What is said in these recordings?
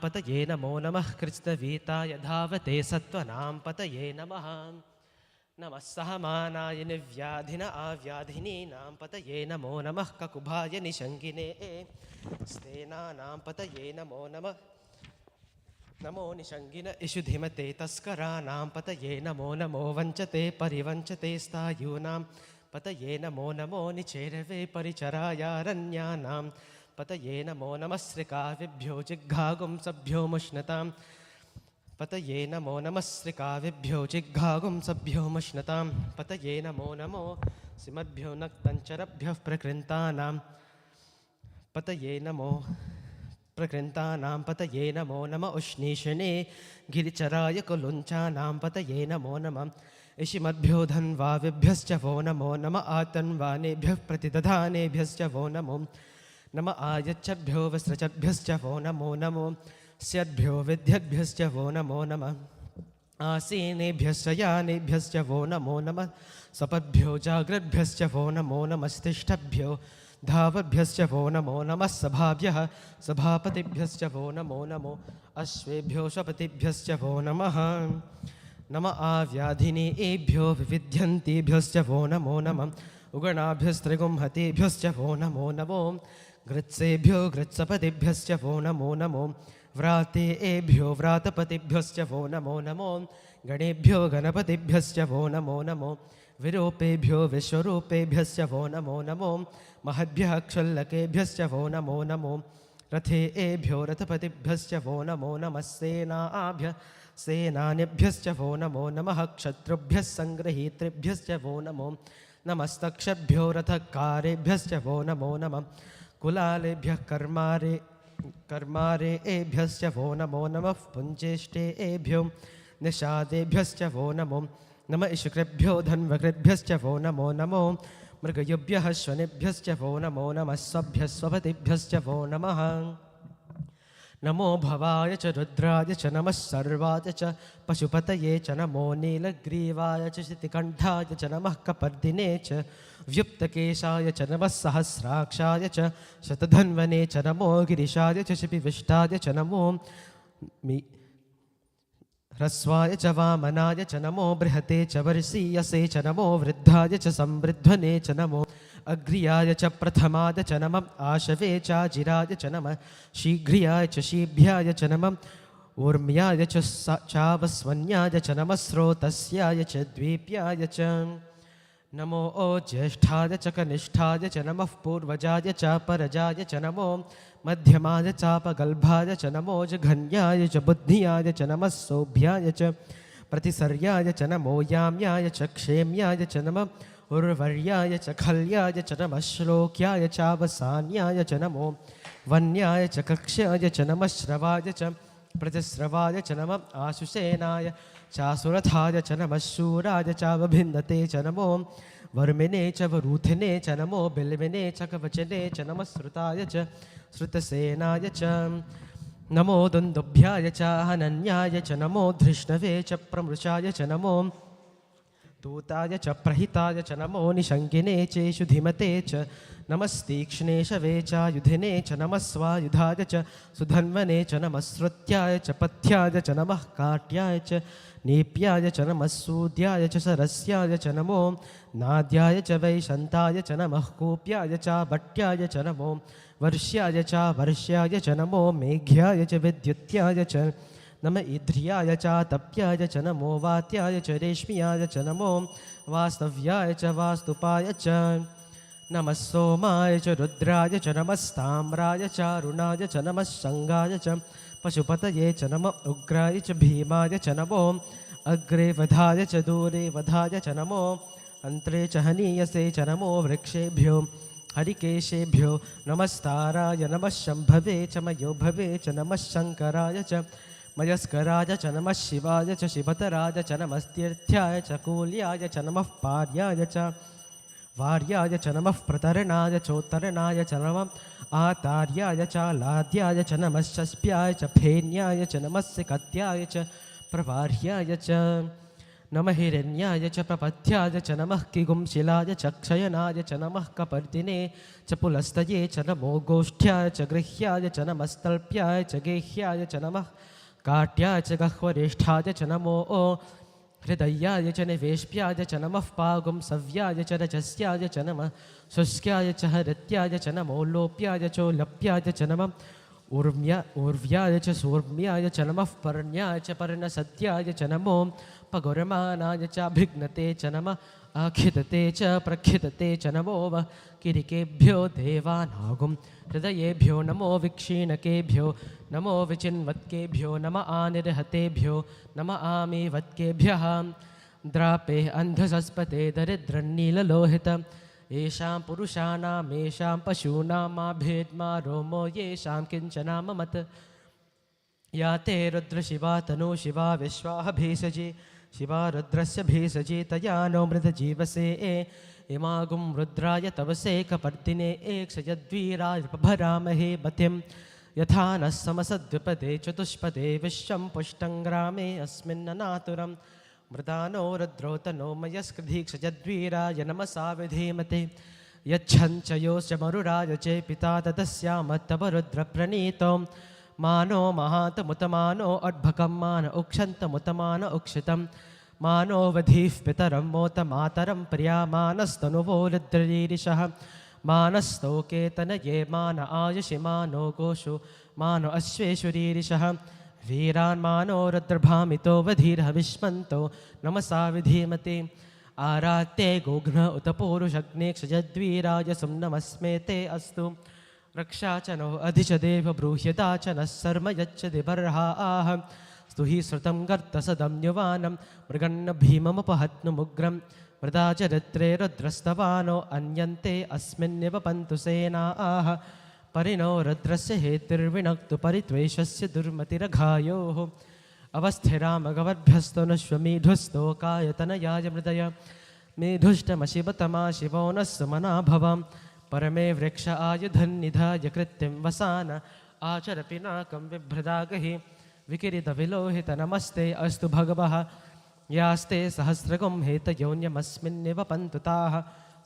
पतये नमो नमः कृष्णवीताय धावते सत्त्वनां पतये नमः नमः सहमानाय निव्याधिन आव्याधिनीनां पतये नमो नमः ककुभाय निशङ्गिने स्तेनानां पतये नमो नमः नमो निशङ्गिन इषुधिमते तस्कराणां पतये नमो नमो वञ्चते परिवञ्चते स्थायूनां पतये नमो नमो निचेरवे परिचरायारण्यानां पतये नमो नमः श्रिकाविभ्यो जिघ्घागुंसभ्यो मुष्णतां पतये नमो नमः श्रिकाविभ्यो जिघ्घागुंसभ्यो मुष्णतां पतये नमो नमो सिमद्भ्यो नक्तञ्चरभ्यः प्रकृन्तानां पतये नमो प्रकृन्तानां पतये नमो नमः उष्णीषणे गिरिचराय कुलुञ्चानां पतये नमो नमः इषिमद्भ्यो धन्वाविभ्यश्च वो नमो नमः आतन्वानेभ्यः प्रतिदधानेभ्यश्च वो नमो नमः आयच्छद्भ्यो विसृजद्भ्यश्च वो नमो नमो स्यद्भ्यो विद्यद्भ्यश्च वो नमो नमः आसीनेभ्यश्च यानेभ्यश्च वो नमो नमः सपद्भ्यो जाग्रद्भ्यश्च वो नमो नमस्तिष्ठभ्यो धावभ्यश्च वो नमो नमः सभाभ्यः सभापतिभ्यश्च वो नमो नमो अश्वेभ्यो स्वपतिभ्यश्च वो नमः नमः आव्याधिनेभ्यो विविध्यन्तेभ्यश्च वो नमो नमः उगणाभ्यस्त्रिगुंहतेभ्यश्च वो नमो नमो घृत्सेभ्यो घृत्सपतिभ्यश्च वो नमो नमो व्रातेभ्यो व्रातपतिभ्यश्च वो नमो नमो गणेभ्यो गणपतिभ्यश्च वो नमो नमो विरूपेभ्यो विश्वरूपेभ्यश्च वो नमो नमो महद्भ्यः क्षुल्लकेभ्यश्च वो नमो नमो रथेभ्यो रथपतिभ्यश्च वो नमो नमः सेनानिभ्यश्च वो नमो नमः क्षत्रुभ्यः सङ्गृहीतृभ्यश्च वो नमो नमस्तक्षभ्यो रथकारेभ्यश्च वो नमो नमः कुलालेभ्यः कर्मारेभ्यश्च वो नमो नमः पुञ्जेष्टेभ्यो निषादेभ्यश्च वो नमो नमः इषुकृभ्यो धन्वकृभ्यश्च वो नमो नमो मृगयुभ्यः श्वनेभ्यश्च वो नमो नमः स्वभ्यः स्वपतिभ्यश्च वो नमः नमो भवाय च रुद्राय च नमः सर्वाय च पशुपतये च नमो नीलग्रीवाय च शितिकण्ठाय च नमः कपर्दिने च व्युप्तकेशाय च नमः सहस्राक्षाय च शतधन्वने च नमो गिरिशाय च शिपिविष्टाय च नमो ह्रस्वाय च वामनाय च नमो बृहते च वर्षीयसे च नमो वृद्धाय च संवृध्वने च नमो अग्र्याय च प्रथमाय च नमः आशवे चाजिराय च नमः शीघ्र्याय च शीभ्याय च नमः ऊर्म्याय च चावस्वन्याय च नमः स्रोतस्याय च द्वीप्याय च नमो ज्येष्ठाय च कनिष्ठाय च नमः पूर्वजाय च परजाय च नमो मध्यमाय चापगल्भाय च नमो जघन्याय च बुद्धियाय च नमः सौभ्याय च प्रतिसर्याय च नमो याम्याय च क्षेम्याय च नमः उर्वर्याय च खल्याय च नमः श्लोक्याय चावसान्याय च नमो वन्याय च कक्ष्याय च नमः श्रवाय च प्रतिस्रवाय च नमः आशुसेनाय चासुरथाय च नमः शूराय चावभिन्नते च नमो वर्मिने च वरूथिने च नमो बिल्विने च कवचने च नमः श्रुताय च श्रुतसेनाय च नमो दुन्दुभ्याय च हनन्याय च नमो धृष्णवे च प्रमृषाय च नमो दूताय च प्रहिताय च नमो निशङ्गिने चेषु धीमते च नमस्तीक्ष्णे शवे च युधिने च नमः स्वायुधाय च सुधन्वने च नमः श्रुत्याय च पथ्याय च नमः काट्याय च नीप्याय च नमः सूद्याय च सरस्याय च नमो नाद्याय च वैशन्ताय च नमः कूप्याय च भट्याय च नमो वर्ष्याय च वर्ष्याय च नमो मेघ्याय च विद्युत्याय च नम इध्र्याय च तप्याय च नमो वात्याय च रेश्म्याय च नमो वास्तव्याय च वास्तुपाय च नमः सोमाय च रुद्राय च नमस्ताम्राय च अरुणाय च नमः शङ्गाय च पशुपतये च नमः उग्राय च भीमाय च नमो अग्रे वधाय च दूरे वधाय च नमो अन्त्रे च हनीयसे च नमो वृक्षेभ्यो हरिकेशेभ्यो नमस्ताराय नमः शम्भवे च मयोभवे च नमः शङ्कराय च मयस्कराय च नमः शिवाय च शिवतराय च नमस्तीर्थ्याय च कूल्याय च नमः पार्याय च वार्याय च नमः प्रतरणाय चोत्तरणाय च नमः आतार्याय च लाद्याय च नमः शस्प्याय च फेन्याय च नमः सिकत्याय च प्रवार्याय च नमः हिरण्याय च प्रपथ्याय च नमः किगुंशिलाय च क्षयनाय च नमः कपर्दिने च पुलस्तये च नमो गोष्ठ्याय च गृह्याय च नमस्तल्प्याय च गेह्याय च नमः काट्याय च गह्वरेष्ठाय च नमो हृदयाय च निवेश्याय च नमः पागुंसव्याय च रजस्याय च नमः शुष्क्याय च हृत्याय च नमो लोप्याय चोलप्याय च नमः ऊर्व्याय च सूर्म्याय च नमः पर्ण्याय च पर्णसत्याय च नमो पगुरमानाय च अभिघ्नते च नमः आखिदते च प्रखिदते च नमो वः किरिकेभ्यो देवानागुं हृदयेभ्यो नमो विक्षीणकेभ्यो नमो विचिन्वत्केभ्यो नम आनिर्हतेभ्यो नम आमीवत्केभ्यः द्रापे अन्धसस्पते दरिद्रन्नीललोहित येषां पुरुषाणामेषां पशूनामाभेद्मा रोमो येषां किञ्चनाममत् या ते रुद्रशिवा तनु शिवा विश्वाः भेषजे शिवा रुद्रस्य भेषजे तया नो मृतजीवसे इमागुं रुद्राय तवसे कपर्दिने क्षयद्वीराय भरामहे मतिं यथा नः समसद्विपदे चतुष्पदे विश्वं पुष्टं ग्रामे अस्मिन्ननातुरं मृदानो रुद्रोतनो मयस्कृधीक्षजद्वीराय नमसा विधीमते यच्छञ्चयोश्च मरुराय च पिता तदस्यामत्तव रुद्रप्रणीतो मानो महातमुतमानो अड्भकं मान उक्षन्तमुतमान उक्षितं मानो वधीः पितरं मोत मातरं प्रियामानस्तनुवो रुद्ररीरिषः मानस्तोकेतनये मान आयुषि मानो गोषु मानो अश्वेषुरीरिषः वीरान् मानो रुद्रभामितो वधीरः विष्मन्तो नमसा विधीमते आरात्ये गोघ्न उत पूरुषग्ने क्षजद्वीराय सुम्नमस्मे ते अस्तु रक्षा च नो अधिच देव ब्रूह्यता च नः सर्म यच्छति बर्हा आह स्तुहि श्रुतं गर्तसदम्युवानं मृगन्न भीममुपहत्नुमुग्रं मृदा च रित्रे रुद्रस्तवानो अन्यन्ते अस्मिन्निव पन्तु सेना आह परिणो रुद्रस्य हेतिर्विणक्तु परित्वेषस्य दुर्मतिरघायोः अवस्थिरामगवद्भ्यस्तनुष्वमीढुस्तो कायतनयाय मृदय मेढुष्टमशिवतमा शिवो नः सुमना भवां परमे वृक्ष आयुधन्निधाय कृत्तिं वसान आचर पिनाकं बिभ्रदागहि विकिरितविलोहित नमस्ते अस्तु भगवः यास्ते सहस्रगुं हेतयोन्यमस्मिन्निव पन्तु ताः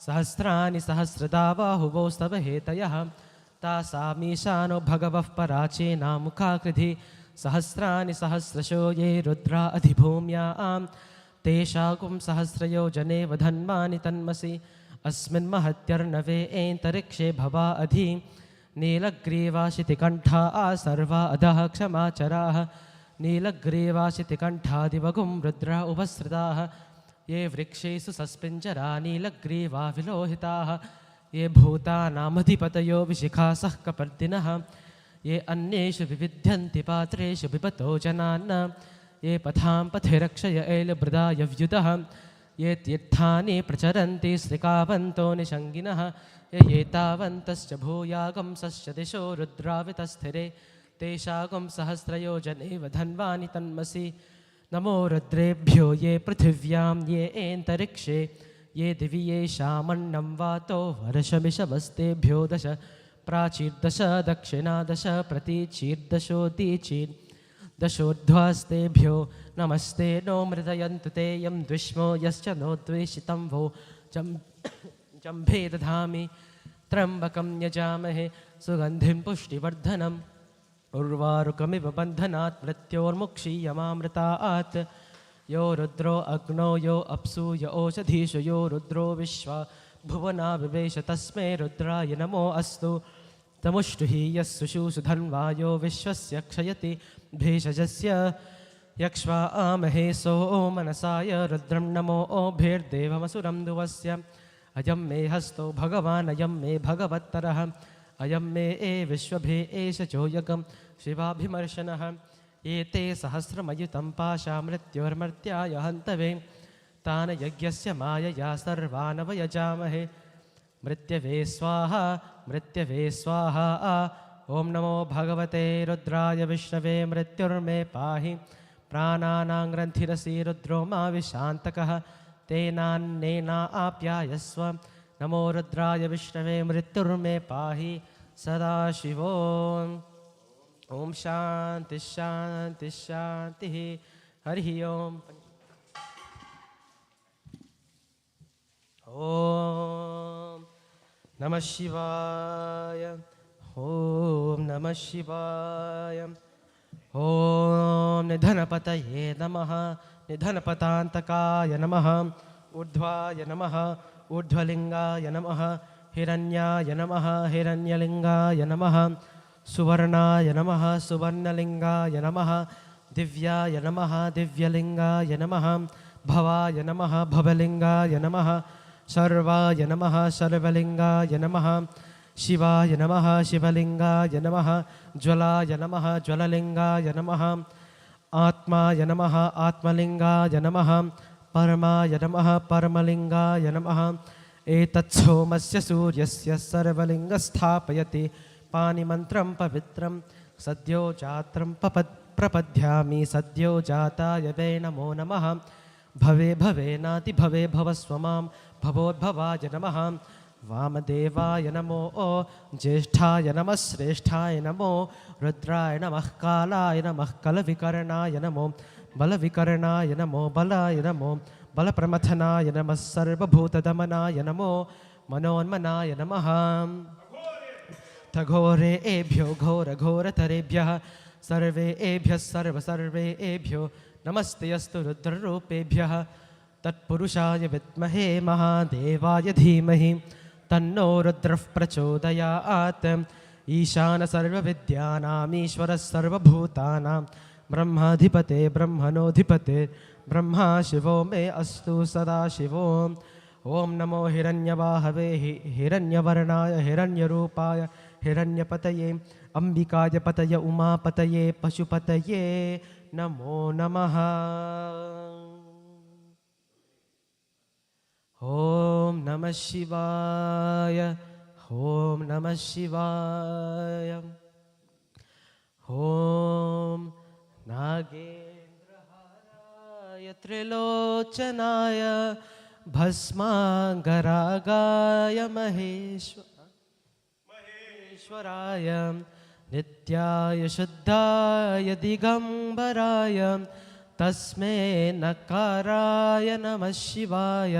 सहस्राणि सहस्रदा बाहुवोस्तव हेतयः तासामीशानो भगवः पराचेनामुखाकृधि सहस्राणि सहस्रशो ये रुद्रा अधिभूम्यां तेषाकुं सहस्रयोजने वधन्वानि तन्मसि अस्मिन् महत्यर्णवे एन्तरिक्षे भवा अधि नीलग्रीवाशितिकण्ठा सर्वा अधः क्षमाचराः नीलग्रीवाशितिकण्ठादिवगुं रुद्रा उपसृताः ये वृक्षेषु सस्पिञ्जरा नीलग्रीवा विलोहिताः ये भूतानामधिपतयो विशिखासः कपर्दिनः ये अन्येषु विविध्यन्ति पात्रेषु पिबतो जनान् ये पथां पथिरक्षय एलभृदाय व्युतः ये तीर्थानि प्रचरन्ति श्रिकावन्तो निषङ्गिनः ये तावन्तश्च भूयागंसश्च दिशो रुद्रावितस्थिरे तेषागं सहस्रयोजने वधन्वानि तन्मसि नमो रुद्रेभ्यो ये पृथिव्यां ये एन्तरिक्षे ये दिवि येषामन्नं वातो वर्षमिषमस्तेभ्यो दश प्राचीर्दश दक्षिणादश प्रतीचीर्दशोदीचीर् दशोर्ध्वास्तेभ्यो नमस्ते नो मृदयन्तु ते यं द्विष्मो यश्च नो द्वेषितं वो जम्भे दधामि त्र्यम्बकं यजामहे सुगन्धिं पुष्टिवर्धनम् उर्वारुकमिव बन्धनात् मृत्योर्मुक्षीयमामृतात् यो रुद्रो अग्नौ यो अप्सु य ओषधीषु यो रुद्रो विश्वा भुवना विवेश तस्मै रुद्राय नमो अस्तु तमुष्टुहि यस्सुषुषु धन्वायो विश्वस्य क्षयति भेषजस्य यक्ष्वा आमहे सोमनसाय रुद्रं नमो ओभेर्देवमसुरं दुवस्य अयं मे हस्तो भगवान् अयं मे भगवत्तरः अयं मे विश्वभे एष चोयगं शिवाभिमर्शनः एते सहस्रमयुतं पाशा मृत्योर्मर्त्याय हन्तवे तान् यज्ञस्य मायया सर्वानवयजामहे मृत्यवे स्वाहा ॐ नमो भगवते रुद्राय विष्णवे मृत्युर्मे पाहि प्राणानां ग्रन्थिरसि रुद्रो मा विशान्तकः तेनान्नेनाप्यायस्व नमो रुद्राय विष्णवे मृत्युर्मे पाहि सदाशिवो ॐ शान्तिः शान्तिः शान्तिः हरिः ओम् ॐ नमः शिवाय। ॐ नमः शिवाय। ॐ निधनपतये नमः। निधनपतान्तकाय नमः। ऊर्ध्वाय नमः। ऊर्ध्वलिङ्गाय नमः। हिरण्याय नमः। हिरण्यलिङ्गाय नमः। सुवर्णाय नमः। सुवर्णलिङ्गाय नमः। दिव्याय नमः। दिव्यलिङ्गाय नमः। भवाय नमः। भवलिङ्गाय नमः। सर्वाय नमः। सर्वलिङ्गाय नमः। शिवाय नमः। शिवलिङ्गाय नमः। ज्वलाय नमः। ज्वललिङ्गाय नमः। आत्माय नमः। आत्मलिङ्गाय नमः। परमाय नमः। परमलिङ्गाय नमः। एतत्सोमस्य सूर्यस्य सर्वलिङ्गस्थापयति पानिमन्त्रं पवित्रं सद्यो जात्रं प्रपद्यामि सद्यो जाताय वै नमो नमः। भवे भवेनाति भवे भवस्व मां भवोद्भवाय नमः। वामदेवाय नमो ज्येष्ठाय नमः। श्रेष्ठाय नमो रुद्राय नमः। कालाय नमः। कलविकर्णाय नमो बलविकर्णाय नमो बलाय नमो बलप्रमथनाय नमः। सर्वभूतदमनाय नमो मनोन्मनाय नमः। घोरे एभ्यो घोरघोरतरेभ्यः सर्वे एभ्यः सर्वे एभ्यो नमस्ते अस्तु रुद्ररूपेभ्यः। तत्पुरुषाय विद्महे महादेवाय धीमहि तन्नो रुद्रः प्रचोदयात्। ईशान सर्वविद्यानाम् ईश्वरः सर्वभूतानां ब्रह्माधिपते ब्रह्मणोऽधिपते ब्रह्मा शिवो मे अस्तु सदा शिवो। ॐ नमो हिरण्यवाहवे हिरण्यवर्णाय हिरण्यरूपाय हिरण्यपतये अम्बिकाय पतये उमापतये पशुपतये नमो नमः। ॐ नमः शिवाय। ॐ नमः शिवाय। ॐ नागेन्द्रहाराय त्रिलोचनाय भस्मांगरागाय महेश्वराय नित्याय शुद्धाय दिगंबराय तस्मै नकाराय नमः शिवाय।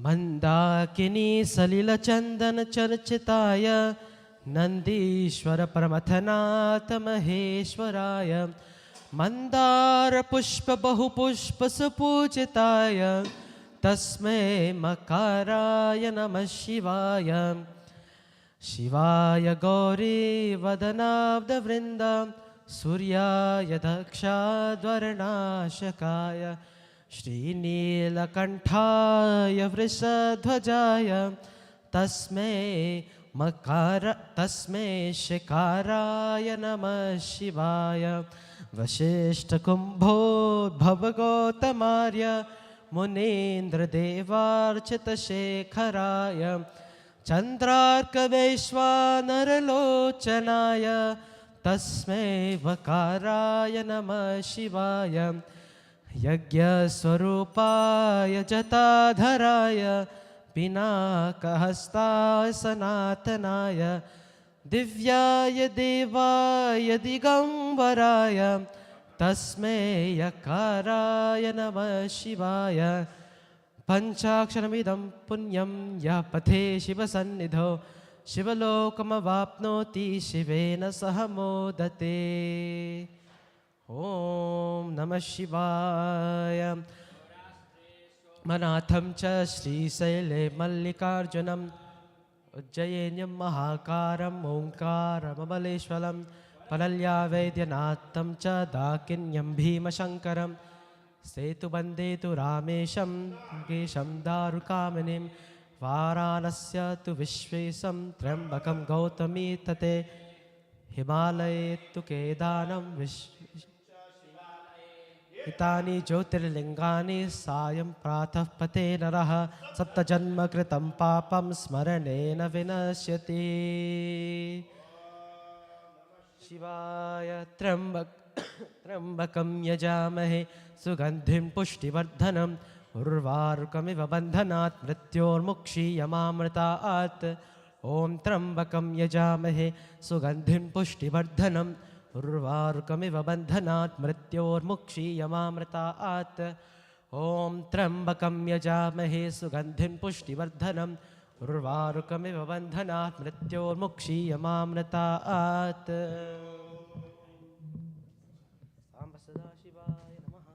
मंदाकिनी सलिलचंदन चर्चिताय नंदीश्वर प्रमथनाथ महेश्वराय मंदार पुष्प बहुपुष्प सुपूजिताय तस्मै मकाराय नमः शिवाय। शिवाय गौरी वदनाब्दवृन्द सूर्याय दक्षाद्वर्णाशकाय श्रीनीलकण्ठाय वृषध्वजाय तस्मै शिकाराय नमः शिवाय। वसिष्ठकुम्भोद्भवगौतमार्य मुनीन्द्रदेवार्चितशेखराय चन्द्रार्कवैश्वानरलोचनाय तस्मै वकाराय नमः शिवाय। यज्ञस्वरूपाय जटाधराय पिनाकहस्ताय सनातनाय दिव्याय देवाय दिगंबराय तस्मै यकाराय नमः शिवाय। पंचाक्षरमिदं पुण्यं यः पठे शिवसन्निधौ शिवलोकमवाप्नोति शिवेन सह मोदते। ॐ नमः शिवाय। मनाथं च श्रीशैले मल्लिकार्जुनम् उज्जयिन्यं महाकारम् ओङ्कारममलेश्वरं पलल्या वैद्यनाथं च दाकिन्यं भीमशङ्करं सेतुबन्धे तु रामेशं केशं दारुकामिनीं वाराणस्य तु विश्वेशं त्र्यम्बकं गौतमी तटे हिमालये तु केदारं हितानि ज्योतिर्लिङ्गानि सायं प्रातः पते नरः सप्तजन्मकृतं पापं स्मरणेन विनश्यति। शिवाय त्र्यम्बकं यजामहे सुगन्धिं पुष्टिवर्धनम् उर्वारुकमिव बन्धनात् मृत्योर्मुक्षीयमामृतात्। ॐ त्र्यम्बकं यजामहे सुगन्धिं पुष्टिवर्धनम् उर्वारुकमिव बन्धनात् मृत्योर्मुक्षीयमामृतात्। ॐ त्र्यम्बकं यजामहे सुगन्धिं पुष्टिवर्धनम् उर्वारुकमिव बन्धनात् मृत्योर्मुक्षीयमामृतात् साम्ब सदाशिवाय नमः।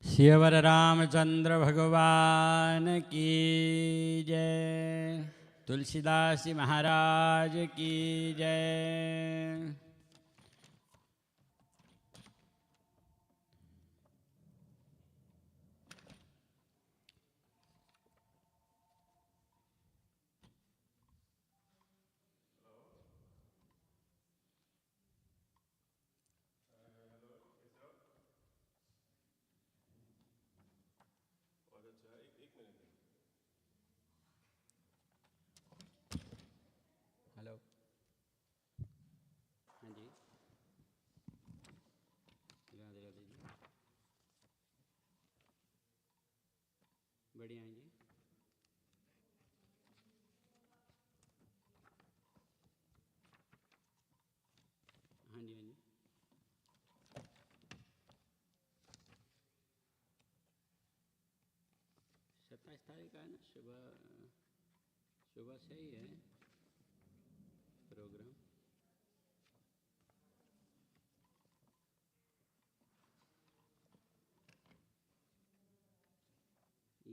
श्रीवर रामचंद्र भगवान की जय। तुलसीदास जी महाराज की जय। हेलो। हाँ जी, राधे राधे जी। बढ़िया हैं जी। हाँ जी हाँ जी। 27 तारीख का है ना, सुबह सुबह से ही है प्रोग्राम।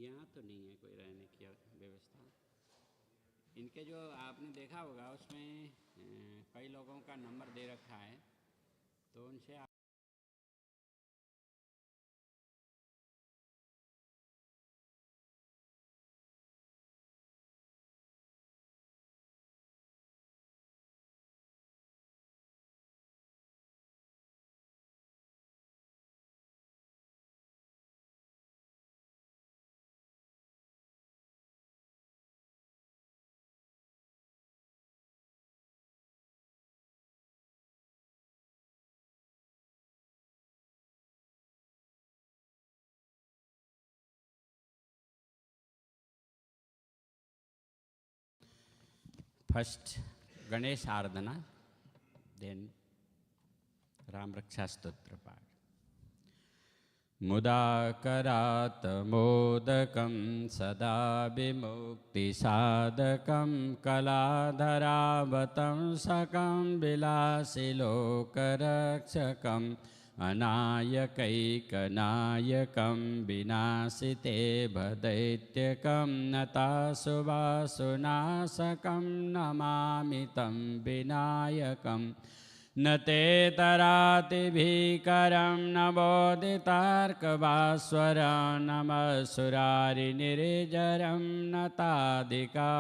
यहाँ तो नहीं है कोई रहने की व्यवस्था। इनके जो आपने देखा होगा उसमें कई लोगों का नंबर दे रखा है, तो उनसे फर्स्ट गणेश आराधना, देन राम रक्षा स्तोत्र पाठ। मुदाकरात् मोदकं सदा विमुक्तिसाधकं कलाधरावतंसकं विलासिलोकरक्षकम् अनायकैकनायकं विनाशिते भदैत्यकं नतासुवासुनाशकं नमामि तं विनायकम् न ते तरातिभीकरं न बोधितार्कभास्वरं नमः न तादिकापदोद्धरं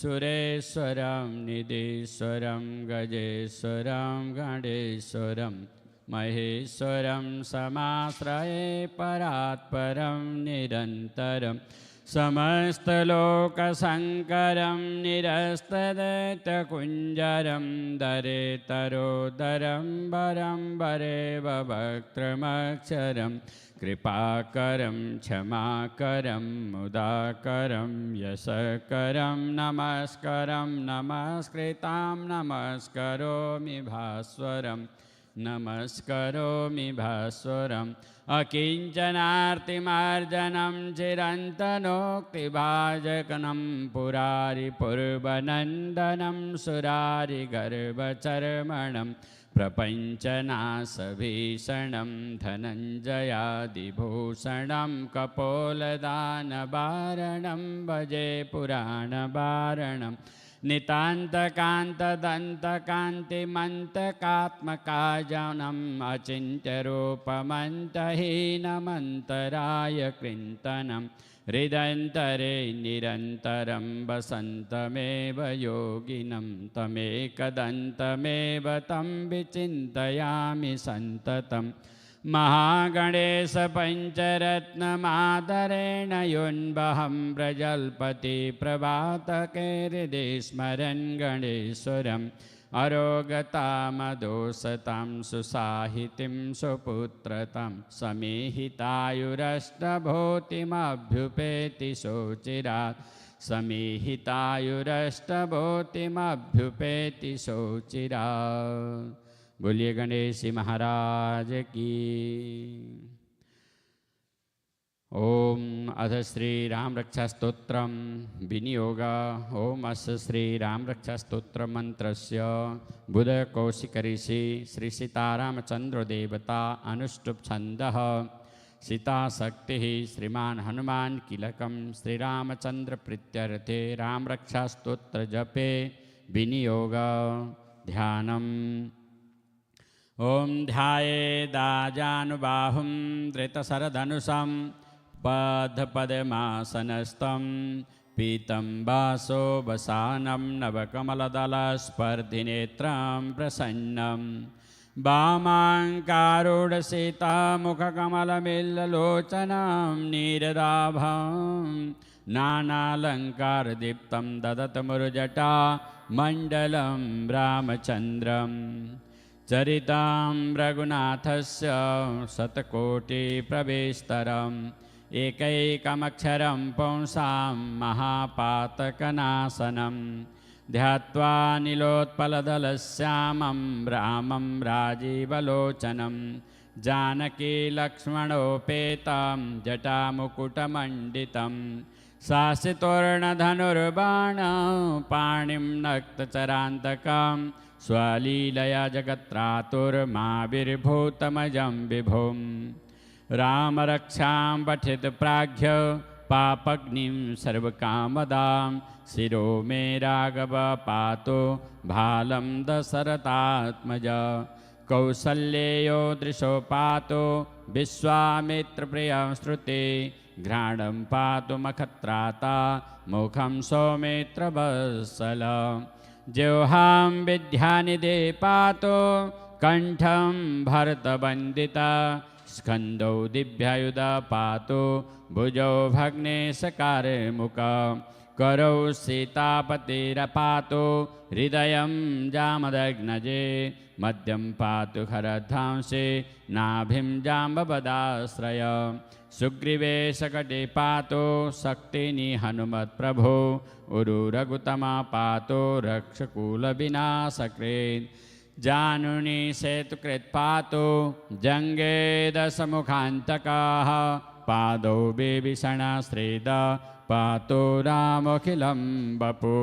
सुरेश्वरं निधीश्वरं गजेश्वरं गणेश्वरं महेश्वरं समाश्रये परात्परं निरन्तरं समस्तलोकशङ्करं निरस्तदैत्यकुञ्जरं दरेतरोदरं वरं वरेव वक्त्रमक्षरं कृपाकरं क्षमाकरं मुदाकरं यशकरं नमस्करं नमस्कृतां नमस्करोमि भास्वरं नमस्करोमि भास्वरम् अकिञ्चनार्तिमार्जनं चिरन्तनोक्तिभाजकनं पुरारिपूर्वनन्दनं सुरारिगर्भचर्मणं प्रपञ्चनाशभीषणं धनञ्जयादिभूषणं कपोलदानवारणं भजे पुराणवारणं नितान्तकान्तदन्तकान्तिमन्तकात्मकाजनम् अचिन्त्यरूपमन्तहीनमन्तराय कृन्तनं हृदयन्तरे निरन्तरं वसन्तमेव योगिनं तमेकदन्तमेव तं विचिन्तयामि सन्ततम् महागणेश पञ्चरत्नमादरेण योन्वहं प्रजल्पति प्रभातके हृदि स्मरन् गणेश्वरम् अरोगतामदोषतां सुसाहितिं सुपुत्रतां समीहितायुरष्टभूतिमभ्युपेति शोचिरात् समीहितायुरष्टभूतिमभ्युपेति शोचिरात्। बोलिए गणेश महाराज की। ओम अथ श्री राम रक्षा स्तोत्रम विनियोग। ओम अस श्री राम रक्षा स्तोत्र मंत्रस्य बुध कौशिक ऋषि श्री सीतारामचंद्र देवता अनुष्टुप छंदः सीता शक्ति श्रीमान हनुमान कीलकम श्री रामचंद्र प्रीत्यर्थे राम रक्षा स्तोत्र जपे विनियोग ध्यानम्। ओम ध्यायेदाजानुबाहुं धृतशरधनुषं पद्मपद्मासनस्थं पीतं वसानं नवकमलदलस्पर्धिनेत्रं प्रसन्नं वामाङ्कारूढसीतामुखकमलमिल्लोचनं नीरदाभं नानालङ्कारदीप्तं ददतमुरुजटा मण्डलं रामचन्द्रम् चरितं रघुनाथस्य शतकोटिप्रवेस्तरम् एकैकमक्षरं पुंसां महापातकनाशनं ध्यात्वा नीलोत्पलदलश्यामं रामं राजीवलोचनं जानकी लक्ष्मणोपेतं जटामुकुटमण्डितं शासितोर्णधनुर्बाण पाणिं नक्तचरान्तकं स्वलीलया जगत्रातुर्माविर्भूतमजं विभुं रामरक्षां पठित प्राज्ञ पापग्निं सर्वकामदां शिरो मे राघव पातो भालं दशरथात्मज कौसल्येयो दृशो पातो विश्वामित्रप्रियं श्रुते घ्राणं पातु मखत्राता मुखं सौमित्रवत्सल जिह्वां विद्यानिधे पातो कण्ठं भरतवन्दिता स्कन्दौ दिव्यायुध पातो भुजौ भग्नेशकारमुख करौ सीतापतिरपातो हृदयं जामदग्नजे मध्यं पातु खरध्वांसे नाभिं जाम्बवदाश्रय सुग्रीवे शकटे पातो शक्तिनि हनुमत्प्रभो उरुरघुतमा पातो रक्षकूलविनाशकृत् जानुनि सेतुकृत् पातो जङ्गे दशमुखान्तकाः पादौ बिभीषणश्रीद पातो रामोऽखिलं वपु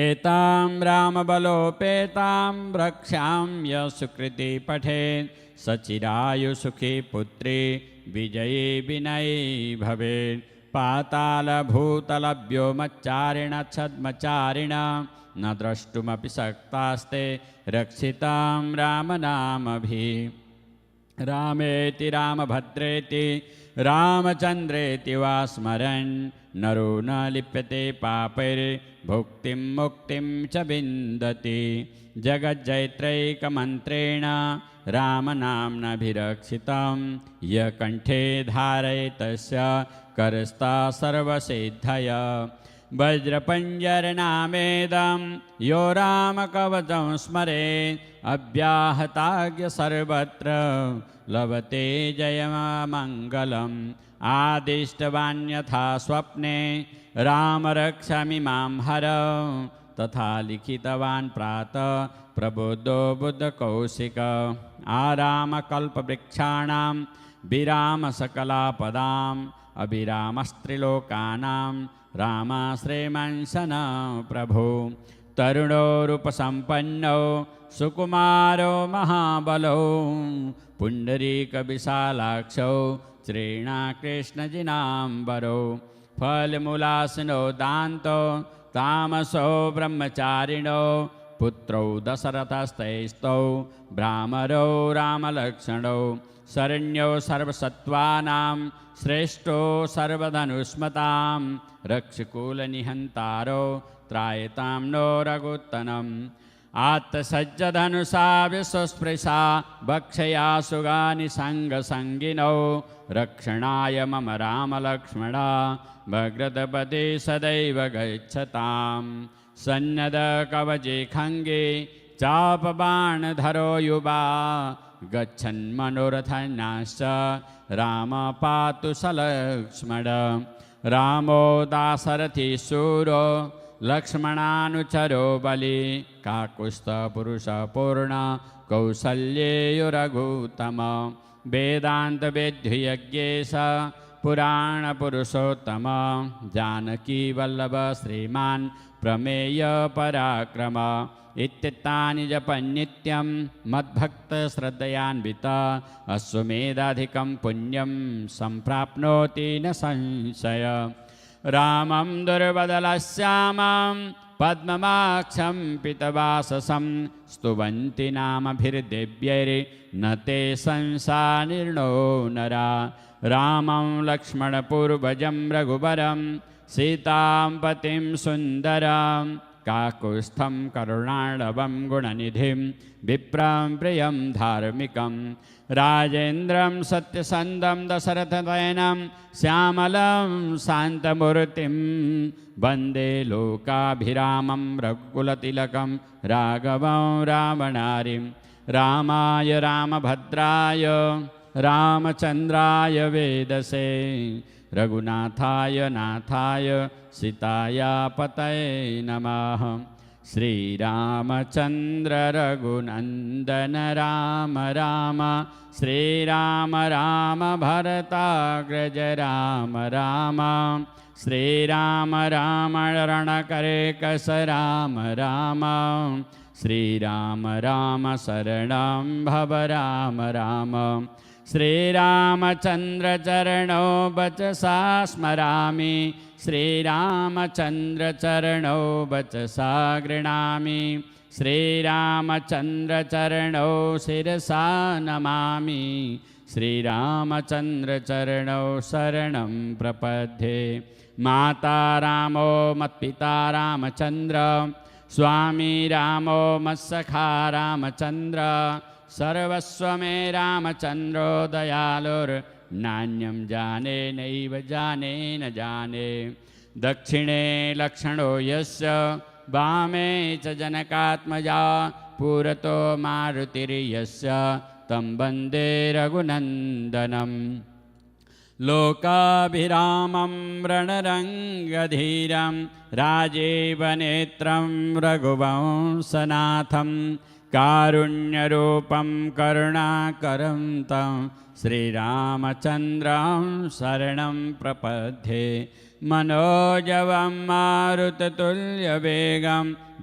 एतां रामबलोपेतां रक्षां यः सुकृति पठेत् सचिरायुसुखी पुत्री विजयी विनयी भवेत् पातालभूतलव्योमच्चारिण छद्मचारिण न द्रष्टुमपि शक्तास्ते रक्षितां रामनामभिः रामेति रामभद्रेति रामचन्द्रेति वा स्मरन् नरो न लिप्यते पापैर्भुक्तिं मुक्तिं च विन्दति जगज्जैत्रैकमन्त्रेण रामनाम्नाभिरक्षितं यः कण्ठे धारयेत् तस्य करस्ता सर्वसिद्धय वज्रपञ्जरनामेदं यो रामकवचं स्मरेत् अव्याहताज्ञ सर्वत्र लभते जयमङ्गलम् आदिष्टवान्यथा स्वप्ने रामरक्षामिमां हर तथा लिखितवान् प्रातः प्रबुद्धो बुद्धकौशिक आरामकल्पवृक्षाणां विरामसकलापदाम् अभिरामस्त्रिलोकानां रामाश्रयमंसन प्रभो तरुणोरूपसम्पन्नो सुकुमारो महाबलो पुण्डरीकविशालाक्षौ श्रीकृष्णजिनाम्बरो फलमूलासनो दान्तो तामसो ब्रह्मचारिणो पुत्रौ दशरथस्तैस्तौ भ्रामरौ रामलक्ष्मणौ शरण्यो सर्वसत्त्वानां श्रेष्ठो सर्वधनुष्मतां रक्षकुलनिहन्तारो त्रायतां नो रघुत्तमम् आत्तसज्जधनुषा विश्वस्पृशा भक्षया सुगानि सङ्गसङ्गिनौ रक्षणाय मम रामलक्ष्मणा भद्रपदे सदैव गच्छतां सन्नदकवचे खङ्गे चापबाणधरो युवा गच्छन्मनोरथनाश्च राम पातु सलक्ष्मण रामो दाशरथी शूरो लक्ष्मणानुचरो बलि काकुत्स्थपुरुषपूर्ण कौसल्येयो रघुत्तम वेदान्तवेद्ययज्ञेश पुराणपुरुषोत्तम जानकीवल्लभ श्रीमान् प्रमेय पराक्रम इत्येतानि जपन्नित्यं मद्भक्तश्रद्धयान्वित अश्वमेधाधिकं पुण्यं सम्प्राप्नोति न संशय रामं दुर्बदलश्यामं पद्ममाक्षं पितवाससं स्तुवन्ति नामभिर्दिव्यैर्न ते संसानिर्णो नरा रामं लक्ष्मणपूर्वजं रघुवरं सीतां पतिं सुन्दरं काकुत्स्थं करुणार्णवं गुणनिधिं विप्रं प्रियं धार्मिकं राजेन्द्रं सत्यसन्धं दशरथनयनं श्यामलं शान्तमूर्तिं वन्दे लोकाभिरामं रघुकुलतिलकं राघवं रामनारिं रामाय रामभद्राय रामचन्द्राय वेदसे रघुनाथाय नाथाय सीताया पतये नमः श्रीरामचन्द्र रघुनन्दन राम राम श्रीराम राम भरताग्रज राम राम श्रीराम राम रणकरेकस राम राम श्रीराम राम शरणं भव राम राम श्रीरामचन्द्र चरणौ वचसा स्मरामि श्रीरामचन्द्र चरणौ वचसा गृह्णामि श्रीरामचन्द्र चरणौ शिरसा नमामि श्रीरामचन्द्र चरणौ शरणं प्रपद्ये माता रामो मत्पिता रामचन्द्र स्वामी रामो मत्सखा रामचन्द्र सर्वस्व मे रामचन्द्रो दयालुर्नान्यं जाने नैव जाने न जाने दक्षिणे लक्षणो यस्य वामे च जनकात्मजा पुरतो मारुतिर्यस्य तं वन्दे रघुनन्दनम् लोकाभिरामं रणरङ्गधीरं राजीवनेत्रं रघुवंशनाथं कारुण्यरूपं करुणाकरं तं श्रीरामचन्द्रं शरणं प्रपद्ये मनोजवं मारुततुल्यवेगं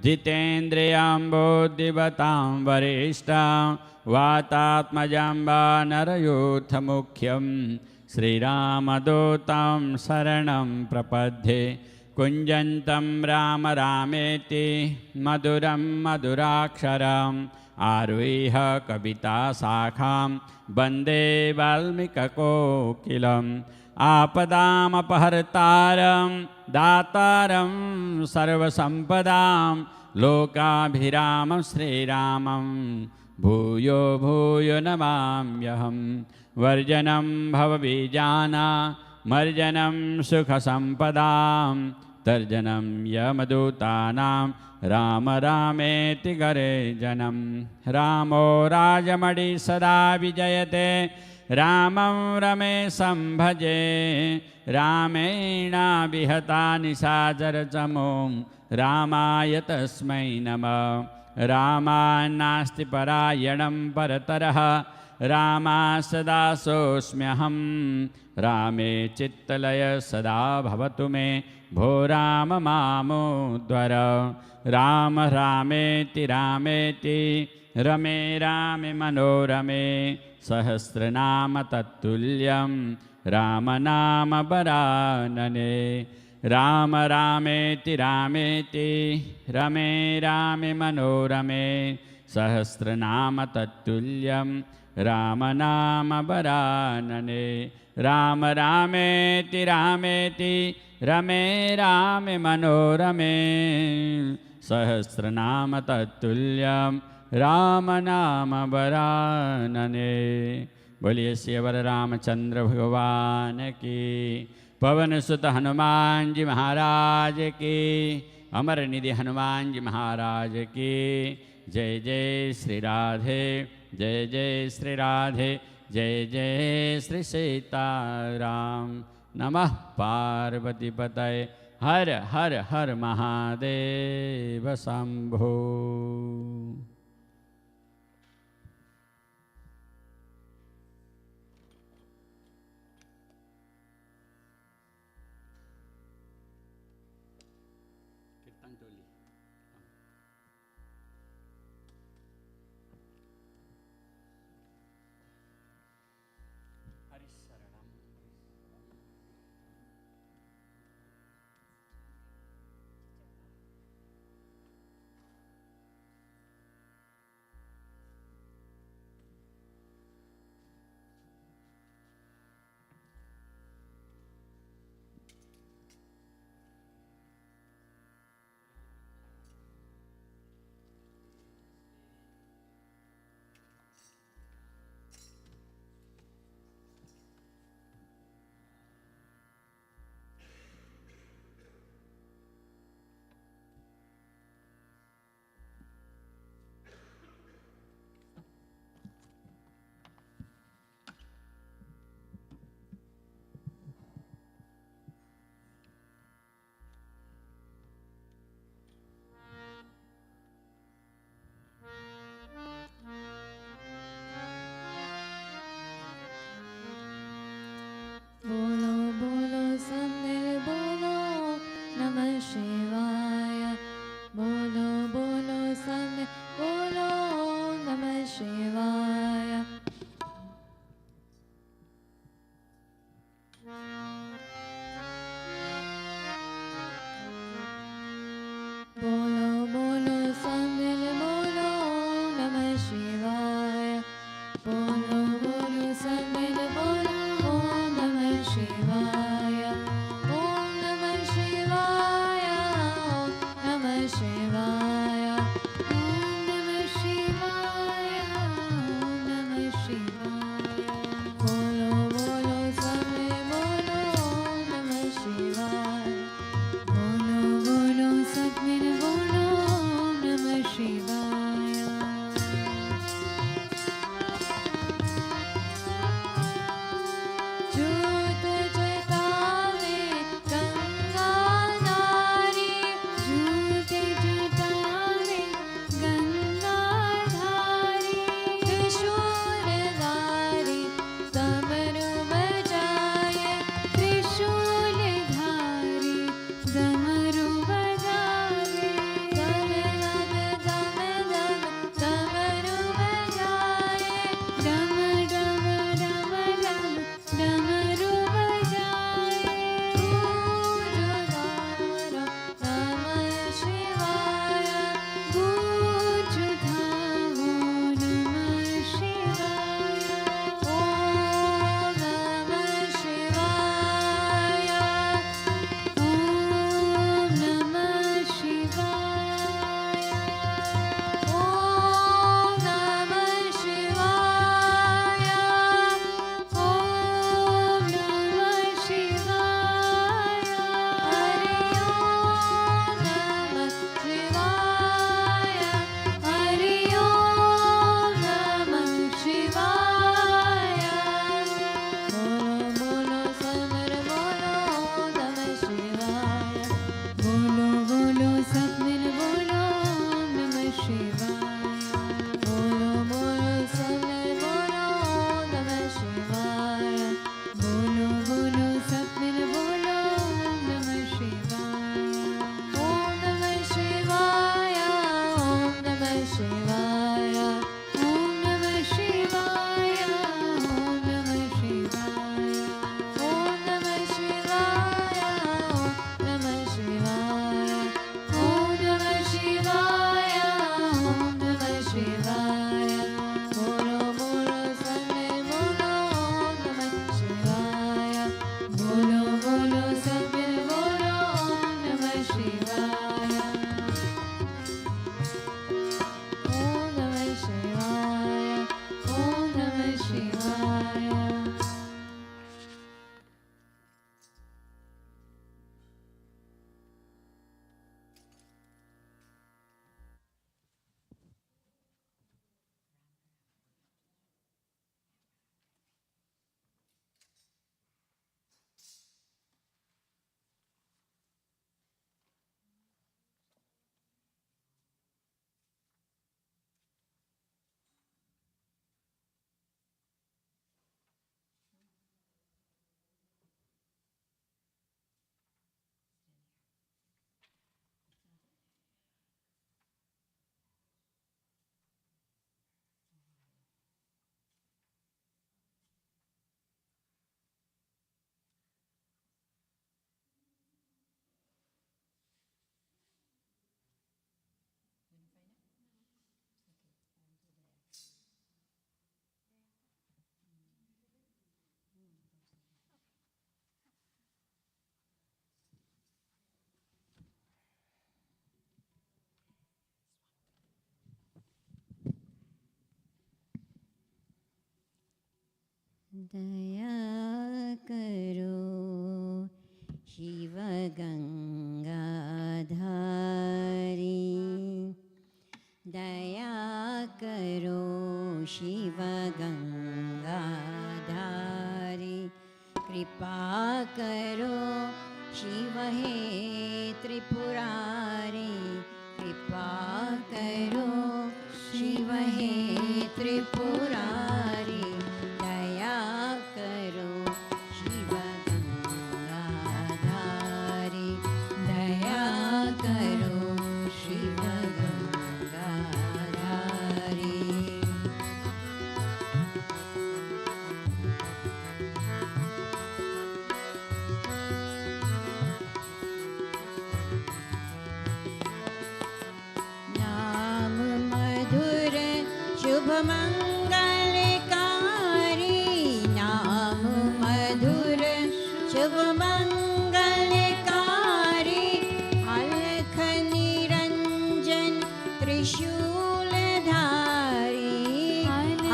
जितेन्द्रियं बुद्धिमतां वरिष्ठं वातात्मजं वानरयूथमुख्यं श्रीरामदूतं शरणं प्रपद्ये कुञ्जन्तं राम रामेति मधुरं मधुराक्षरम् आरुह्य कविताशाखां वन्दे वाल्मीकिकोकिलम् आपदामपहर्तारं दातारं सर्वसम्पदां लोकाभिरामं श्रीरामं भूयो भूयो नमाम्यहम् वर्जनं भवबीजाना मर्जनं सुखसम्पदां तर्जनं यमदूतानां राम रामेति करे जनं रामो राजमणि सदा विजयते रामं रमेशं भजे रामेणाभिहता निशाचरचमो रामाय तस्मै नमः रामान्नास्ति परायणं परतरः रामा सदा सोऽस्म्यहं रामे चित्तलय सदा भवतु मे भो राम मामोद्वर राम रामेति रामेति रमे रामे मनोरमे सहस्रनाम तत्तुल्यं रामनाम वरानने राम रामेति रामेति रमे रामे मनोरमे सहस्रनाम तत्तुल्यं रामनाम वरानने राम रामेति रामेति रमे रामे मनोरमे सहस्रनाम तत्तुल्यं राम नाम वरानने। बोलिए श्रीवर रामचंद्र भगवान की, पवन सुत हनुमान जी महाराज की, अमर निधि हनुमान जी महाराज की। जय जय श्री राधे, जय जय श्री राधे, जय जय श्री सीताराम। नमः पार्वती पतये, हर हर हर महादेव शंभो। दया करो शिव गंगाधारी, दया करो शिव गंगाधारी, कृपा करो शिव हे त्रिपुरारी, कृपा करो शिव हे त्रिपुरारी, दया करो शिव गंगाधारी, दया करो शिव गंगाधारी। नाम मधुर शुभ मंगलकारी, नाम मधुर शुभ मंगलकारी, अलख निरंजन त्रिशूलधारी,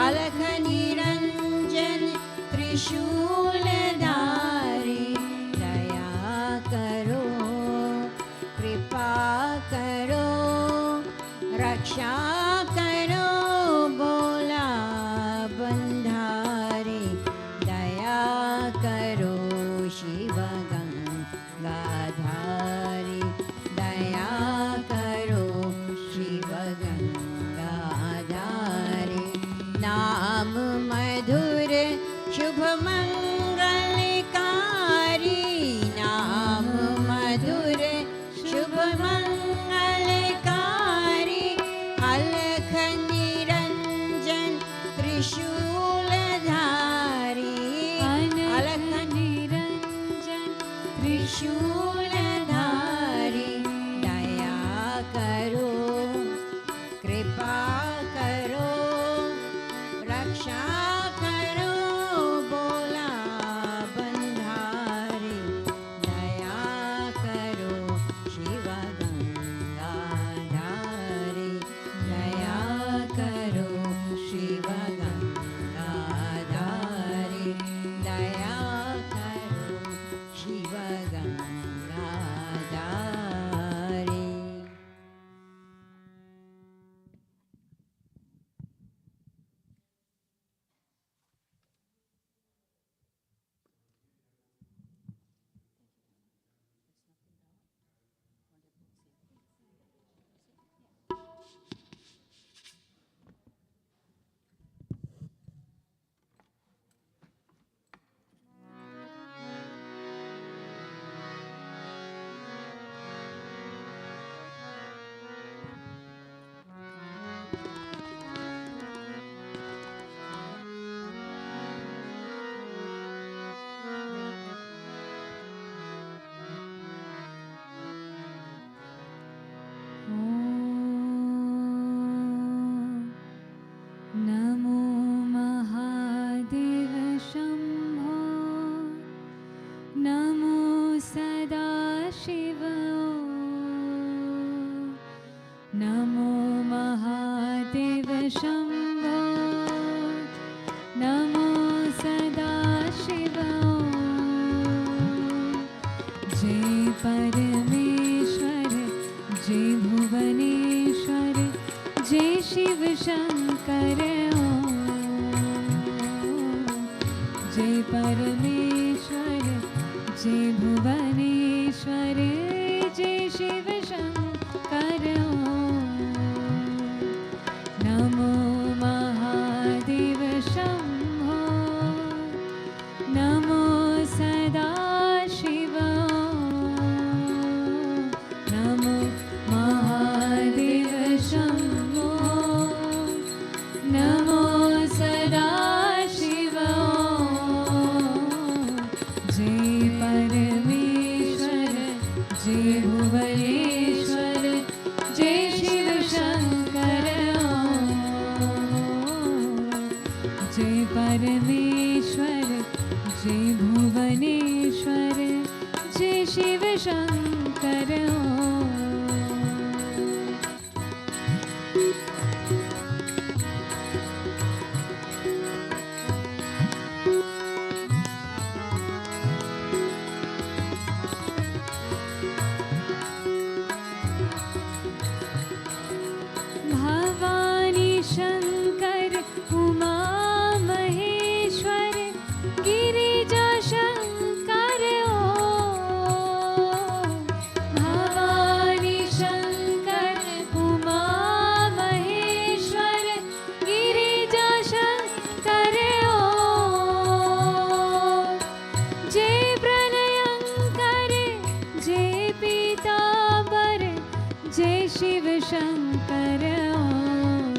अलख निरंजन त्रिशूलधारी, दया करो कृपा करो रक्षा करो बोला बंधारी, दया करो शिव गंगाधारी, दया करो शिव गंगाधारी। नाम मधुर शुभ मंगलकारी, नाम मधुर शुभ मंगलकारी, अलख निरंजन त्रिशूलधारी, अलख निरंजन त्रिशूलधारी, दया करो कृपा करो रक्षा करो बोला बंधारी, दया करो शिव गंगाधारी, दया करो शिव गंगाधारी, दया करो शिव गंगाधारी। नमो महादेव शम्भो, नमो सदाशिव, नमो महादेव शम्भो, नमो सदाशिव, जय परमेश्वर जय भुवनेश्वर जय शिव शंकर ओम, जय परमेश्वर जय भुवनेश्वर जय शिव शंकर ओम, नमो महादेव शम्भो, नमो सदाशिव, नमो महादेव शम्भो, नमो सदाशिव, जय परमेश्वर जय भुवनेश्वर शिव शंकर ओम।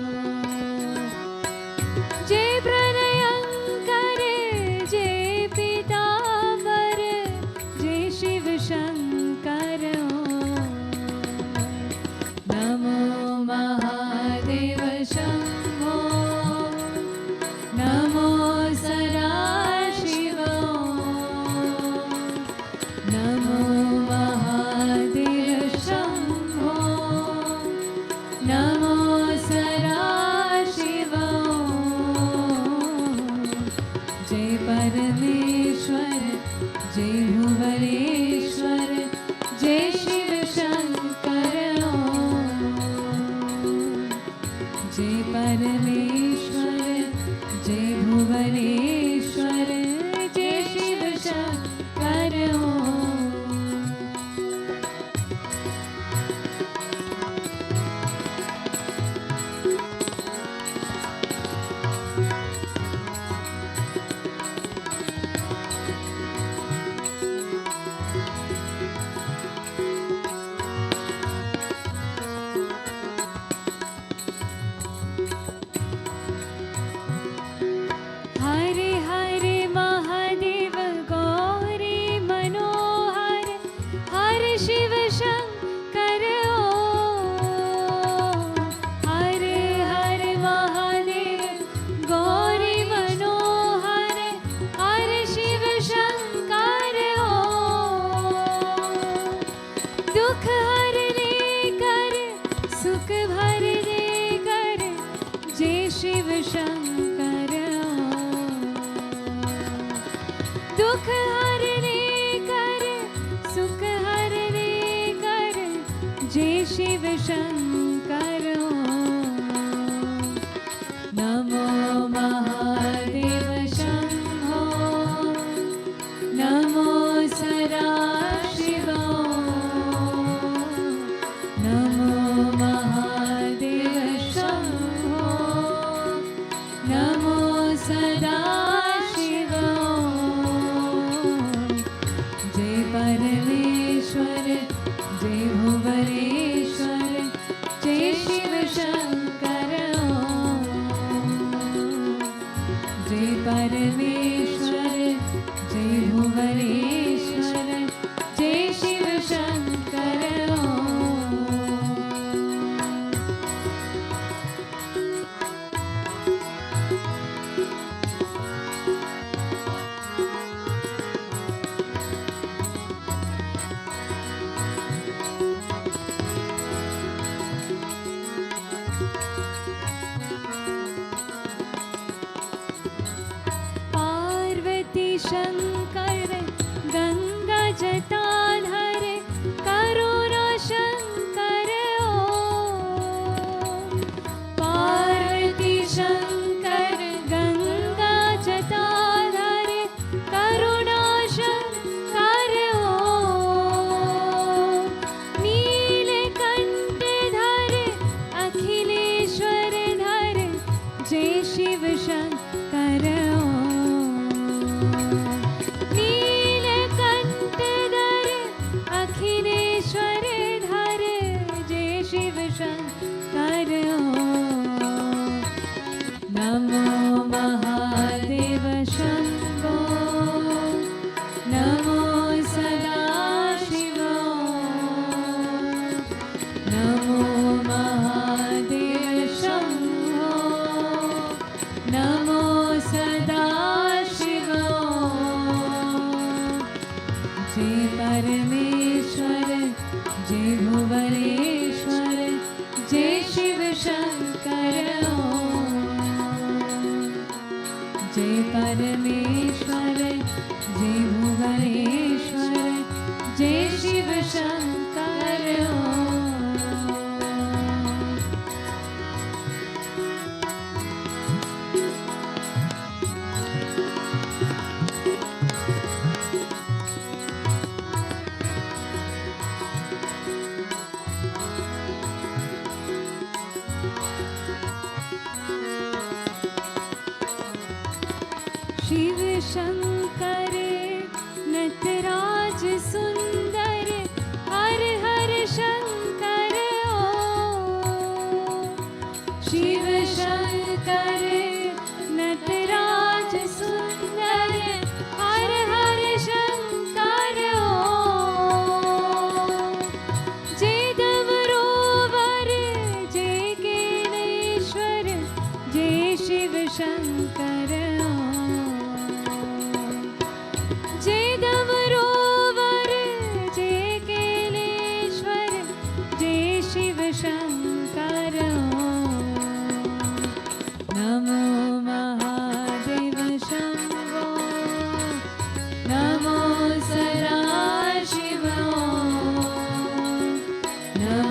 जय प्रलयंकर जय पीतांबर जय शिव शंकर ओम। नमो महादेव शंभो नमो सदाशिव नमो महादेव शंभो नमो सदाशिव। जय परमेश्वर जय भुवनेश्वर जय शिव शंकर ओम। जय परमेश्वर जय भुवनेश्वर जय शिव शंकर ओम। हरे हरे महादेव गौरी मनोहर हर शिव शंकर ओम। हरे हरे महादेव गौरी मनोहर हर शिव शंकर ओम। दुख हरने कर सुख भरने कर जय शिव शंकर ओम। दुख हरने कर सुख हरने कर जय शिव शंकर ओम। नमो महादेव शंभो नमो सदाशिव नमो महादेव शंभो नमो सदाशिव। जय परमेश्वर जय भुवनेश्वर जय शिव शंकर ओम। जय परमेश्वर जय भुवनेश्वर जय शिव शंकर ओम। पार्वती शंकर गंगा जटाधर करुणा शंकर ओम। पार्वती शंकर गंगा जटाधर करुणा शंकर ओम। नीलकंठ धर अखिलेश्वर धर जय शिव शंकर ओम। नीलकंठ धर अखिलेश्वर धर जय शिव शंकर ओम। नमो महादेव शंभो नमो सदाशिव नमो महादेव शंभो नमो सदाशिव। जय परमेश्वर जय भुवनेश्वर जय शिव शंकर ओम। जय परमेश्वर जय भुवनेश्वर जय शिव शंकर ओम। शिव शंकर नटराज सुंदर हर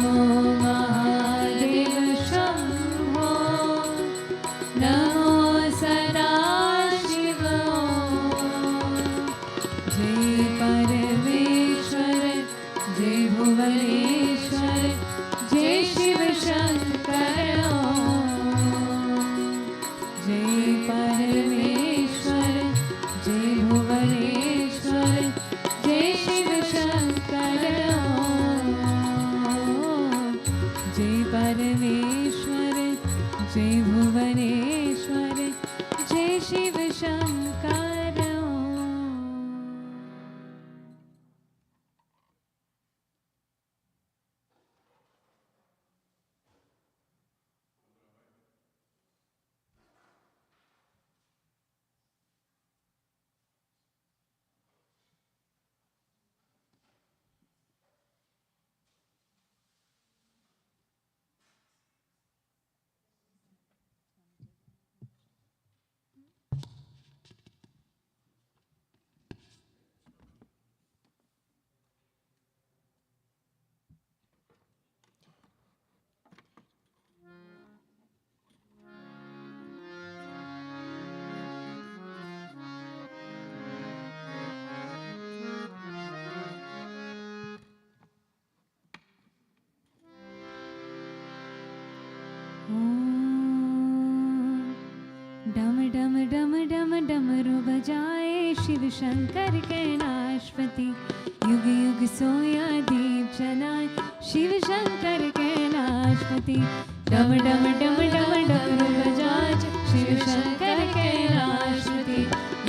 नमो महादेव शम्भो नमो सदाशिव जय परमेश्वर जय भुवनेश्वर जय शिव शंकर जय परमेश्वर जय भुवनेश्वर जय शिव शंकर जय परमेश्वर जय भुवनेश्वर जय शिव शंकर डम डम डम डम डमरू बजाए शिव शंकर के नाशपति युग युग सोया दीप जलाए शिव शंकर के नाशपति डम डम डम डम डमरू बजाए शिव शंकर के नाशपति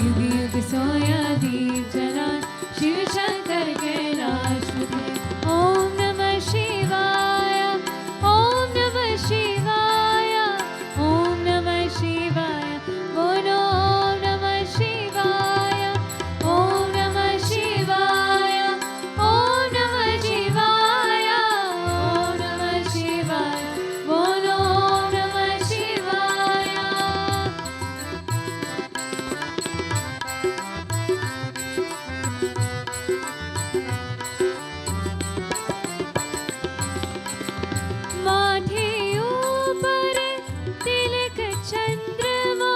युग युग सोया दीप जलाए शिव शंकर के नाशपति ओम नमः शिवाय ओम नमः शिवाय ओम नमः शिवाय बोलो ओम नमः शिवाय ओम नमः शिवाय ओम नमः शिवाय ओम नमः शिवाय बोलो ओम नमः शिवाय माथे ऊपर तिलक चंद्रमा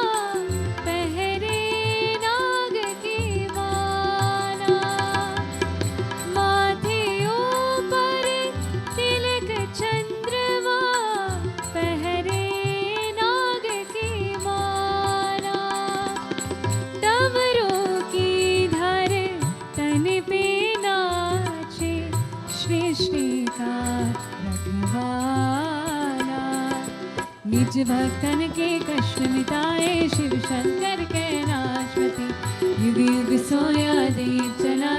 पहरे नाग की माला माथे ऊपर तिलक चंद्रमा पहरे नाग की माला डमरू की धर तन पे नाचे सृष्टि का रखवाला निज भक्तन के कष्ट मिटाए शिव शंकर के नाशपति युग युग सोया दीप जला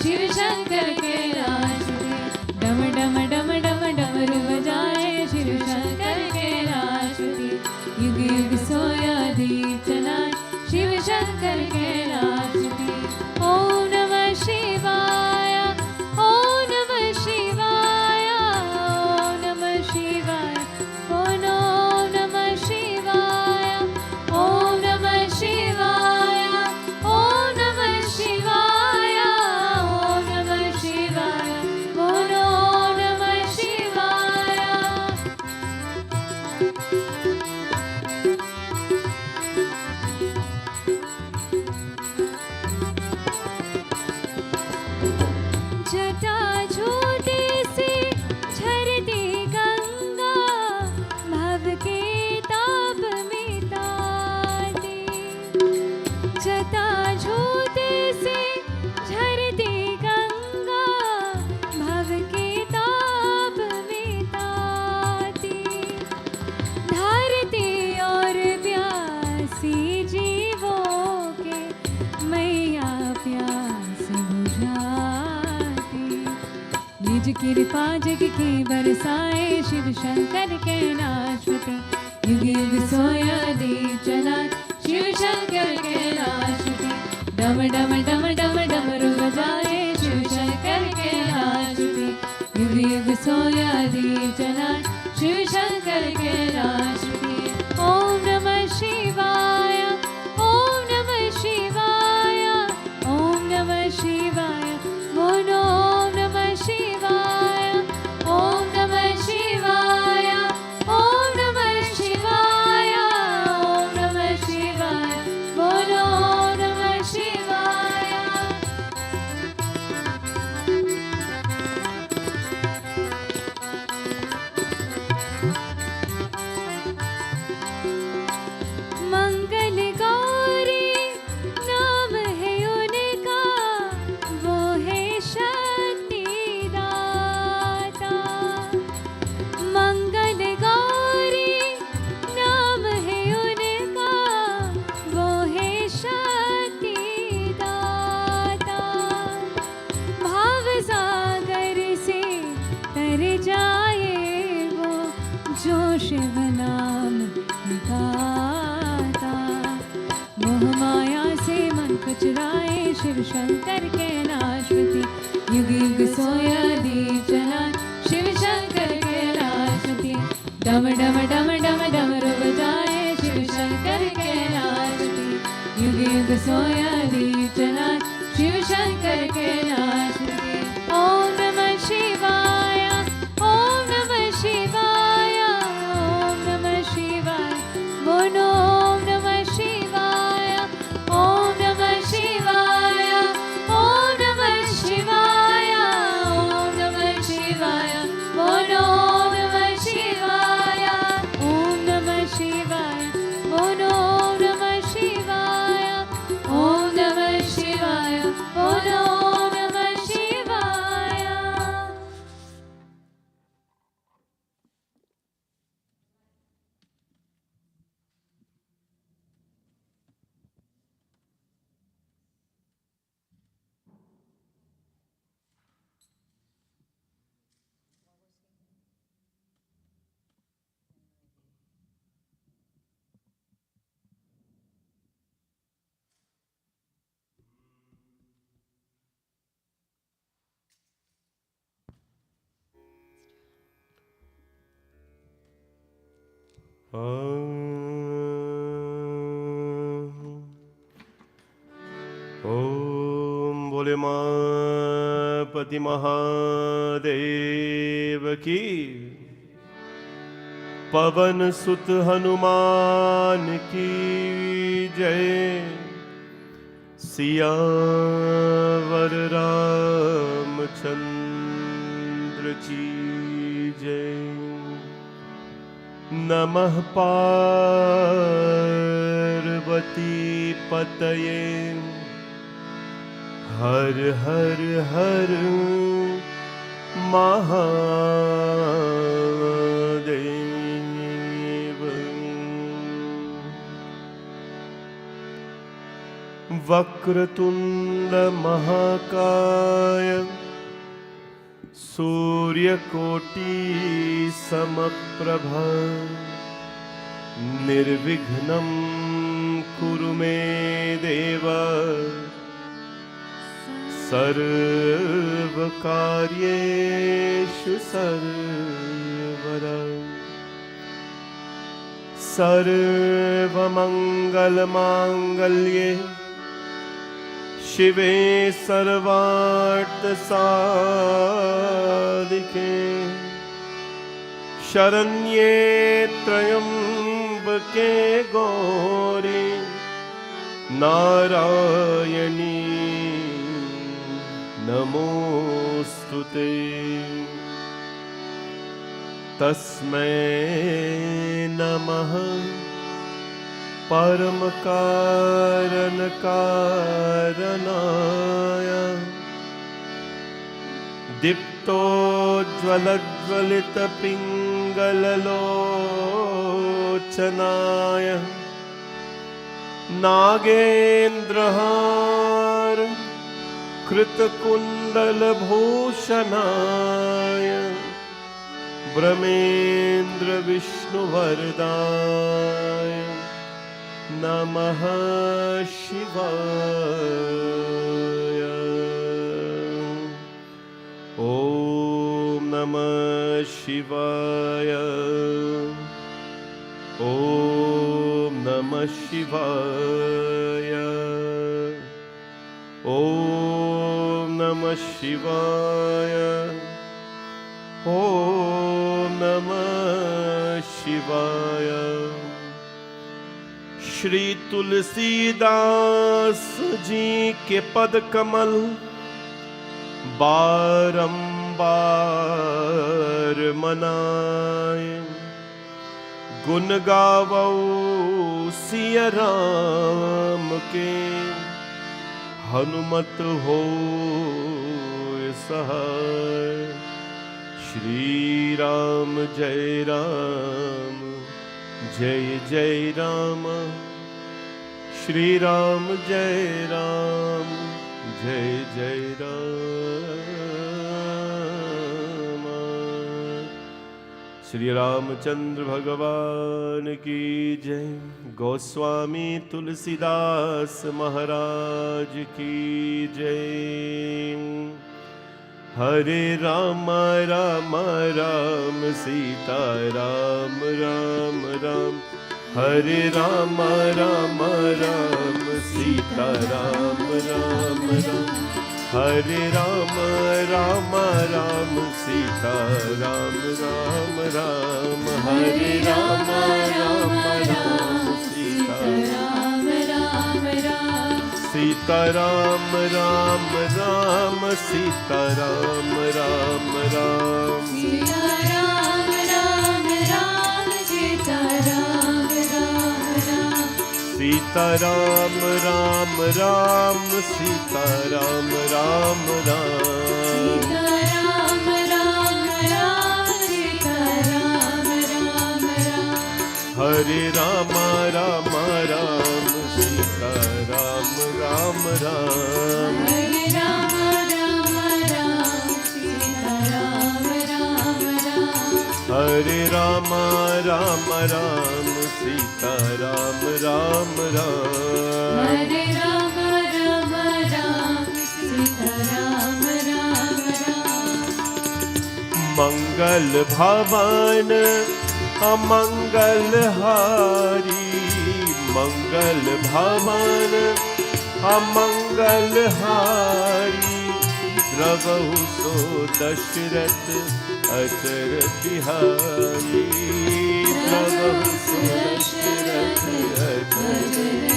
शिव शंकर के नाशपति डम डम डम डम डमरू बजाए शिव शंकर के नाशपति युग युग सोया दीप जला शिव शंकर के नाशपति ओम नमः शिवाय ओम नमः शिवाय ओम नमः शिवाय बोलो ओम नमः शिवाय ओम नमः शिवाय ओम नमः शिवाय ओम नमः शिवाय बोलो ओम नमः शिवाय जटा झूटे से झरती गंगा भव के ताप मिटाती जटा झूटे से झरती गंगा भव के ताप मिटाती धरती और प्यासी जीवों के मैया प्यास बुझाती निज कृपा जग की बरसाए शिव शंकर के नाशपति युग युग सोया दीप जला शिव शंकर के नाशपति डम डम डम डम डमरू बजाए शिव शंकर के नाशपति युग युग सोया दीप जला शिव शंकर के नाशपति ओम नमः शिवाय ओम नमः शिवाय ओम नमः शिवाय बोलो ओम नमः शिवाय ओम नमः शिव नाम गाता। मोह माया से मन को चुराए शिव शंकर के नाशपति। युग युग सोया दीप जलाए शिव शंकर के नाशपति। डम डम डम डम डमरू बजाए शिव शंकर के नाशपति। युग युग सोया दीप जलाए शिव शंकर के नाशपति। ओम नमः शिवाय, ओम नमः शिवाय, ओम नमः शिवाय, बोलो ओम नमः शिवाय, ओम नमः शिवाय, ओम नमः शिवाय, ओम नमः शिवाय, बोलो ओम नमः शिवाय, ओम नमः शिवाय, बोलो ओम नमः शिवाय, ओम नमः शिवाय, बोलो ओम नमः शिवाय। ओम बोले मापति महादेव की। पवन सुत हनुमान की जय। सियावर रामचंद्र की जय। नमः पार्वती पतये। हर हर हर महादेव। वक्रतुंड महाकाय। सूर्यकोटि समप्रभा। निर्विघ्नं कुरु मे देव। सर्वकार्येषु सर्वदा। सर्वमंगलमांगल्ये शिवे सर्वार्थसाधिके। शरण्ये त्र्यंबके गौरी नारायणी नमोस्तुते। तस्मै नमः परम कारण कारणाय। दीप्तोज्ज्वलज्वलित पिङ्गललोचनाय। नागेन्द्रहार कृतकुण्डलभूषणाय। ब्रह्मेन्द्र विष्णुवरदाय नमः शिवाय। ॐ नमः शिवाय। ॐ नमः शिवाय। ॐ नमः शिवाय। ॐ नमः शिवाय। श्री तुलसीदास जी के पद कमल बारंबार मनाए। गुण गावो सिया राम के। हनुमत हो सहाय। श्री राम जय राम जय जय राम। श्री राम जय राम जय जय राम। श्री रामचंद्र भगवान की जय। गोस्वामी तुलसीदास महाराज की जय। हरे राम राम राम सीता राम राम राम। हरे राम राम राम सीता राम राम राम। हरे राम राम राम सीता राम राम राम। हरे राम राम राम सीता राम राम राम। सीता राम राम राम सीता राम राम राम। सीता राम राम राम सीता राम राम राम। सीता राम राम राम सीता राम राम राम। सीता राम राम राम सीता राम राम राम। हरे राम राम राम सीता राम राम राम। हरे राम राम राम सीता राम राम राम। हरे राम राम राम सीता राम राम राम। हरे राम राम राम सीता राम राम राम। मंगल भवन अमंगल हारी। मंगल भवन अमंगल हारी। द्रवहु सो दशरथ अचर बिहारी। द्रवहु सो दशरथ अचर।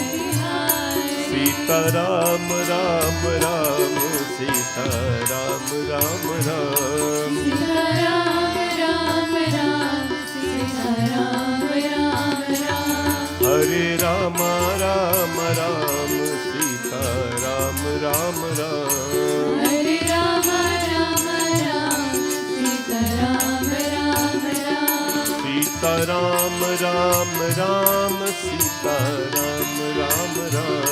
सीता राम राम राम सीता राम राम राम। सीता राम राम राम सीता राम राम राम। हरे राम राम राम सीता राम राम राम। हरे राम राम राम सीता राम राम राम। सीता राम राम राम सीता राम राम राम।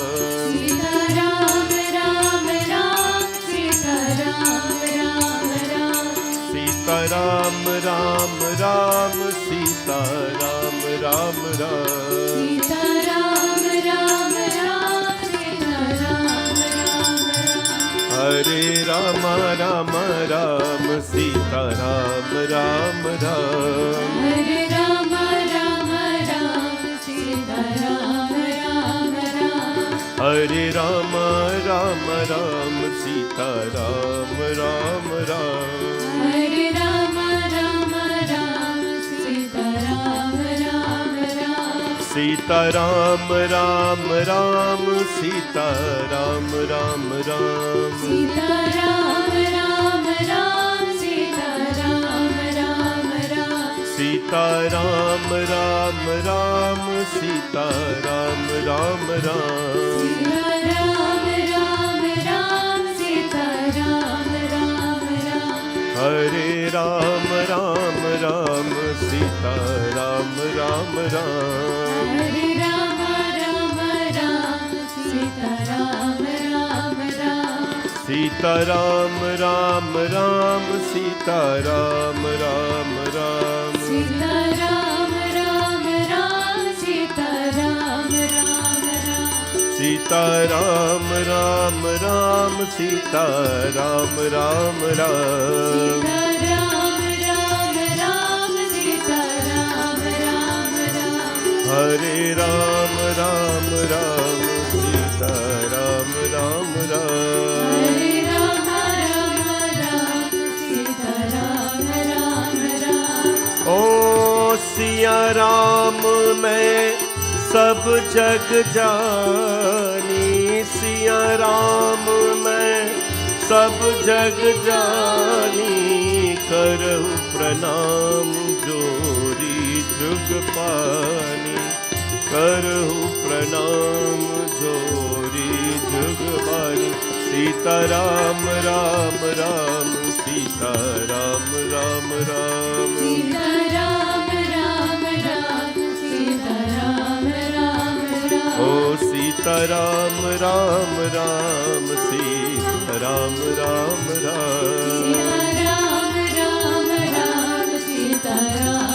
सीता राम राम राम सीता राम राम राम। सीता राम राम राम सीता राम राम राम। सीता राम राम राम सीता राम राम राम। हरे राम राम राम सीता राम राम राम। हरे राम राम राम सीता राम राम राम। हरे राम राम राम सीता राम राम राम। हरे राम राम राम सीता राम राम राम। सीता राम राम राम सीता राम राम राम। सीता राम राम राम सीता राम राम राम। सीता राम राम राम सीता राम राम राम। सीता राम राम राम सीता राम राम राम। हरे राम राम राम सीता राम राम राम। हरे राम राम राम सीता राम राम राम। सीता राम राम राम सीता राम राम राम। सीता राम राम राम सीता राम राम राम। सीता राम राम राम सीता राम राम राम। सीता राम राम राम सीता राम राम राम। हरे राम राम राम सीता राम राम राम। हरे राम राम राम सीता राम राम राम। ओ सिया राम मैं सब जग जानी। सिया राम मैं सब जग जानी। करहु प्रणाम जोरी जुग पानी। करहु प्रणाम जोरी जुग पानी। सीता राम राम राम सीता राम राम राम। सीता राम राम राम सीता राम राम राम। ओ सीता राम राम राम सीता राम राम राम। सीता राम राम राम सीता राम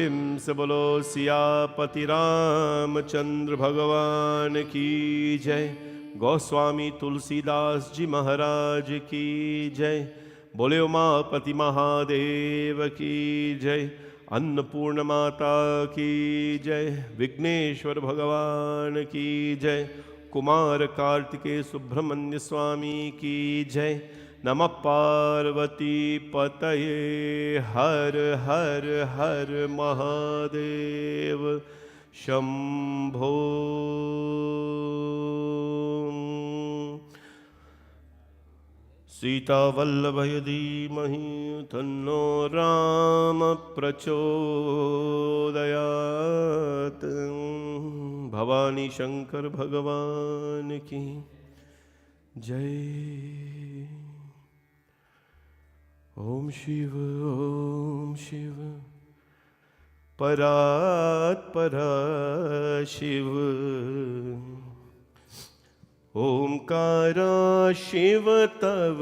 प्रेम से बोलो सियापति रामचंद्र भगवान की जय। गोस्वामी तुलसीदास जी महाराज की जय। बोले उमापति महादेव की जय। अन्नपूर्ण माता की जय। विघ्नेश्वर भगवान की जय। कुमार कार्तिकेय सुब्रह्मण्य स्वामी की जय। नमः पार्वती पतये हर हर हर महादेव शंभो। सीता वल्लभय धीमहि तन्नो राम प्रचोदयात्। भवानी शंकर भगवान की जय। ओम शिव परात्परा शिव। ओंकारा शिव तव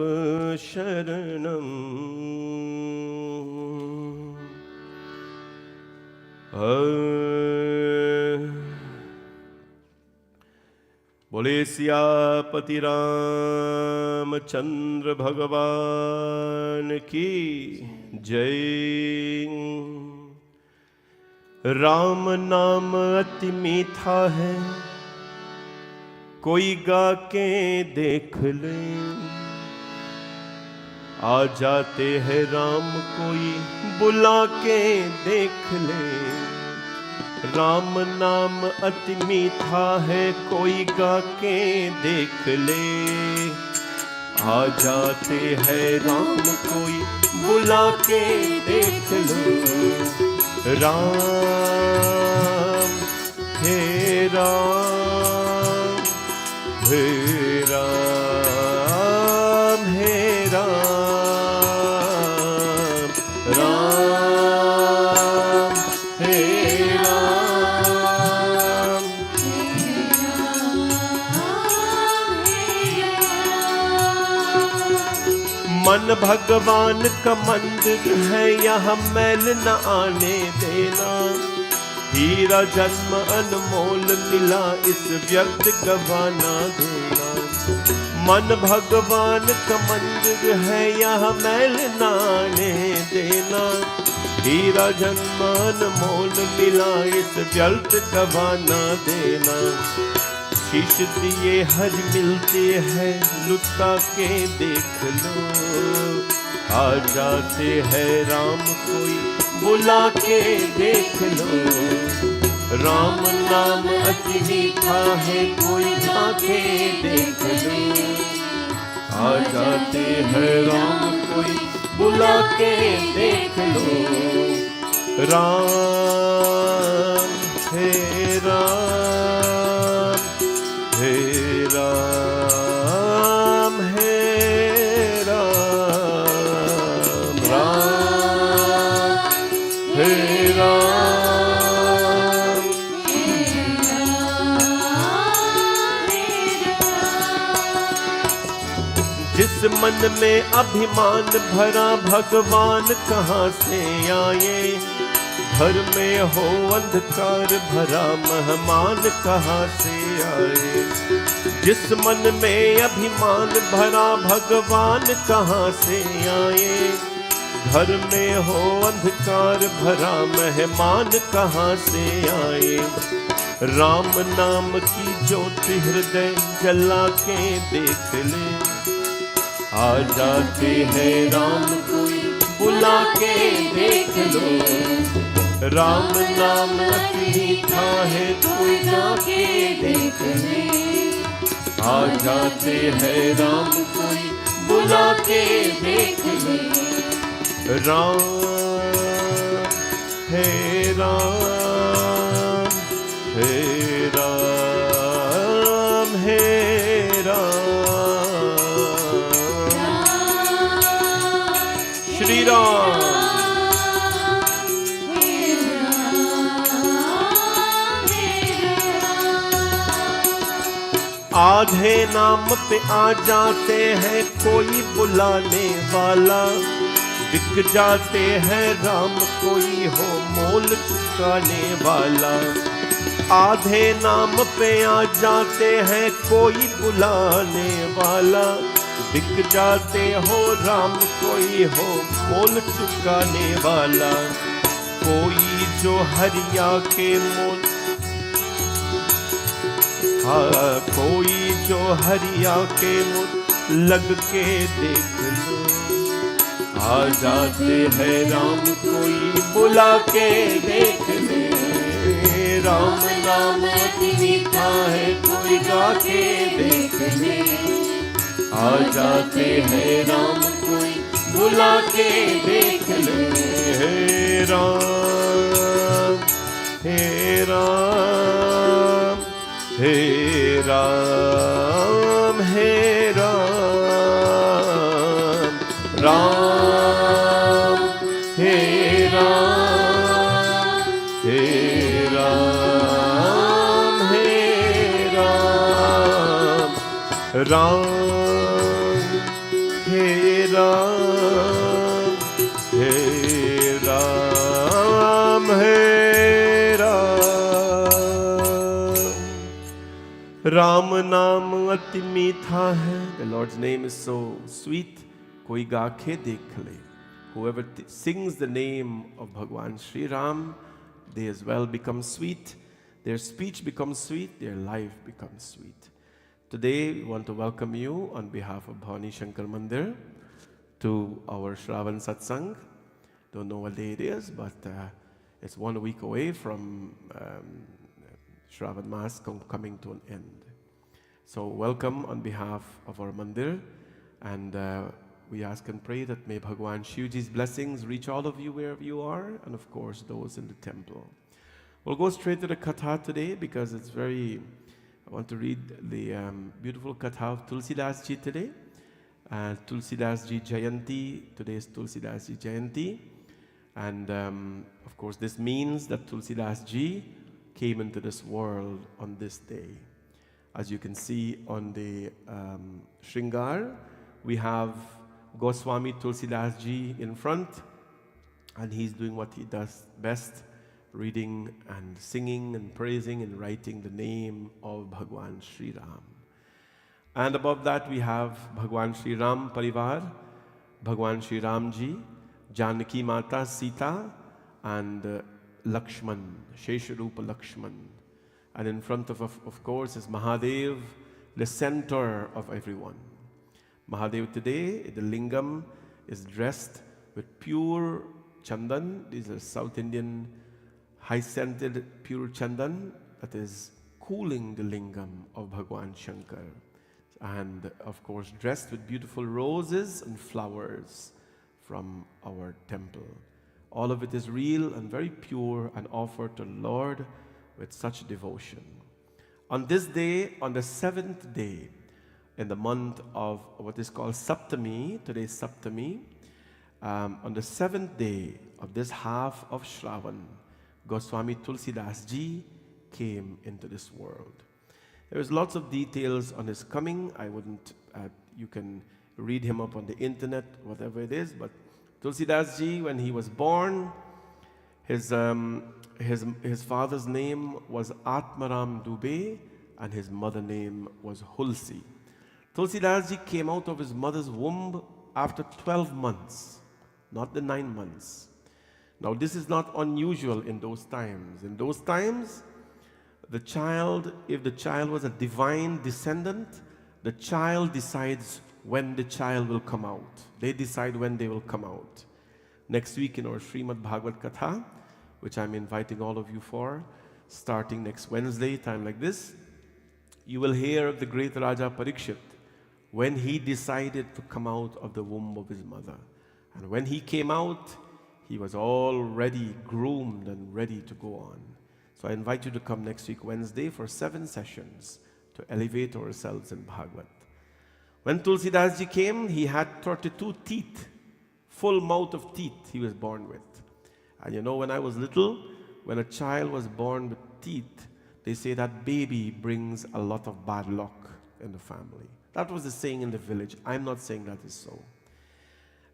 शरणम्। बोले सियापति रामचंद्र भगवान की जय। राम नाम अति मीठा है, कोई गा के देख ले। आ जाते हैं राम कोई बुला के देख ले। राम नाम अति मीठा है, कोई गा के देख ले। आ जाते हैं राम कोई बुला के देख लो। राम हे राम हे राम हे राम राम हे राम। मन भगवान का मंदिर है, यहाँ मैल न आने देना। हीरा जन्म अनमोल मिला, इस व्यर्थ गवाना देना। मन भगवान का मंदिर है, यहाँ मैल न आने देना। हीरा जन्म अनमोल मिला, इस व्यर्थ गवाना देना। शीश दिए हज मिलते हैं, लुटा के देख लो। आ जाते हैं राम कोई बुला के देख लो। राम नाम अति मीठा है, कोई जाके देख लो। आ जाते हैं राम कोई बुला के देख लो। राम हे राम हे राम हे राम राम हे राम। जिस मन में अभिमान भरा, भगवान कहाँ से आए। घर में हो अंधकार भरा, मेहमान कहाँ से आए। जिस मन में अभिमान भरा, भगवान कहाँ से आए। घर में हो अंधकार भरा, मेहमान कहाँ से आए। राम नाम की ज्योति हृदय जला के देख ले। आ जाते हैं राम कोई बुला के देख लो। राम नाम अति मीठा है, कोई जाके देख ले। आ जाते हैं राम कोई बुला के देख ले। राम हे राम हे राम हे राम। श्री राम आधे नाम पे आ जाते हैं, कोई बुलाने वाला। बिक जाते हैं राम कोई हो मोल चुकाने वाला। आधे नाम पे आ जाते हैं कोई बुलाने वाला। बिक जाते हो राम कोई हो मोल चुकाने वाला। कोई जो हरिया के मोल, हाँ कोई जो हरिया के मोल लग के देख लो। आ जाते हैं राम कोई बुला के देख ले। राम नाम अति मीठा है कोई गा के देख ले। आ जाते हैं राम कोई बुला के देख ले। हे राम हे राम हे राम हे राम राम हे राम हे राम हे राम राम हे राम हे राम हे राम। राम नाम अति मीठा है। The Lord's name is so sweet. कोई गा के देख ले। Whoever sings the name of Bhagwan Sri Ram, they as well become sweet. Their speech becomes sweet, their life becomes sweet. Today, we want to welcome you on behalf of Bhavani Shankar Mandir to our Shraavan Satsang. Don't know what day it is, but it's 1 week away from Shraavan Mass coming to an end. So welcome on behalf of our Mandir, and we ask and pray that may Bhagwan Shivji's blessings reach all of you wherever you are, and of course those in the temple. We'll go straight to the Katha today because it's I want to read the beautiful Katha of Tulsidas Ji today. Tulsidas Ji Jayanti, today is Tulsidas Ji Jayanti. And of course this means that Tulsidas Ji came into this world on this day. As you can see on the Shringar, we have Goswami Tulsidas Ji in front, and he's doing what he does best, reading and singing and praising and writing the name of Bhagwan Sri Ram. And above that we have Bhagwan Sri Ram Parivar, Bhagwan Sri Ram Ji, Janaki Mata Sita, and Lakshman, Shesharupa Lakshman. And in front of course, is Mahadev, the center of everyone. Mahadev today, the lingam is dressed with pure chandan. These are South Indian high-scented pure chandan that is cooling the lingam of Bhagwan Shankar. And of course, dressed with beautiful roses and flowers from our temple. All of it is real and very pure and offered to the Lord with such devotion. On this day, on the 7th day, in the month of what is called Saptami, today is Saptami, on the 7th day of this half of Shraavan, Goswami Tulsidas Ji came into this world. There is lots of details on his coming. I wouldn't, you can read him up on the internet, whatever it is, but Tulsidas Ji, when he was born, his father's name was Atmaram Dubey and his mother name was Hulsi. Tulsidas Ji came out of his mother's womb after 12 months, not the 9 months. Now this is not unusual in those times. In those times, the child, if the child was a divine descendant, the child decides when the child will come out. They decide when they will come out. Next week in our Srimad Bhagavad Katha, which I'm inviting all of you for, starting next Wednesday, time like this, you will hear of the great Raja Parikshit, when he decided to come out of the womb of his mother. And when he came out, he was already groomed and ready to go on. So I invite you to come next week, Wednesday, for 7 sessions to elevate ourselves in Bhagavad. When Tulsidas Ji came, he had 32 teeth, full mouth of teeth he was born with. And you know, when I was little, when a child was born with teeth, they say that baby brings a lot of bad luck in the family. That was the saying in the village. I'm not saying that is so.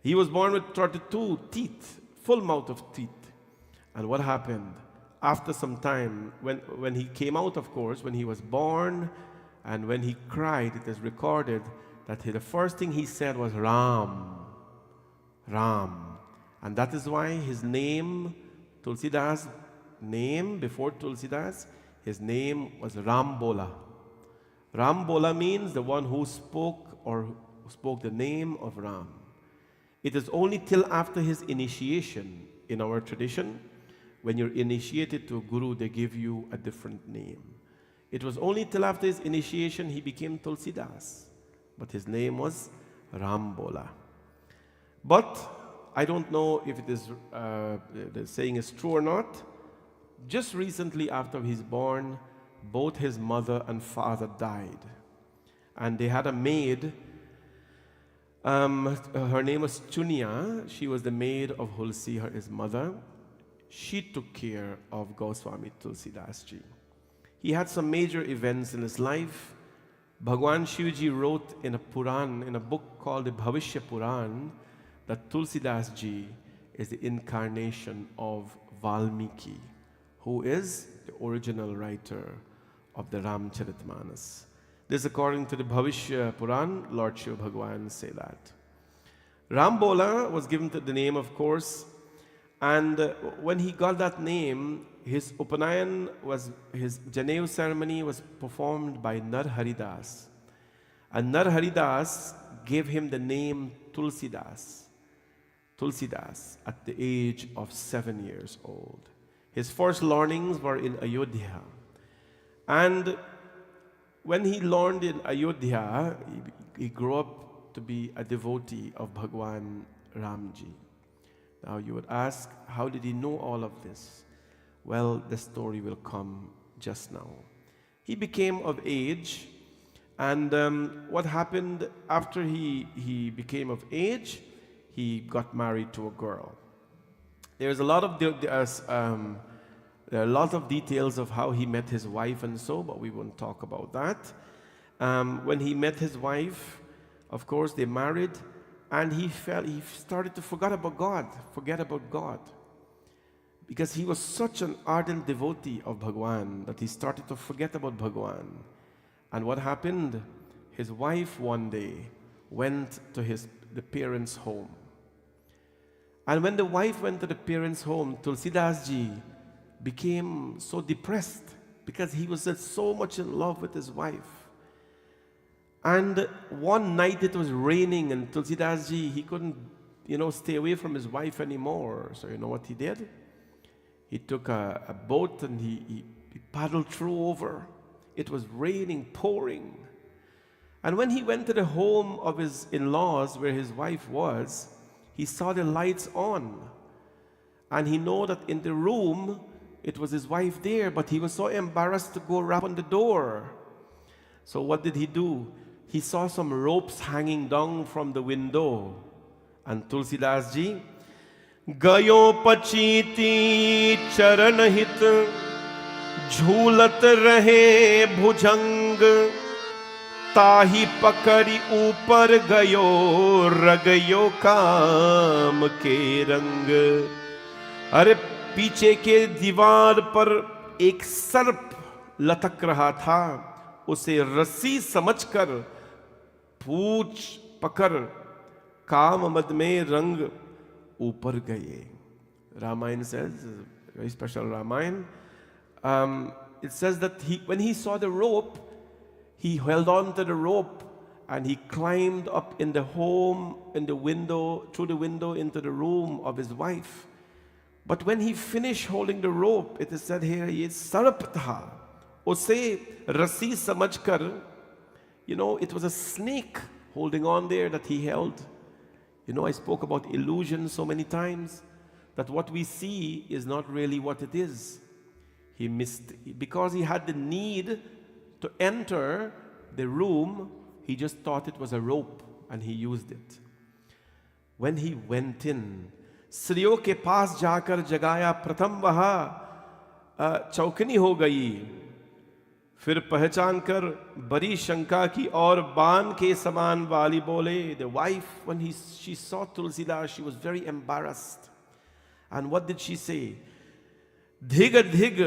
He was born with 32 teeth, full mouth of teeth. And what happened? After some time, when he came out, of course, when he was born, and when he cried, it is recorded that the first thing he said was Ram, Ram. And that is why his name, Tulsidas' name before Tulsidas, his name was Rambola. Rambola means the one who spoke or spoke the name of Ram. It is only till after his initiation in our tradition, when you're initiated to a guru, they give you a different name. It was only till after his initiation he became Tulsidas, but his name was Rambola. But I don't know if it is the saying is true or not. Just recently after he's born, both his mother and father died. And they had a maid. Her name was Chunia. She was the maid of Hulsi, his mother. She took care of Goswami Tulsidas Ji. He had some major events in his life. Bhagwan Shivji wrote in a Puran, in a book called the Bhavishya Puran, that Tulsidas Ji is the incarnation of Valmiki, who is the original writer of the Ramcharitmanas. This according to the Bhavishya Puran, Lord Shiva Bhagwan say that. Rambola was given the name, of course, and when he got that name, his Upanayan was, his Janeu ceremony was performed by Nar Haridas. And Nar Haridas gave him the name Tulsidas. Tulsidas at the age of 7 years old. His first learnings were in Ayodhya. And when he learned in Ayodhya, he grew up to be a devotee of Bhagwan Ramji. Now you would ask, how did he know all of this? Well, the story will come just now. He became of age, and what happened after he became of age, he got married to a girl. There's a lot of there are a lot of details of how he met his wife and so, but we won't talk about that. When he met his wife, of course, they married, and he started to forget about God. Because he was such an ardent devotee of Bhagwan that he started to forget about Bhagwan. And what happened? His wife one day went to the parents' home. And when the wife went to the parents' home, Tulsidas Ji became so depressed because he was so much in love with his wife. And one night it was raining, and Tulsidas Ji, he couldn't, stay away from his wife anymore. So you know what he did? He took a boat and he paddled through over. It was raining, pouring. And when he went to the home of his in-laws where his wife was, he saw the lights on. And he knew that in the room, it was his wife there, but he was so embarrassed to go rap on the door. So what did he do? He saw some ropes hanging down from the window. And Tulsidas Ji, Gayo pachiti charan hit jhulat rahe bhujang ताही पकड़ी ऊपर गयो रगयो काम के रंग। अरे पीछे के दीवार पर एक सर्प लटक रहा था, उसे रस्सी समझकर पूछ पकड़ काम मद में रंग ऊपर गए. Ramayana says, very special Ramayana, it says that when he saw the rope, he held on to the rope and he climbed up in the home, in the window, through the window into the room of his wife. But when he finished holding the rope, it is said here, ye sarap tha, use rasi samajhkar, it was a snake holding on there that he held. I spoke about illusion so many times, that what we see is not really what it is. He missed, because he had the need to enter the room, he just thought it was a rope and he used it. When he went in, स्त्रियों के पास जाकर जगाया प्रथम वह चौकनी हो गई. फिर पहचान कर बड़ी शंका की और बाण के समान वाली बोले. The wife, when she saw Tulsidas, she was very embarrassed. And what did she say? धिग धिग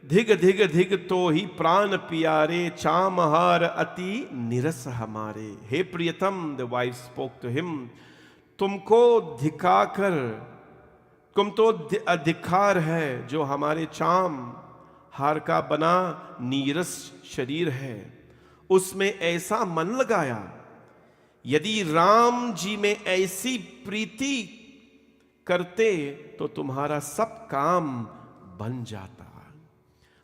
धिग धिग धिग तो ही प्राण पियारे, चामहार अति निरस हमारे. हे प्रियतम, the wife spoke to him, तुमको धिकाकर, तुम तो अधिकार है जो हमारे चाम हार का बना नीरस शरीर है, उसमें ऐसा मन लगाया. यदि राम जी में ऐसी प्रीति करते तो तुम्हारा सब काम बन जाता.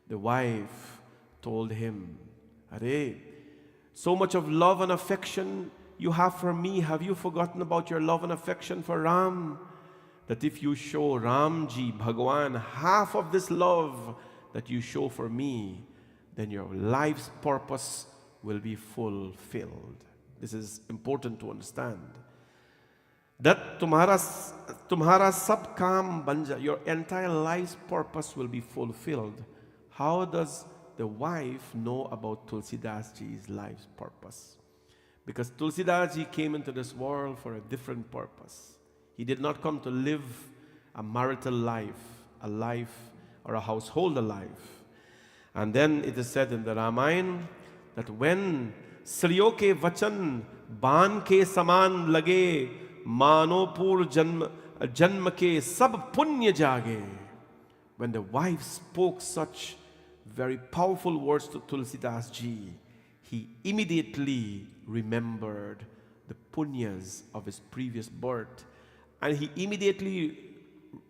The wife told him, अरे, so much of love and affection you have for me, have you forgotten about your love and affection for Ram? That if you show Ram ji, Bhagwan, half of this love that you show for me, then your life's purpose will be fulfilled. This is important to understand. That तुम्हारा सब काम बन जाए, your entire life's purpose will be fulfilled. How does the wife know about Tulsidas ji's life's purpose? Because Tulsidas ji came into this world for a different purpose. He did not come to live a marital life, a life or a householder life. And then it is said in the Ramayana that when स्त्रियों के वचन बाण के समान लगे, मानो पूर्व जन्म के सब पुण्य जागे. When the wife spoke such very powerful words to Tulsidas ji, he immediately remembered the punyas of his previous birth, and he immediately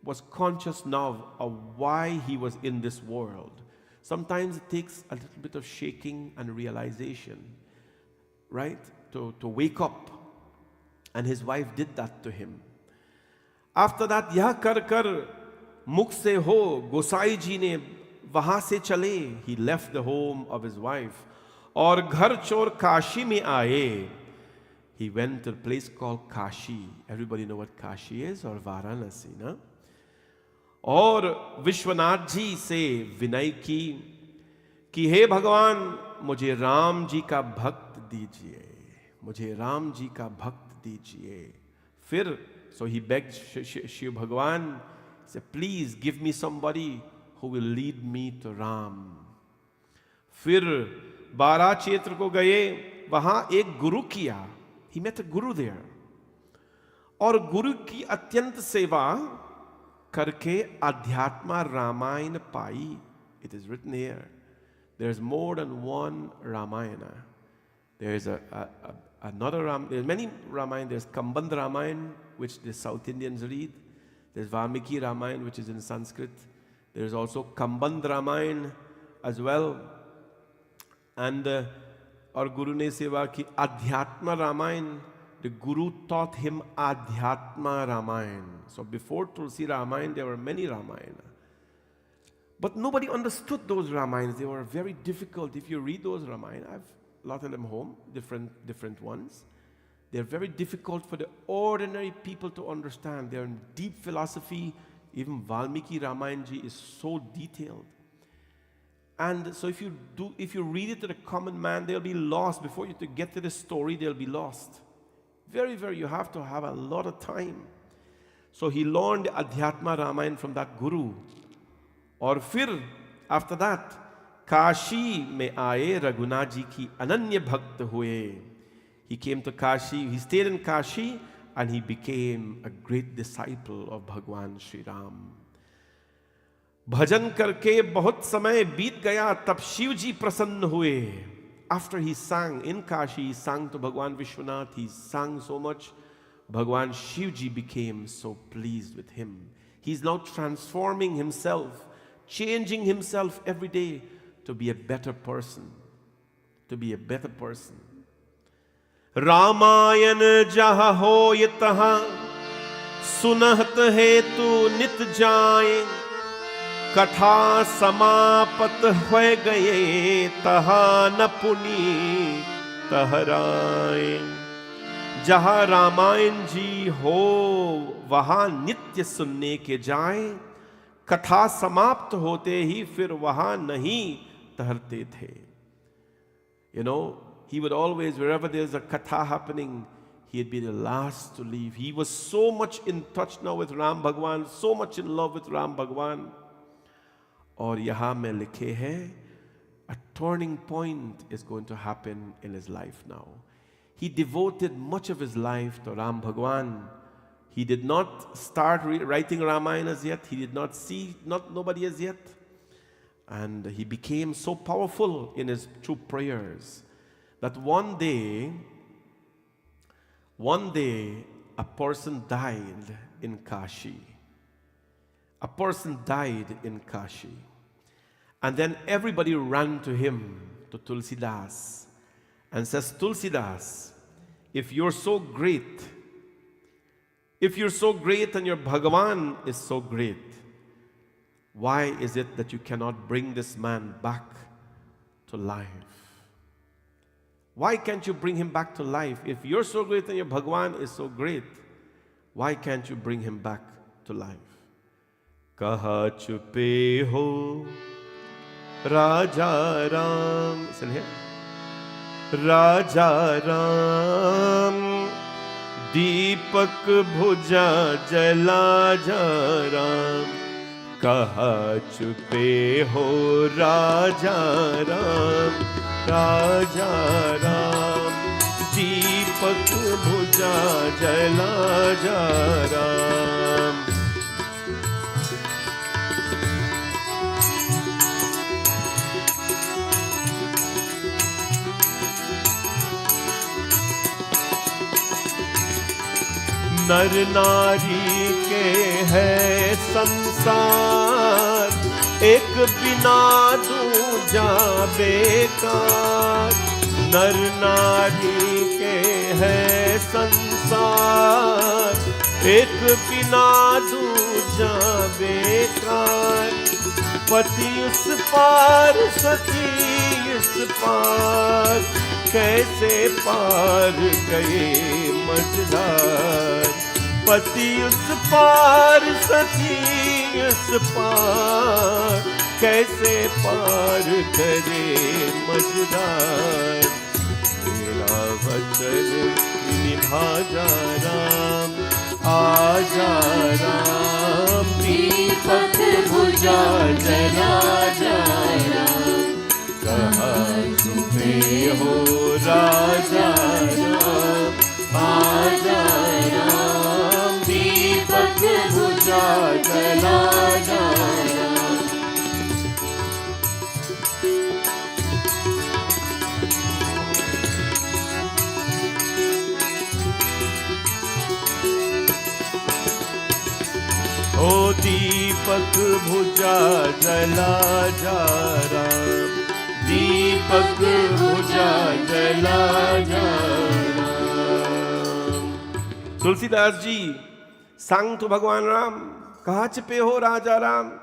was conscious now of why he was in this world. Sometimes it takes a little bit of shaking and realization, right, to wake up. And his wife did that to him. After that, यह कर कर मुख से हो, गोसाई जी ने वहां से चले. He left the home of his wife. और घर चोर काशी में आए. He went to a place called Kashi. Everybody know what Kashi is, or Varanasi, na? और विश्वनाथ जी से विनय की कि हे भगवान, मुझे राम जी का भक्त दीजिए, मुझे राम जी का भक्त दीजिए. फिर, so he begged Shiv Bhagwan, said, please give me somebody who will lead me to Ram. फिर 12 क्षेत्र को गए, वहां एक गुरु किया. He met a guru there. और गुरु की अत्यंत सेवा करके अध्यात्म रामायण पाई. It is written here. There's more than one Ramayana. There's another Ram. There's many Ramayana. There's Kamband Ramayana, which the South Indians read. There's Valmiki Ramayana, which is in Sanskrit. There's also Kamband Ramayana as well. And और गुरु ने सेवा की अध्यात्म Ramayan. The Guru taught him Adhyatma Ramayana. So before Tulsi Ramayana, there were many Ramayana. But nobody understood those Ramayanas. They were very difficult. If you read those Ramayana, I have a lot of them home, different ones. They're very difficult for the ordinary people to understand. They're in deep philosophy. Even Valmiki Ramayanji is so detailed. And so if you read it to the common man, they'll be lost. Before you to get to the story, they'll be lost. You have to have a lot of time. So he learned Adhyatma Ramayana from that guru. और फिर after that, Kashi में आए रघुनाथ जी की अनन्य भक्त हुए. He came to Kashi, he stayed in Kashi, and he became a great disciple of Bhagwan Shri Ram. भजन करके बहुत समय बीत गया, तब शिव जी प्रसन्न हुए. After he sang in Kashi, he sang to Bhagwan Vishwanath, he sang so much, Bhagwan Shiv ji became so pleased with him. He's now transforming himself, changing himself every day to be a better person. To be a better person. Ramayan jaha hoye taha, सुनहत हेतु नित जाए, कथा समापत हो गए, तहा न पुनी तहराए. जहाँ रामायण जी हो वहाँ नित्य सुनने के जाए, कथा समाप्त होते ही फिर वहाँ नहीं ठहरते थे. You know, he would always, wherever there's a katha happening, he'd be the last to leave. He was so much in touch now with Ram Bhagwan, so much in love with Ram Bhagwan. और यहाँ में लिखे हैं, a turning point is going to happen in his life now. He devoted much of his life to Ram Bhagwan. He did not start writing Ramayana as yet. He did not see nobody as yet. And he became so powerful in his true prayers that one day a person died in Kashi. A person died in Kashi. And then everybody ran to him, to Tulsidas, and says, Tulsidas, if you're so great and your Bhagavan is so great, why is it that you cannot bring this man back to life? Why can't you bring him back to life? If you're so great and your Bhagavan is so great, why can't you bring him back to life? Kaha chupe ho Raja Ram. Listen here. Raja Ram Deepak bhuja jala Ram. Kaha chupe ho Raja Ram. Raja Ram Deepak bhuja jala Ram. नर नारी के है संसार, एक बिना दूजा बेकार. नर नारी के है संसार, एक बिना दूजा बेकार. पति उस पार सती इस पार, कैसे पार गए मझधार. पति उस पार सती उस पार, कैसे पार करे मझधार. मेरा वचन निभा जा राम, आजा राम. दीपक बुझा जला जा राम. कहा तुम्हें हो राजा राम, आजा राम. दीपक बुझा जला जा राम. ओ दीपक बुझा जला जा राम. दीपक बुझा जला जा Ram. Tulsidas ji sang to Bhagwan Ram, kaha chipe ho Raja Ram?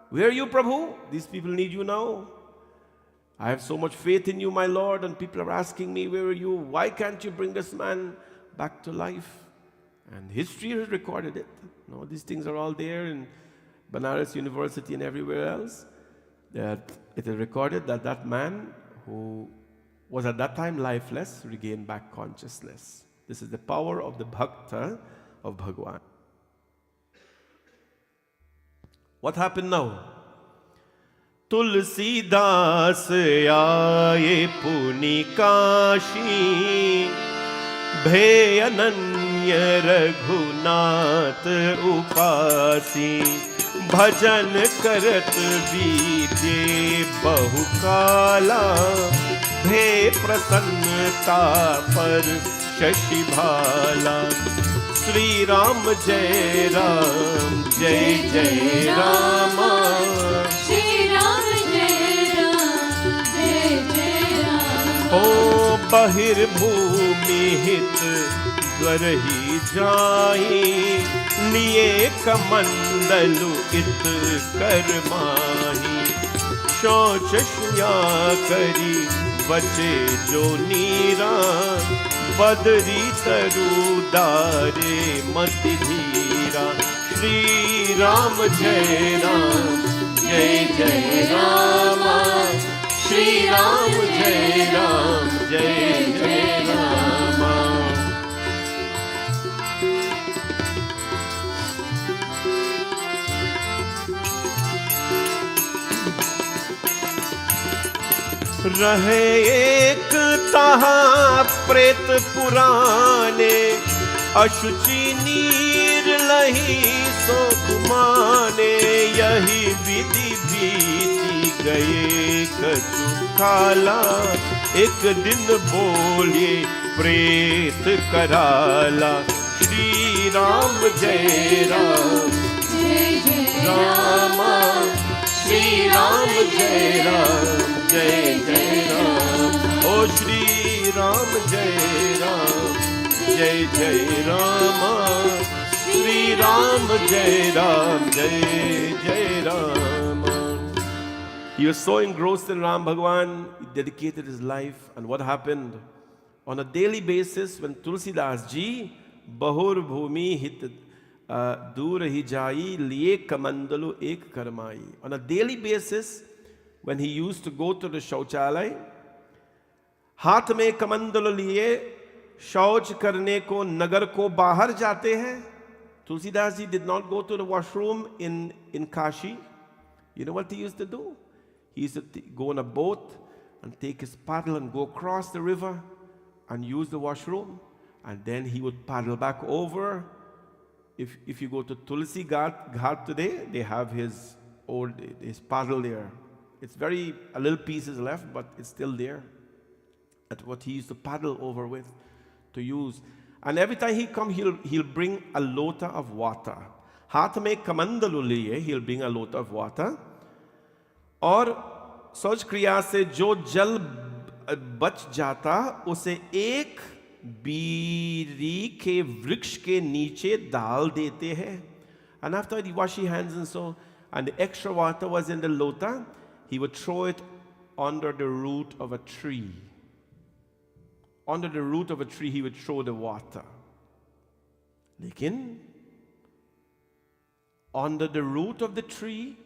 Where are you, Prabhu? These people need you now. I have so much faith in you, my Lord, and people are asking me, where are you? Why can't you bring this man back to life? And history has recorded it. No, these things are all there in Banaras University and everywhere else. That it is recorded that that man who was at that time lifeless regained back consciousness. This is the power of the Bhakta of Bhagwan. What happened now? Tulsidas aaye puni kashi, bhe ananya raghunath upasi. भजन करत बीते बहुकाला, भे प्रसन्नता पर शशि भाला. श्री राम जय राम, जय जय राम. श्री राम जय राम, जय जय राम. ओ बहिर्भूमि हित द्वरहि जाहि, लिए कमंडलु इत कर माही. शौच शुया करी बचे जो नीरा, बदरी तरु दारे मति धीरा. श्री राम जय राम, जय जय राम. श्री राम जय राम जय जय राम। रहे एक तहाँ प्रेत पुराने, अशुचि नीर लही सो घुमाने, यही विधि बीती गए कछु काला, एक दिन बोले प्रेत कराला। श्री राम जय राम जय जय राम, श्री राम जय राम जय जय राम। ओ श्री राम जय राम जय जय राम, श्री राम जय राम जय जय Ram. He was so engrossed in Ram Bhagwan, he dedicated his life. And what happened? On a daily basis, when Tulsidas ji, Bahur Bhumi Hit Dur Hi Jai, Liye Kamandalu Ek Karmai. On a daily basis, when he used to go to the Shauchalay, हाथ में कमंडल लिए शौच करने को नगर को बाहर जाते हैं. Tulsidas ji did not go to the washroom in Kashi. You know what he used to do? He used to go on a boat and take his paddle and go across the river and use the washroom. And then he would paddle back over. If you go to Tulsi Ghat today, they have his paddle there. It's a little piece is left, but it's still there. That's what he used to paddle over with to use. And every time he come, he'll bring a lota of water. हाथ में कमंडलू लिए, he'll bring a lota of water. और शौच क्रिया से जो जल बच जाता, उसे एक बीरी के वृक्ष के नीचे डाल देते हैं. And after he wash his hands and the extra water was in the lota, he would throw it under the root of a tree. Under the root of a tree, he would throw the water. लेकिन under the root of the tree,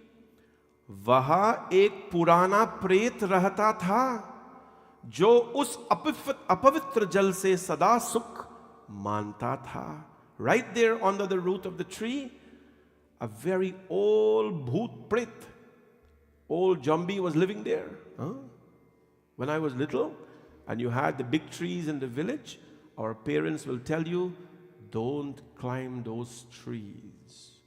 वहां एक पुराना प्रेत रहता था, जो उस अपवित्र जल से सदा सुख मानता था. Right there under the root of the tree, a very old bhoot pret, old zombie was living there. When I was little, and you had the big trees in the village, our parents will tell you, don't climb those trees.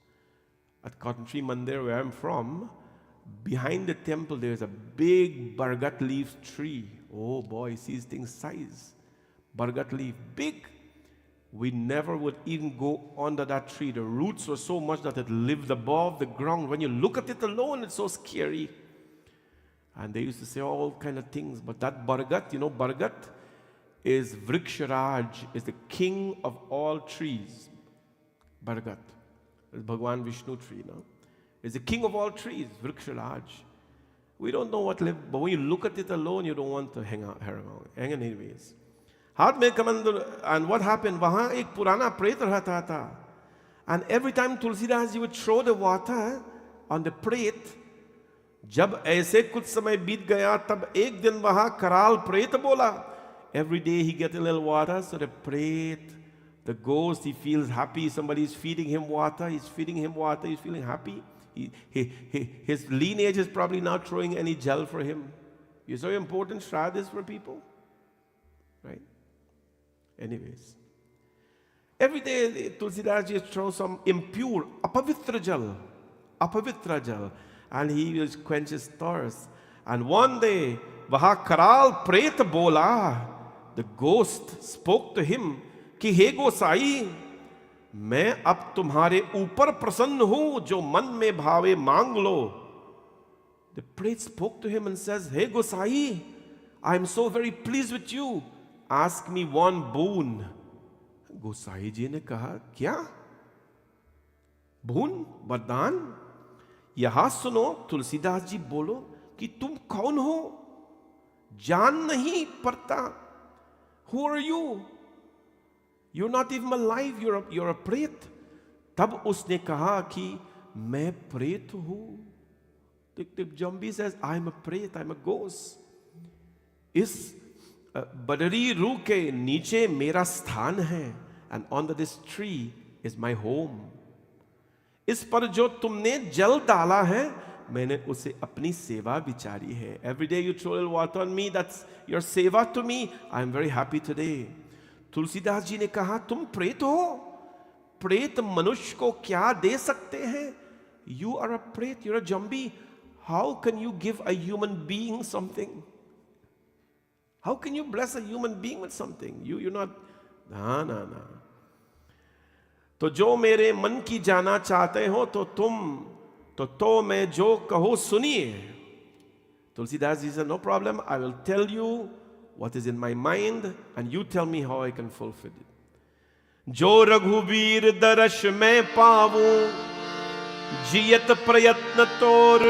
At Cotton Tree Mandir, where I'm from, behind the temple, there's a big bargat leaf tree. Oh boy, sees things size. Bargat leaf, big. We never would even go under that tree. The roots were so much that it lived above the ground. When you look at it alone, it's so scary. And they used to say all kind of things. But that Bargat, Bargat is Vriksharaj, is the king of all trees. Bargat is Bhagwan Vishnu tree, is the king of all trees, Vriksharaj. We don't know what live, but when you look at it alone, you don't want to hang around. Anyways. हाथ में कमंडल, and what happened? वहां एक पुराना प्रेत रहता था. And every time Tulsidas ji would throw the water on the pret, जब ऐसे कुछ समय बीत गया, तब एक दिन वहां कराल प्रेत बोला. Every day he get a little water, so the pret, the ghost, he feels happy. Somebody is feeding him water. He's feeding him water. He's feeling happy. His lineage is probably not throwing any gel for him. You see how important Shraad is for people, right? Anyways, every day Tulsidas ji throw some impure, apavitra jal, and he will quench his thirst. And one day, waha karal pret bola, the ghost spoke to him, कि हे गोसाई, मैं अब तुम्हारे ऊपर प्रसन्न हूं, जो मन में भावे मांग लो. The priest spoke to him and says, hey Gosai, I am so very pleased with you. Ask me one boon. गोसाई जी ने कहा, क्या boon, वरदान? यहां सुनो, तुलसीदास जी बोलो कि तुम कौन हो? जान नहीं पड़ता. Who are you? You're not even alive, you're a प्रेत. तब उसने कहा कि मैं प्रेत हूं. The zombie says, I'm a प्रेत, I'm a ghost. इस बदरी रूह के नीचे मेरा स्थान है, and on this tree is my home. इस पर जो तुमने जल डाला है, मैंने उसे अपनी सेवा विचारी है। Every day you throw water on me, that's your seva to me. I am very happy today. Tulsidas ji ने कहा, तुम प्रेत हो, प्रेत मनुष्य को क्या दे सकते हैं? यू आर अ प्रेत, you are a zombie. How can you give a human being something? How can you bless a human being with something? You not, ना ना ना। तो जो मेरे मन की जाना चाहते हो तो तुम तो मैं जो कहो सुनिए। Tulsidas ji said, no problem, I will tell you what is in my mind and you tell me how I can fulfill it. जो रघुवीर दर्श में पाऊं, जियत प्रयत्न तोर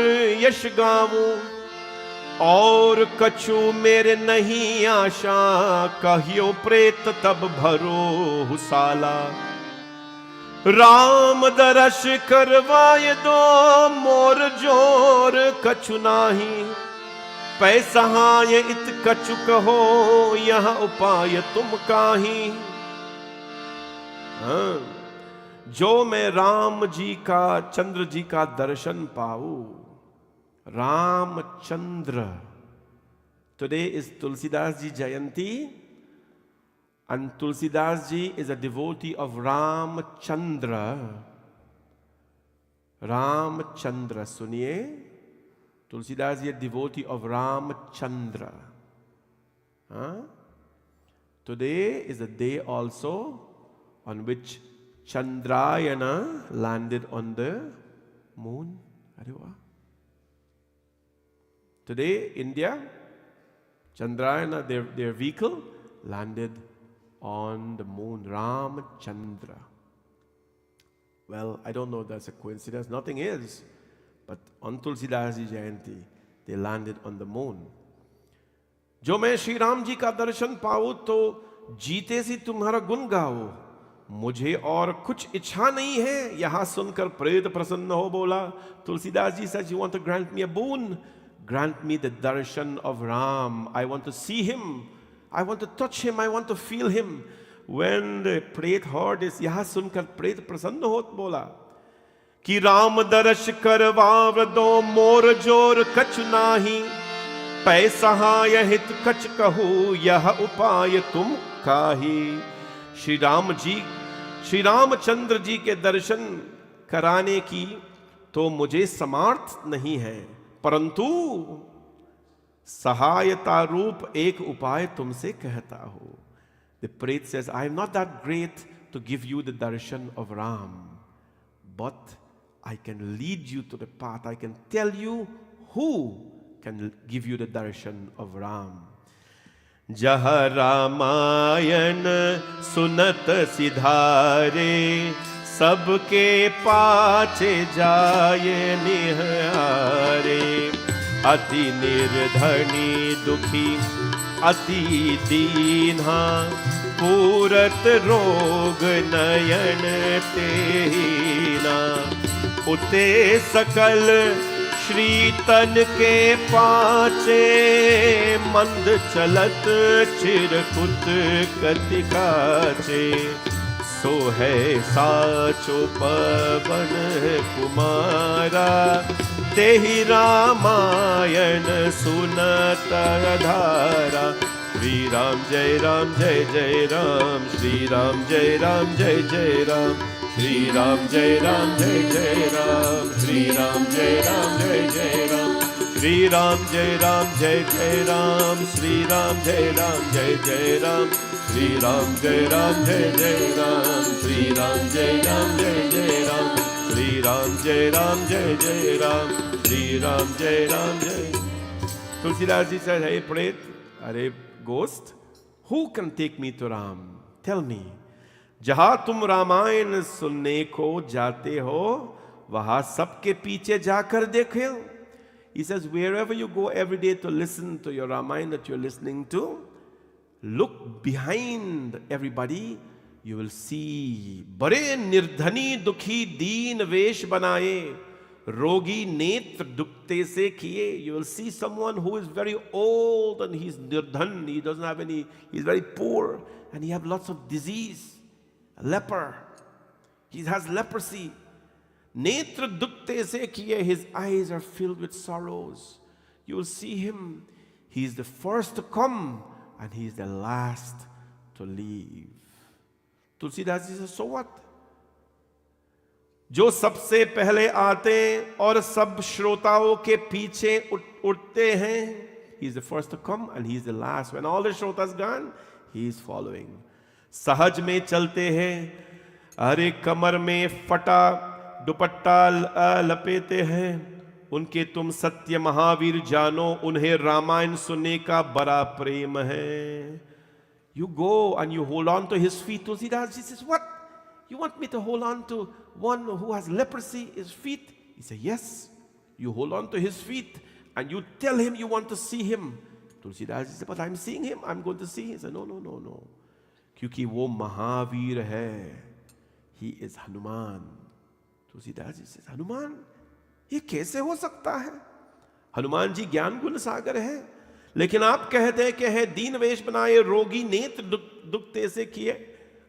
यश गाऊं, और कछु मेरे नहीं आशा, कहियो प्रेत तब भरो हुसाला। राम दर्श करवाए दो, मोर जोर कछु नाही, पैसहाय इत कछु कहो, यह उपाय तुम काही। जो मैं राम जी का, चंद्र जी का दर्शन पाऊं, Ramchandra. Today is Tulsidas ji Jayanti, and Tulsidas ji is a devotee of Ramchandra. Ramchandra, suniye, Tulsidas ji is a devotee of Ramchandra. Today is a day also on which Chandrayana landed on the moon. Today, India, Chandrayana, their vehicle, landed on the moon. Ramchandra. Well, I don't know if that's a coincidence. Nothing is. But on Tulsidas ji Jayanti, they landed on the moon. जो मैं श्री राम जी का दर्शन पाऊं तो जीते सी तुम्हारा गुण गाओ, मुझे और कुछ इच्छा नहीं है। यहां सुनकर प्रेत प्रसन्न हो बोला। Tulsidas ji says, you want to grant me a boon? Grant me the darshan of Ram. I want to see him. I want to touch him. I want to feel him. When the प्रेत heard this, यह सुनकर प्रेत प्रसन्न होत बोला कि राम दर्श करवाव दो, मोर जोर कछ नाही, पैसहाय हित कछ कहू, यह उपाय तुम काही। श्री रामचंद्र जी के दर्शन कराने की तो मुझे समर्थ नहीं है, परंतु सहायता रूप एक उपाय तुमसे कहता हूं। The Pret says, I am not that great to give you the darshan of Ram, but I can lead you to the path. I can tell you who can give you the darshan of Ram. जह रामायण सुनत सिधारे, सबके पाछे जाए निहारे। अति निर्धनी दुखी अति दीन्हा, पूरत रोग नयन तेना। उते सकल श्री तन के पाचे, मंद चलत चिरकुत कति काचे। सो है साचो पवन कुमारा, तेहि रामायण सुनत धारा। श्री राम जय राम जय जय राम, श्री राम जय राम जय जय राम, श्री राम जय राम जय जय राम, श्री राम जय राम जय जय राम, श्री राम जय राम जय जय राम, श्री राम जय राम जय जय राम, श्री राम जय राम जय जय राम, श्री राम जय राम जय जय राम, श्री राम जय राम जय जय राम, श्री राम जय राम जय। तुलसीदास जी said, hey प्रेत, अरे ghost, who can take me to Ram? Tell me. जहां तुम रामायण सुनने को जाते हो, वहां सबके पीछे जाकर देखो। He says, wherever you go every day to listen to your Ramayana that you're listening to, look behind everybody, you will see बड़े निर्धनी दुखी दीन वेश बनाए, रोगी नेत्र दुखते से किए. You will see someone who is very old and he's nirdhan, he doesn't have any, he's very poor and he have lots of disease. A leper. He has leprosy. Netra dukte se kiye, his eyes are filled with sorrows. You will see him. He is the first to come and he is the last to leave. Tulsidas ji says, so what? जो सबसे पहले आते और सब श्रोताओं के पीछे उठते हैं. He is the first to come and he is the last. When all the shrotas gone, he is following. सहज में चलते हैं, अरे कमर में फटा दुपट्टा लपेटे हैं. उनके तुम सत्य महावीर जानो, उन्हें रामायण सुनने का बड़ा प्रेम है. You go and you hold on to his feet. Tulsidas ji says, what? You want me to hold on to one who has leprosy, his feet? He said, yes. You hold on to his feet and you tell him you want to see him. Tulsidas ji said, but I'm seeing him. I'm going to see him. He said, no, no, no, no. क्योंकि वो महावीर है. He is Hanuman. Tulsidas ji says, Hanuman? ये कैसे हो सकता है? हनुमान जी ज्ञान गुण सागर है, लेकिन आप कहते हैं कि है दीन वेश बनाए, रोगी नेत्र दुखते से किए.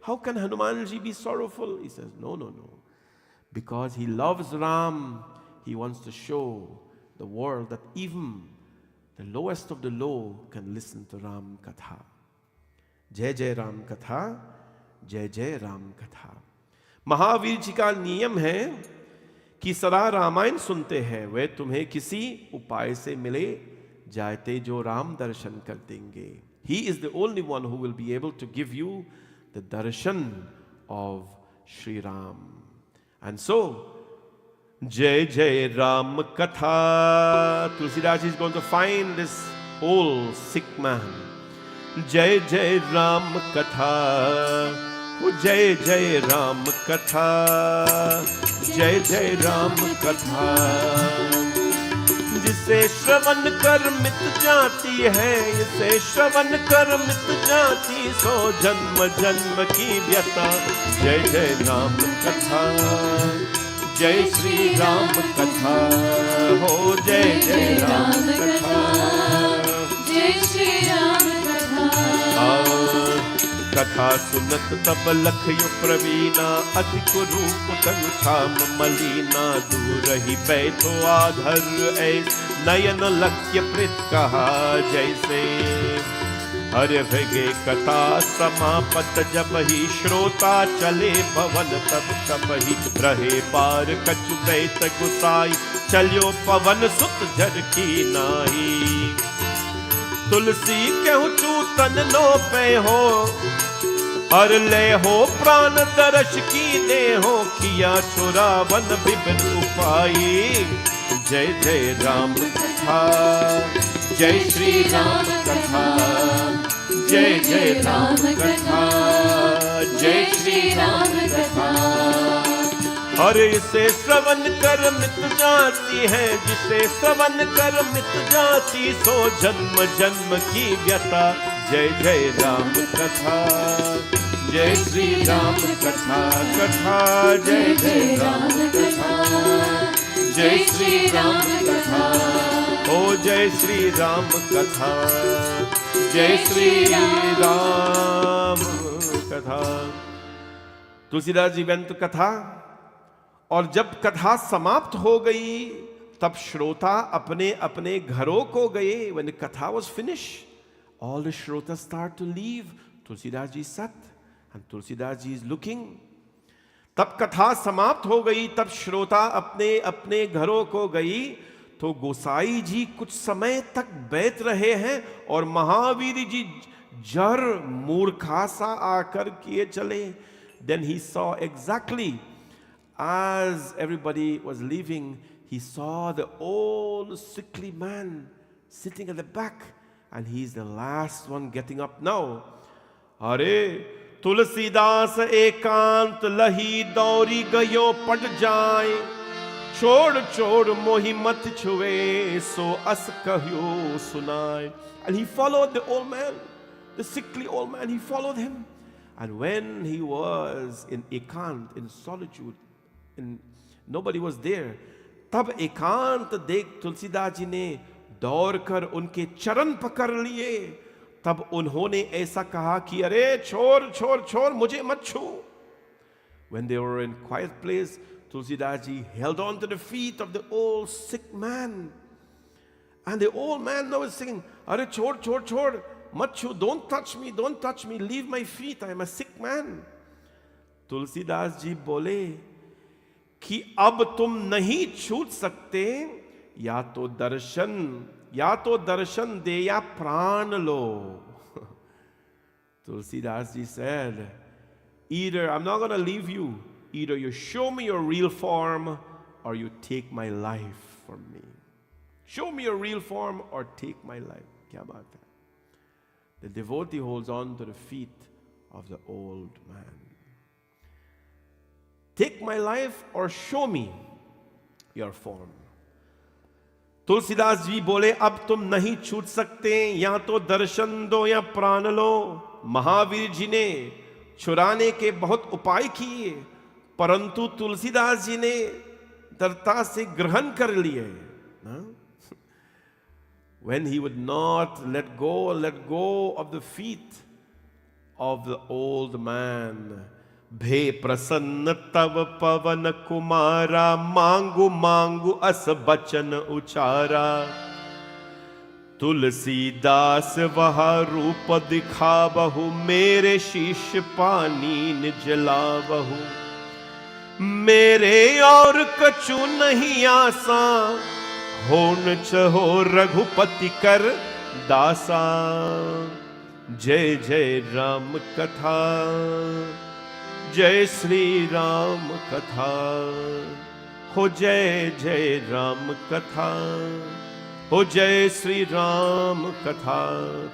How can Hanuman ji be sorrowful? He says, no, no, no. Because he loves Ram, he wants to show the world that even the lowest of the low can listen to Ram Katha. Jai Jai Ram Katha, Jai Jai Ram Katha. Mahavir ji का नियम है कि सदा रामायण सुनते हैं, वे तुम्हें किसी उपाय से मिले जाते जो राम दर्शन कर देंगे. He is the only one who will be able to give you the darshan of Shri Ram. And so, Jai Jai Ram Katha. Tulsidas is going to find this old sick man. Jai Jai Ram Katha. Jai Jai Ram Katha. Jai Jai Ram Katha. जिसे श्रवण कर मिट जाती है, इसे श्रवण कर मिट जाती सो जन्म जन्म की व्यथा. जय जय राम कथा, जय श्री राम कथा हो. जय जय राम कथा, जय श्री राम कथा. कथा सुनत तब लखयु प्रवीणा, अति कुरूप तनु छाम मलिना. दूर ही बैठो आधर ऐस नयन लक्ष्य प्रीत कहा जैसे. हरे भगे कथा समापत जब ही श्रोता चले पवन, तब तब ही रहे पार कछु बैत गुसाई. चलियो पवन सुत झर की नाई. तुलसी कहु चूतन लो पे हो, और ले हो प्राण दर्श की दे हो. किया छुरावन विभिन्न उपाई. जय जय राम कथा, जय श्री राम कथा. जय जय राम कथा, जय श्री राम कथा. और इसे श्रवण कर मिट जाती है, जिसे श्रवण कर मिट जाती सो जन्म जन्म की व्यथा. जय जय राम कथा, जय श्री राम कथा. कथा जय जय राम कथा, जय श्री राम कथा. ओ जय श्री राम कथा, जय श्री राम कथा. तुलसीदास जी बेंत कथा. और जब कथा समाप्त हो गई तब श्रोता अपने अपने घरों को गए. When the katha was finished, all the shrotas start to leave. Tulsidas ji sat and Tulsidas ji is looking. तब कथा समाप्त हो गई, तब श्रोता अपने अपने घरों को गई. तो गोसाई जी कुछ समय तक बैठ रहे हैं और महावीर जी जर मूर्खा सा आकर किए चले. Then he saw exactly as everybody was leaving, he saw the old sickly man sitting at the back and he is the last one getting up now. अरे तुलसीदास एकांत लही दौरी गयो पट जाए. छोड़ छोड़ मोहि मत छुए सो अस कह्यो सुनाए. And he followed the old man, the sickly old man. He followed him. And when he was in ekant, in solitude, and nobody was there, तब एकांत देख तुलसीदास जी ने दौड़कर उनके चरण पकड़ लिए। तब उन्होंने ऐसा कहा कि अरे छोड़ छोड़ छोड़, मुझे मत छू। When they were in quiet place, Tulsidas ji held on to the feet of the old sick man. And the old man now is saying, "Arey chhod, chhod, chhod, mat chhu, don't touch me, leave my feet, I am a sick man." Tulsidas ji बोले कि अब तुम नहीं छूट सकते, या तो दर्शन दे या प्राण लो। Tulsidas ji said, either I'm not going to leave you, either you show me your real form or you take my life from me. Show me your real form or take my life. Kya baat hai? The devotee holds on to the feet of the old man. Take my life or show me your form. Tulsidas ji बोले अब तुम नहीं छूट सकते, या तो दर्शन दो या प्राण लो। महावीर जी ने छुड़ाने के बहुत उपाय किए, परंतु तुलसीदास जी ने दृढ़ता से ग्रहण कर लिए। When he would not let go of the feet of the old man. भे प्रसन्न तव पवन कुमारा, मांगू मांगू अस बचन उचारा। तुलसीदास वह रूप दिखावहु, मेरे शीश पानी न जलावहु। मेरे और कछु नहीं आसा, होन चहो रघुपति कर दासा। जय जय राम कथा, जय श्री राम कथा, हो जय जय राम कथा, हो जय श्री राम कथा।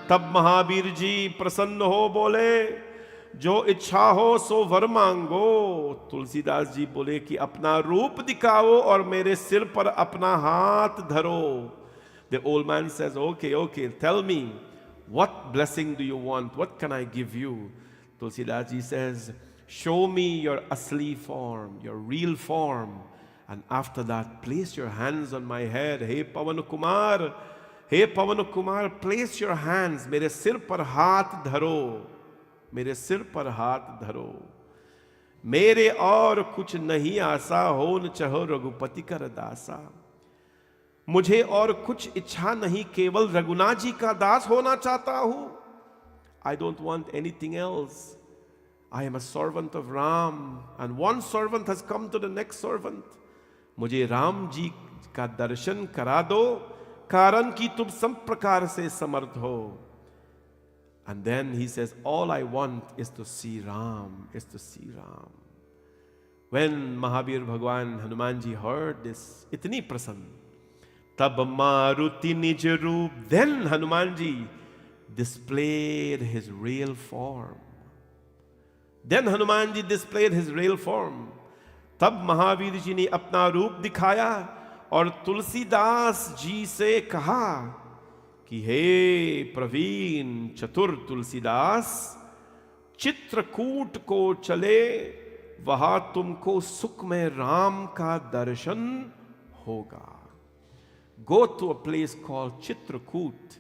तब महावीर जी प्रसन्न हो बोले, जो इच्छा हो सो वर मांगो। तुलसीदास जी बोले कि अपना रूप दिखाओ और मेरे सिर पर अपना हाथ धरो। The old man says, okay, tell me, what blessing do you want? What can I give you? Tulsidas ji says, show me your asli form, your real form. And after that, place your hands on my head. Hey Pavan Kumar, place your hands. मेरे सिर पर हाथ धरो, मेरे सिर पर हाथ धरो। मेरे और कुछ नहीं आसा, हो न चहो रघुपति कर दासा। मुझे और कुछ इच्छा नहीं, केवल रघुनाथ जी का दास होना चाहता हूं। I don't want anything else. I am a servant of Ram, and one servant has come to the next servant. मुझे राम जी का दर्शन करा दो, कारण कि तुम सब प्रकार से समर्थ हो। And then he says, all I want is to see Ram, is to see Ram. When Mahavir Bhagwan Hanuman ji heard this, itni prasann, tab Maruti nij roop, then Hanuman ji displayed his real form. Then Hanuman ji displayed his real form. तब महावीर जी ने अपना रूप दिखाया और तुलसीदास जी से कहा कि हे प्रवीण चतुर तुलसीदास, चित्रकूट को चले, वहां तुमको सुख में राम का दर्शन होगा। Go to a place called Chitrakoot.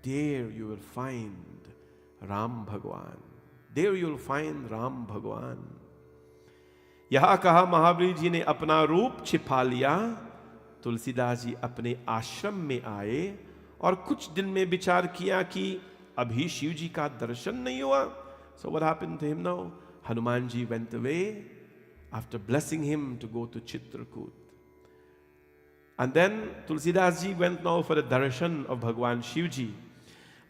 There you will find Ram Bhagwan. There you will find Ram Bhagwan. यहां कहा महावीर जी ने अपना रूप छिपा लिया। तुलसीदास जी अपने आश्रम में आए और कुछ दिन में विचार किया कि अभी शिव जी का दर्शन नहीं हुआ। So what happened to him now? Hanuman ji went away after blessing him to go to Chitrakoot. And then Tulsidas ji went now for the darshan of Bhagwan Shiv ji.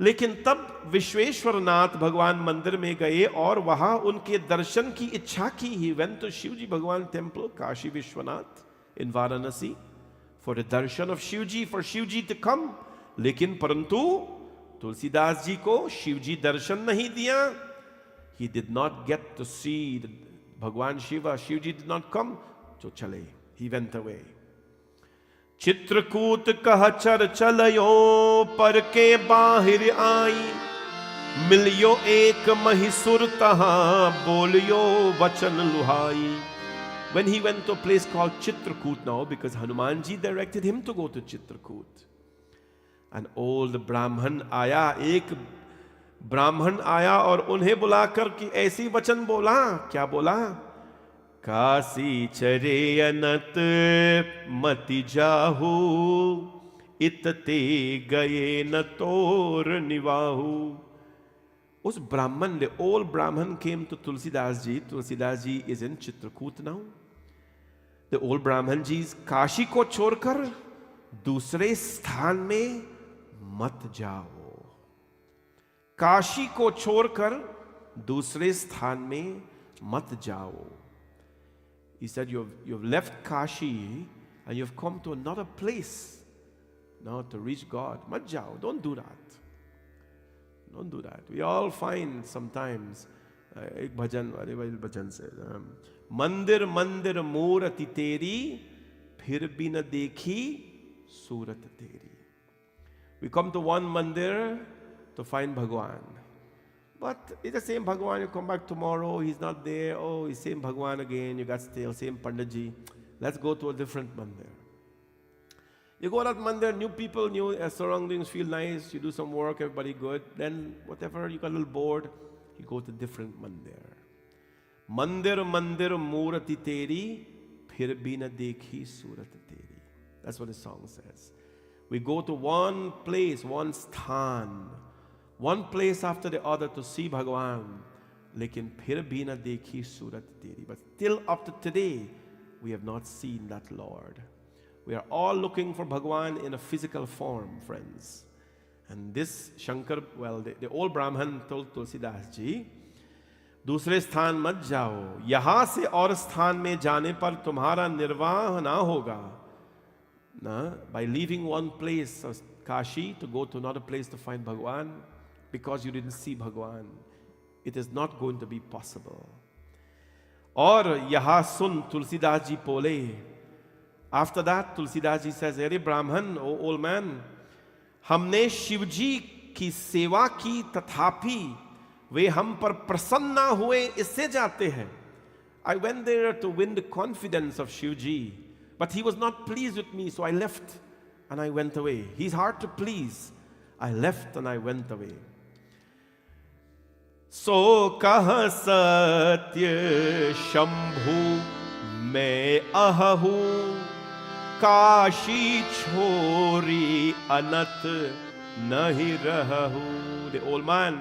लेकिन तब विश्वेश्वर नाथ भगवान मंदिर में गए और वहां उनके दर्शन की इच्छा की। He went to Shivji Bhagwan temple, Kashi Vishwanath in Varanasi, for the darshan of Shivji, for Shivji to come. लेकिन परंतु तुलसीदास जी को शिवजी दर्शन नहीं दिया। He did not get to see Bhagwan Shiva. Shivji did not come. तो चले, he went away. Chitrakoot कह चर चलयो, पर के बाहिर आई। मिलियो एक महिसुर तहां, बोलियो वचन लुहाई। when he went to a place called Chitrakoot now, because Hanumanji directed him to go to Chitrakoot. An old Brahman आया, एक ब्राह्मण आया और उन्हें बुलाकर कि ऐसी वचन बोला. क्या बोला? काशी चरे अनत मति जाहू, इतते गए न तोर निवाहू. उस ब्राह्मण, the old Brahman came to Tulsidas ji. Tulsidas ji is in Chitrakoot now. The old Brahman ji, Kashi को छोड़कर दूसरे स्थान में मत जाओ. काशी को छोड़कर दूसरे स्थान में मत जाओ. He said, you've left Kashi and you've come to another place now to reach God. Mat jao. Don't do that. Don't do that. We all find sometimes एक भजन भजन से मंदिर मंदिर मूरति तेरी फिर भी न देखी सूरत तेरी. We come to one mandir to find Bhagwan, but it's the same Bhagwan. You come back tomorrow, he's not there. Oh, it's same Bhagwan again. You got still same Panditji. Let's go to a different mandir. You go to that mandir, new people, new surroundings, feel nice. You do some work, everybody good. Then whatever, you got a little bored, you go to different mandir. Mandir mandir मूरति तेरी फिर भी न देखी सूरत तेरी. That's what the song says. We go to one place, one sthan, one place after the other to see Bhagwan. लेकिन फिर भी न देखी सूरत तेरी. But still up to today, we have not seen that Lord. We are all looking for Bhagwan in a physical form, friends. And this Shankar, well, the old Brahman told Tulsidas ji, दूसरे स्थान मत जाओ, यहां से और स्थान में जाने पर तुम्हारा निर्वाह ना होगा. Na, by leaving one place, Kashi, to go to another place to find Bhagwan, because you didn't see Bhagwan, it is not going to be possible. और यहाँ सुन तुलसीदास जी बोले. After that, Tulsidas ji says, "Hey Brahman, oh old man, हमने शिवजी की सेवा की तथापि वे हम पर प्रसन्न ना हुए, इससे जाते हैं." I went there to win the confidence of Shivji, but he was not pleased with me, so I left and I went away. He's hard to please. I left and I went away. So कह सत्य शंभु मैं अहू, काशी छोरी अनत नहीं रहू. The old man,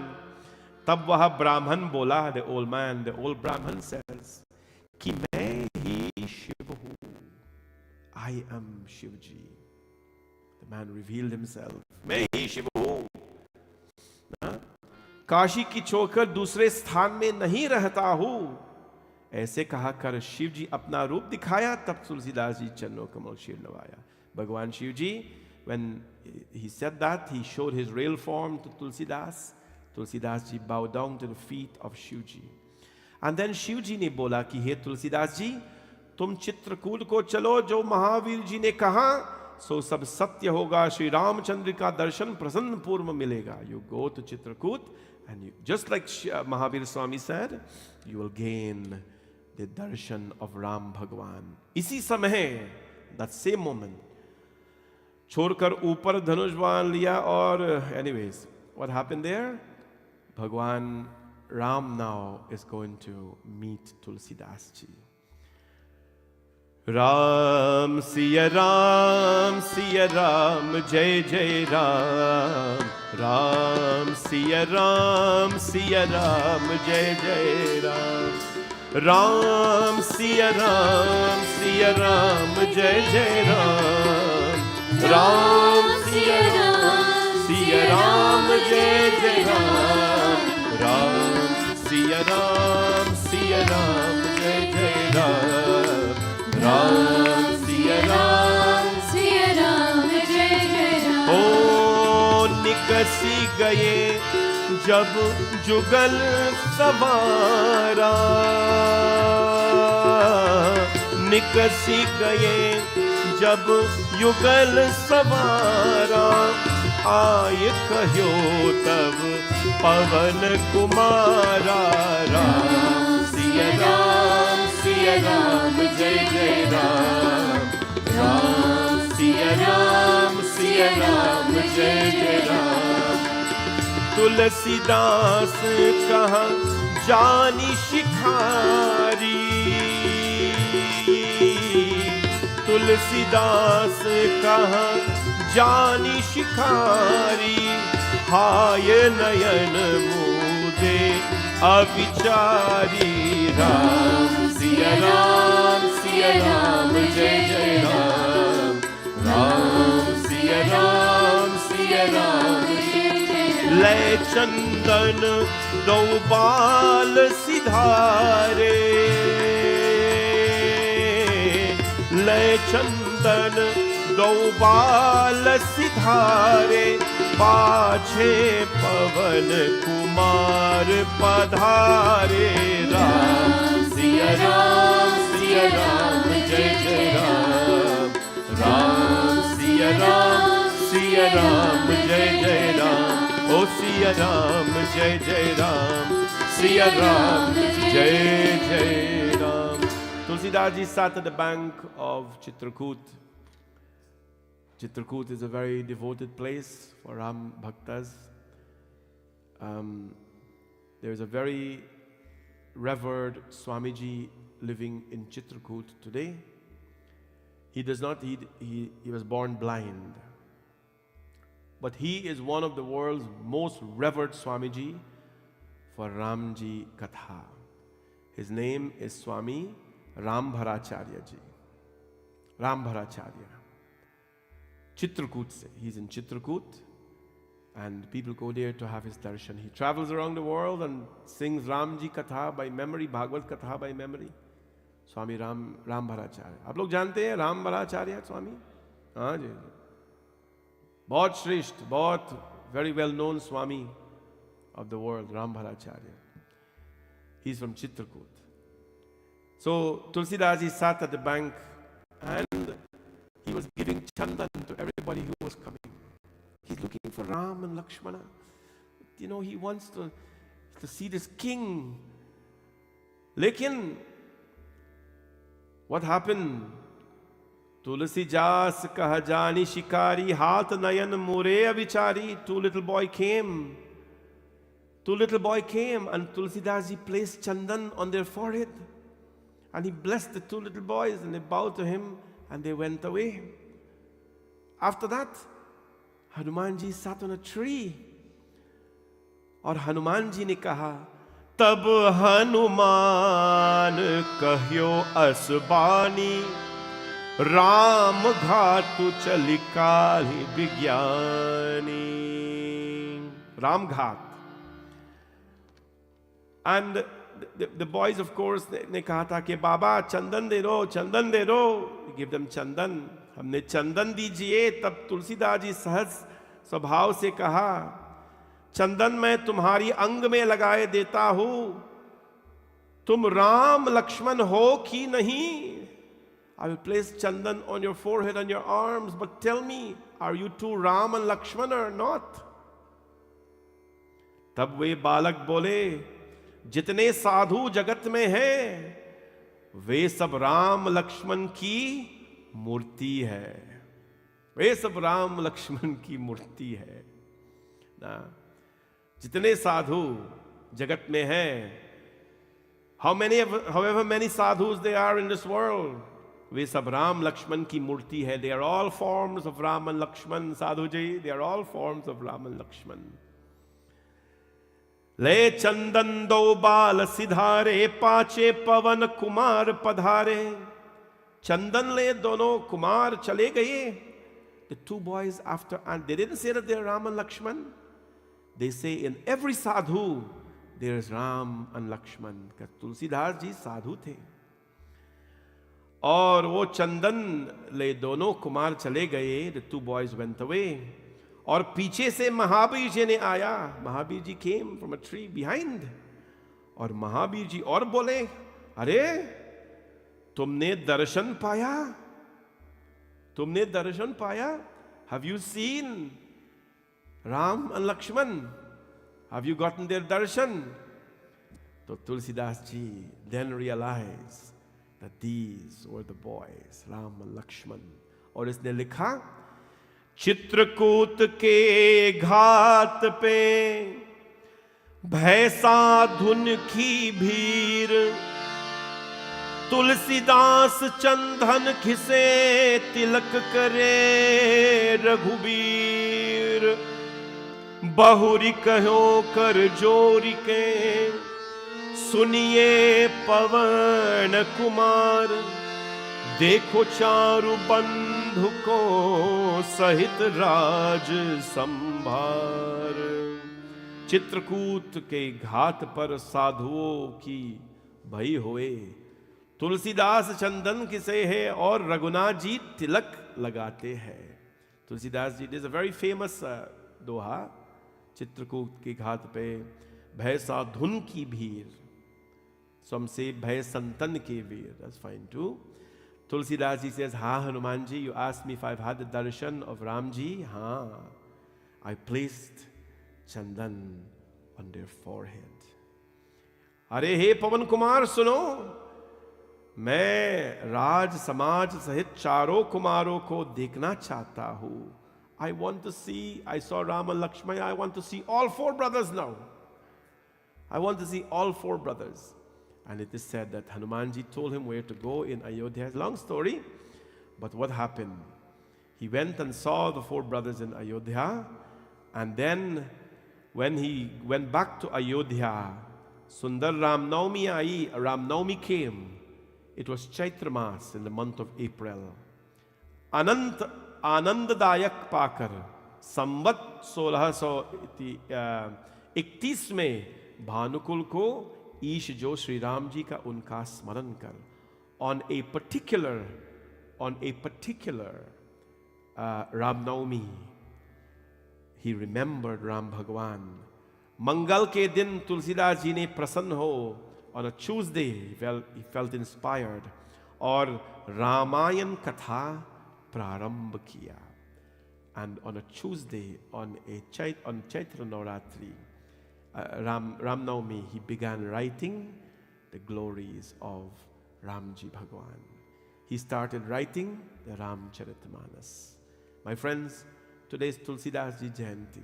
तब वह ब्राह्मण बोला, the old man, the old Brahman says, कि मैं ही शिव हूँ. I am Shivji. The man revealed himself. मैं ही शिव हूँ. काशी की छोड़कर दूसरे स्थान में नहीं रहता हूँ. ऐसे कहा कर शिव जी अपना रूप दिखाया. तब तुलसीदास जी चरणों कमल शीर नवाया. भगवान शिव जी, when he said that, he showed his real form to Tulsidas. Tulsidas ji bowed down to the feet of Shivji. And then Shivji ने बोला कि हे तुलसीदास जी, तुम चित्रकूट को चलो, जो महावीर जी ने कहा सो सब सत्य होगा. श्री रामचंद्र का दर्शन प्रसन्न पूर्व मिलेगा. You go to Chitrakoot and you, just like Mahavir Swami said, you will gain the darshan of Ram Bhagwan. इसी समय, that same moment, छोड़कर ऊपर धनुष बाण लिया. और anyways, what happened there? Bhagwan Ram now is going to meet Tulsidas ji. Ram Siya Ram, Siya Ram, Jai Jai Ram. Ram Siya Ram, Siya Ram, Jai Jai Ram. Ram Siya Ram, Siya Ram, Jai Jai Ram. Ram Siya Ram, Siya Ram, Jai Jai Ram. Ram Siya Ram, Siya Ram, Jai Jai Ram. Ram Siya Ram, Siya Ram, Jai Jai Ram. ओ निकसी गए जब जुगल सवारा. निकसी गए जब युगल सवारा. आय कहो तब पवन कुमारा. राम सिया राम, सिया राम जय जय राम, राम सिया राम जय जय राम। तुलसीदास कहाँ जानी शिखारी, तुलसीदास कहाँ जानी शिखारी, हाय नयन मूदे अविचारी। राम सिया राम जय जय राम, राम सिया राम लय चंदन दो बाल सिधारे, लय चंदन दो बाल सिधारे, पाछे पवन कुमार पधारे। राम सिया राम जय जय राम, राम सिया राम जय जय राम, ओ सिया राम जय जय राम, सिया राम जय जय Ram. Tulsidas ji sat at the bank of Chitrakoot. Chitrakoot is a very devoted place for Ram Bhaktas. There is a very revered Swamiji living in Chitrakoot today. He was born blind. But he is one of the world's most revered Swamiji for Ramji Katha. His name is Swami Rambharacharya ji. Rambharacharya. Chitrakoot se. He's in Chitrakoot and people go there to have his darshan. He travels around the world and sings Ramji Katha by memory, Bhagavad Katha by memory. Swami Rambharacharya. आप लोग जानते हैं Rambharacharya Swami? हाँ जी. बहुत श्रेष्ठ, बहुत very well known Swami of the world, Rambharacharya. He's from Chitrakoot. So Tulsidas ji sat at the bank and he was giving chandan to everybody who was coming. He's looking for Ram and Lakshmana. You know, he wants to see this king. Lekin, what happened? Tulsi jas kah jani shikari, hath nayan more avichari. Two little boy came and Tulsidas ji placed chandan on their forehead. And he blessed the two little boys and they bowed to him and they went away. After that, Hanuman ji sat on a tree. और हनुमान जी ने कहा, तब हनुमान कह्यो असबानी, राम घाटु चली काली विज्ञानी. Ram Ghat. And the boys, of course, ने कहा था कि बाबा चंदन दे दो, चंदन दे दो. Give them चंदन. हमने चंदन दीजिए. तब तुलसीदास जी सहज स्वभाव से कहा, चंदन मैं तुम्हारी अंग में लगाए देता हूं, तुम राम लक्ष्मण हो कि नहीं? I will place chandan on your forehead and your arms, but tell me, are you two Ram and Lakshman or not? तब वे बालक बोले, जितने साधु जगत में हैं, वे सब राम लक्ष्मण की मूर्ति है. वे सब राम लक्ष्मण की मूर्ति है ना. जितने साधु जगत में हैं, however many sadhus there are in this world, वे सब राम लक्ष्मण की मूर्ति है. They are all forms of Ram and Lakshman. Sadhu ji, they are all forms of Ram and Lakshman. ले चंदन दो बाल सिधारे, पाचे पवन कुमार पधारे. चंदन ले दोनों कुमार चले गए. The two boys after, and they didn't say that they're Ram and Lakshman. They say in every sadhu there is Ram and Lakshman. Tulsidas ji साधु थे और वो चंदन ले दोनों कुमार चले गए. The two boys went away. और पीछे से महावीर जी ने आया. Mahavir ji came from a tree behind. और महावीर जी और बोले, अरे तुमने दर्शन पाया, तुमने दर्शन पाया. Have you seen Ram and Lakshman? Have you gotten their darshan? So Tulsidas ji then realized that these were the boys, Ram and Lakshman. और इसने लिखा, चित्रकूट के घाट पे भय साधुन की भीड़, तुलसीदास चंदन खिसे तिलक करे रघुबीर, बहुरी कहो कर जोरी के सुनिए पवन कुमार, देखो चारु बंधु को सहित राज संभार। चित्रकूट के घाट पर साधुओं की भई हुए, तुलसीदास चंदन किसे है और रघुनाथ जी तिलक लगाते हैं। Tulsidas ji, is a very famous दोहा, चित्रकूट के घाट पे भय साधुन की भीड़, some say भय संतन के वीर, that's fine too. Tulsidas ji says, ha Hanumanji, you asked me if I've had the darshan of Ramji. Ha, I placed chandan on their forehead. अरे हे पवन कुमार सुनो, मैं राज समाज सहित चारों कुमारों को देखना चाहता हूं. I want to see, I saw Rama and Lakshmana, I want to see all four brothers now. I want to see all four brothers. And it is said that Hanumanji told him where to go in Ayodhya. It's a long story, but what happened? He went and saw the four brothers in Ayodhya, and then when he went back to Ayodhya, Sundar Ram Navami came. It was Chaitra Mas in the month of April. Anandadayak Pakar, Samvat 1631 में भानुकुल को ईश जो श्री राम जी का उनका स्मरण कर, on a particular Ram Navami, he remembered Ram Bhagwan. मंगल के दिन तुलसीदास जी ने प्रसन्न हो, on a Tuesday he felt inspired और रामायण कथा प्रारंभ किया. And on a Tuesday, on Chaitra Navratri, Ram Navami, he began writing the glories of Ramji Bhagwan. He started writing the Ramcharitmanas. My friends, today is Tulsidas Ji Jayanti.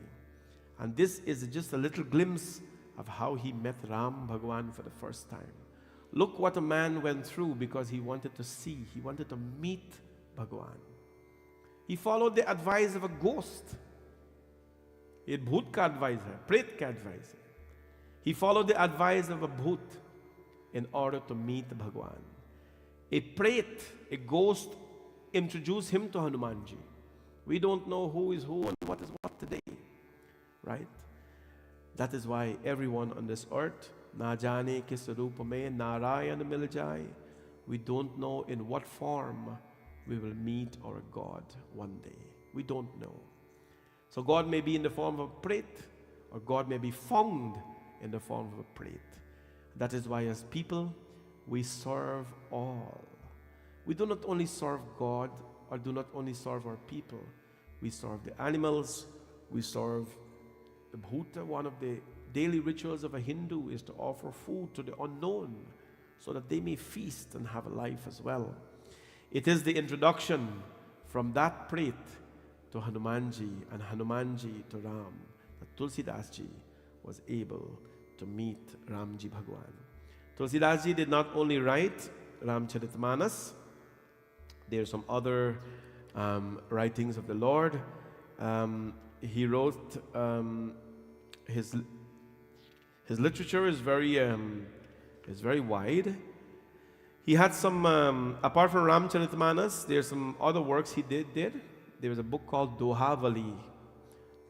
And this is just a little glimpse of how he met Ram Bhagwan for the first time. Look what a man went through because he wanted to see, he wanted to meet Bhagwan. He followed the advice of a ghost. ये भूत का advice है, प्रेत का advice है. He followed the advice of a bhoot in order to meet Bhagwan. A pret, a ghost, introduced him to Hanumanji. We don't know who is who and what is what today, right? That is why everyone on this earth, na jaane kis roop mein Narayan mil jaye, we don't know in what form we will meet our God one day. We don't know. So God may be in the form of a pret, or God may be found in the form of a pret. That is why as people, we serve all. We do not only serve God, or do not only serve our people. We serve the animals, we serve the bhuta. One of the daily rituals of a Hindu is to offer food to the unknown, so that they may feast and have a life as well. It is the introduction from that pret to Hanumanji and Hanumanji to Ram that Tulsidas Ji was able to meet Ramji Bhagwan. Tulsidas Ji did not only write Ramcharitmanas, there are some other writings of the Lord. He wrote, his literature is very wide. He had some, apart from Ramcharitmanas, there's some other works he did. There was a book called Dohavali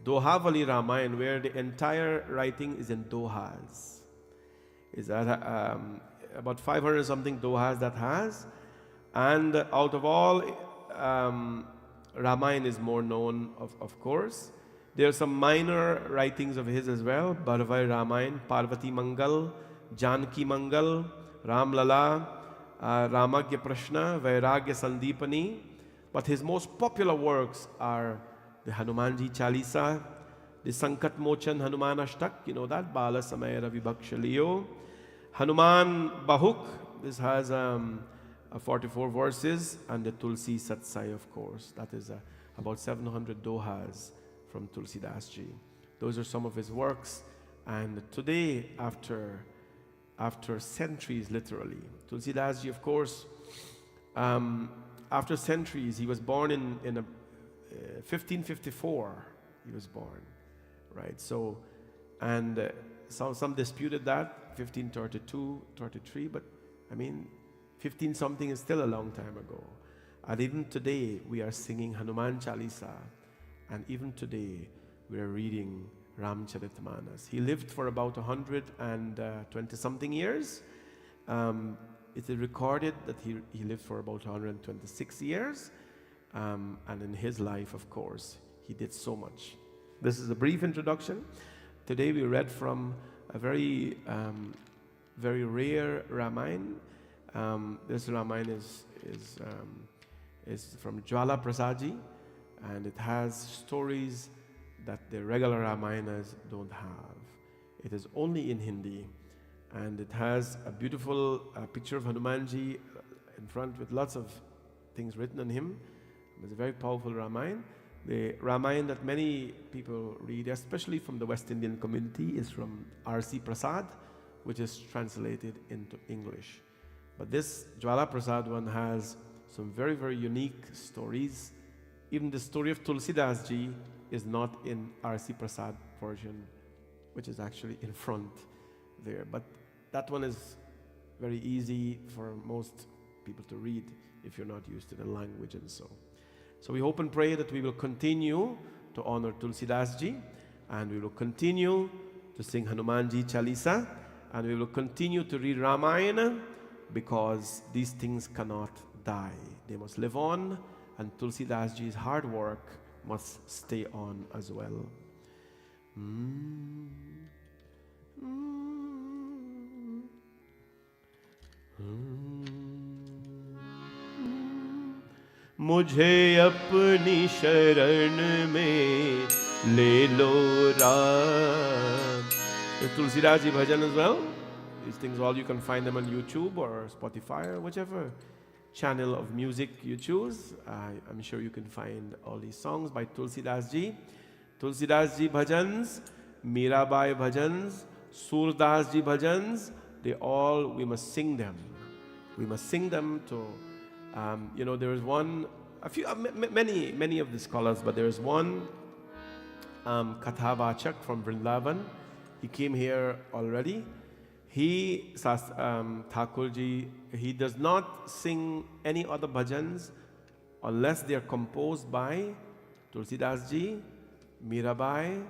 Ramayana, where the entire writing is in dohas. Is that about 500 something dohas that has, and out of all, Ramayana is more known, of course. There are some minor writings of his as well: Bharvai Ramayana, Parvati Mangal, Janki Mangal, Ram Lala, Ramagya Prashna, Vairagya Sandipani. But his most popular works are the Hanumanji Chalisa, the Sankat Mochan Hanuman Ashtak, you know that, Bala Samaya Ravi Bhakshaliyo, Hanuman Bahuk, this has 44 verses, and the Tulsi Satsai, of course. That is about 700 dohas from Tulsi Das Ji. Those are some of his works. And today, after centuries, literally, Tulsi Das Ji, of course, after centuries, he was born in 1554. He was born, right? So, and some disputed that 1532, 33, but I mean, 15 something is still a long time ago. And even today, we are singing Hanuman Chalisa, and even today, we are reading Ramcharitmanas. He lived for about 120 something years. It is recorded that he lived for about 126 years. And in his life, of course, he did so much. This is a brief introduction. Today we read from a very rare Ramayana. This Ramayana is from Jwala Prasadji, and it has stories that the regular Ramayanas don't have. It is only in Hindi, and it has a beautiful picture of Hanumanji in front with lots of things written on him. It's a very powerful Ramayana. The Ramayana that many people read, especially from the West Indian community, is from R.C. Prasad, which is translated into English. But this Jwala Prasad one has some very, very unique stories. Even the story of Tulsi Das Ji is not in R.C. Prasad version, which is actually in front there. But that one is very easy for most people to read if you're not used to the language and so. So we hope and pray that we will continue to honor Tulsi Das Ji, and we will continue to sing Hanumanji Chalisa, and we will continue to read Ramayana, because these things cannot die. They must live on, and Tulsi Das Ji's hard work must stay on as well. मुझे अपनी शरण में ले लो Ram. The Tulsi Das Ji bhajan as well. These things all you can find them on YouTube or Spotify or whichever channel of music you choose. I'm sure you can find all these songs by Tulsi Das Ji. Tulsi Das Ji bhajans, Mirabai bhajans, Sur Das Ji bhajans, we must sing them. We must sing them to, there is one, many of the scholars, but there is one Kathavachak from Vrindavan. He came here already. He, Thakurji, he does not sing any other bhajans unless they are composed by Tulsi Das Ji, Mirabai,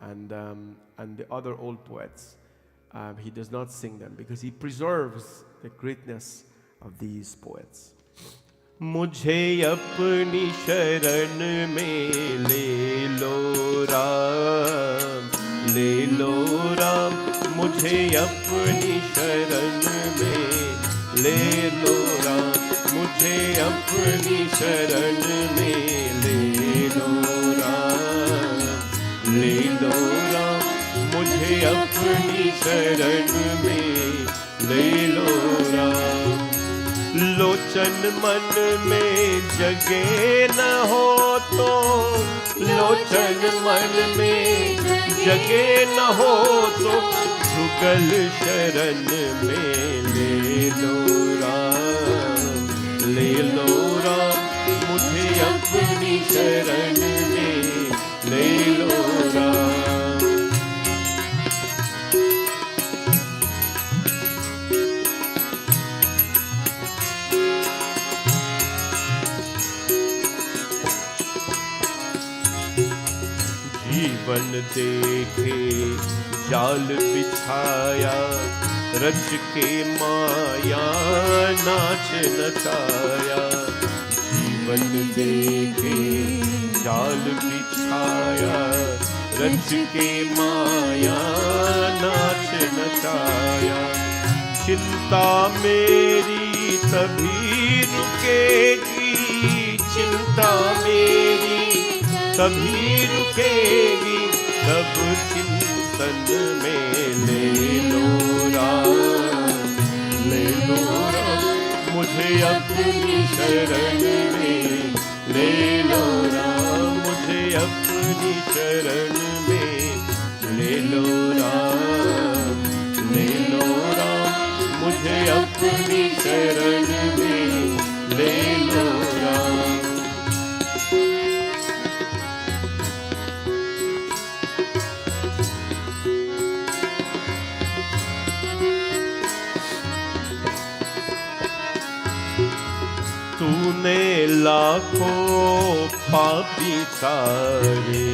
and the other old poets. He does not sing them because he preserves the greatness of these poets. मुझे अपनी शरण में ले लो राम, ले लो राम. मुझे अपनी शरण में ले लो राम, मुझे अपनी शरण में ले लो राम, ले लो राम. मुझे अपनी शरण में ले लो राम. लोचन मन में जगे न हो तो, लोचन मन में जगे न हो तो, जुगल शरण में ले लो राम, ले लो राम. मुझे अपनी शरण में ले लो राम. जीवन देखे जाल बिछाया, रच के माया नाच नचाया. जीवन देखे जाल बिछाया, रच के माया नाच नचाया. चिंता मेरी तभी रुकेगी, चिंता मेरी तभी रुकेगी, तब चिंतन में ले लो राम, ले लो राम. मुझे अपनी शरण में ले लो राम, मुझे अपनी शरण में ले लो राम, ले लो राम, मुझे अपनी शरण में ले लो राम। तूने लाखों पापी तारे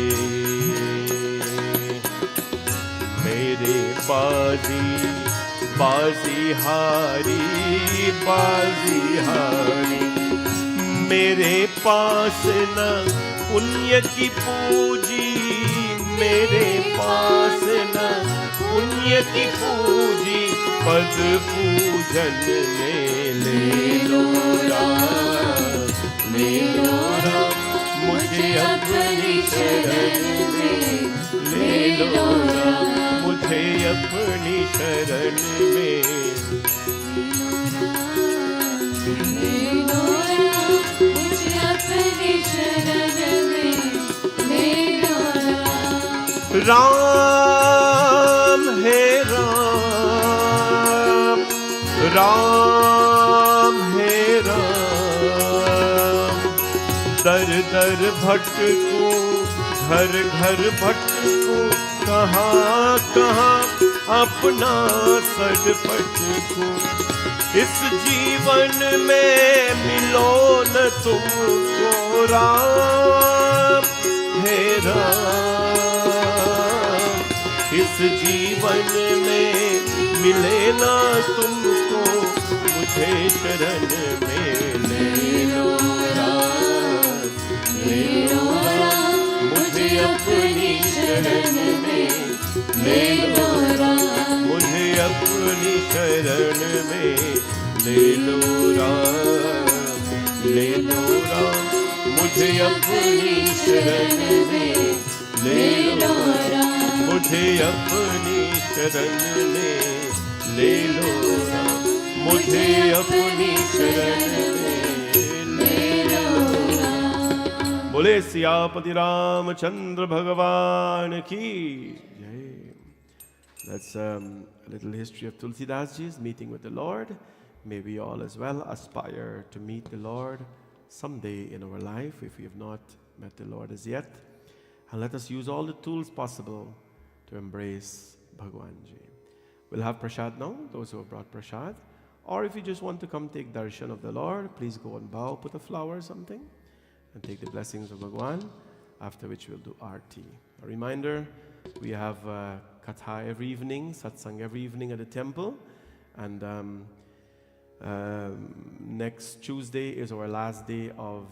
मेरे बाजी बाजी हारी, बाजी हारी। मेरे पास न पुण्य की पूंजी, मेरे पास न पुण्य की पूंजी, पद पूजन में ले लो राम, ले लो राम, मुझे अपनी शरण में ले लो राम, मुझे अपनी शरण में ले लो राम, मुझे अपनी शरण में ले लो राम। राम है राम, राम है राम। दर दर भटकूं, घर घर भटकूं, कहाँ कहाँ अपना सर पटकूं। इस जीवन में मिलो न तुमको राम है राम, इस जीवन में मिले ना तुमको, मुझे शरण में ले लो राम, ले लो राम, मुझे अपनी शरण में ले लो राम, मुझे अपनी शरण में ले लो राम, ले लो राम, मुझे अपनी शरण में ले लो राम, मुझे अपनी शरण में ले लो राम, मुझे अपनी शरण में ले लो राम। बोले सियापति रामचंद्र भगवान की जय। That's a little history of Tulsidas Ji's meeting with the Lord. May we all as well aspire to meet the Lord someday in our life if we have not met the Lord as yet. And let us use all the tools possible to embrace Bhagwan Ji. We'll have prasad now, those who have brought prasad. Or if you just want to come take darshan of the Lord, please go and bow, put a flower or something, and take the blessings of Bhagwan, after which we'll do Aarti. A reminder, we have Katha every evening, Satsang every evening at the temple. And next Tuesday is our last day of,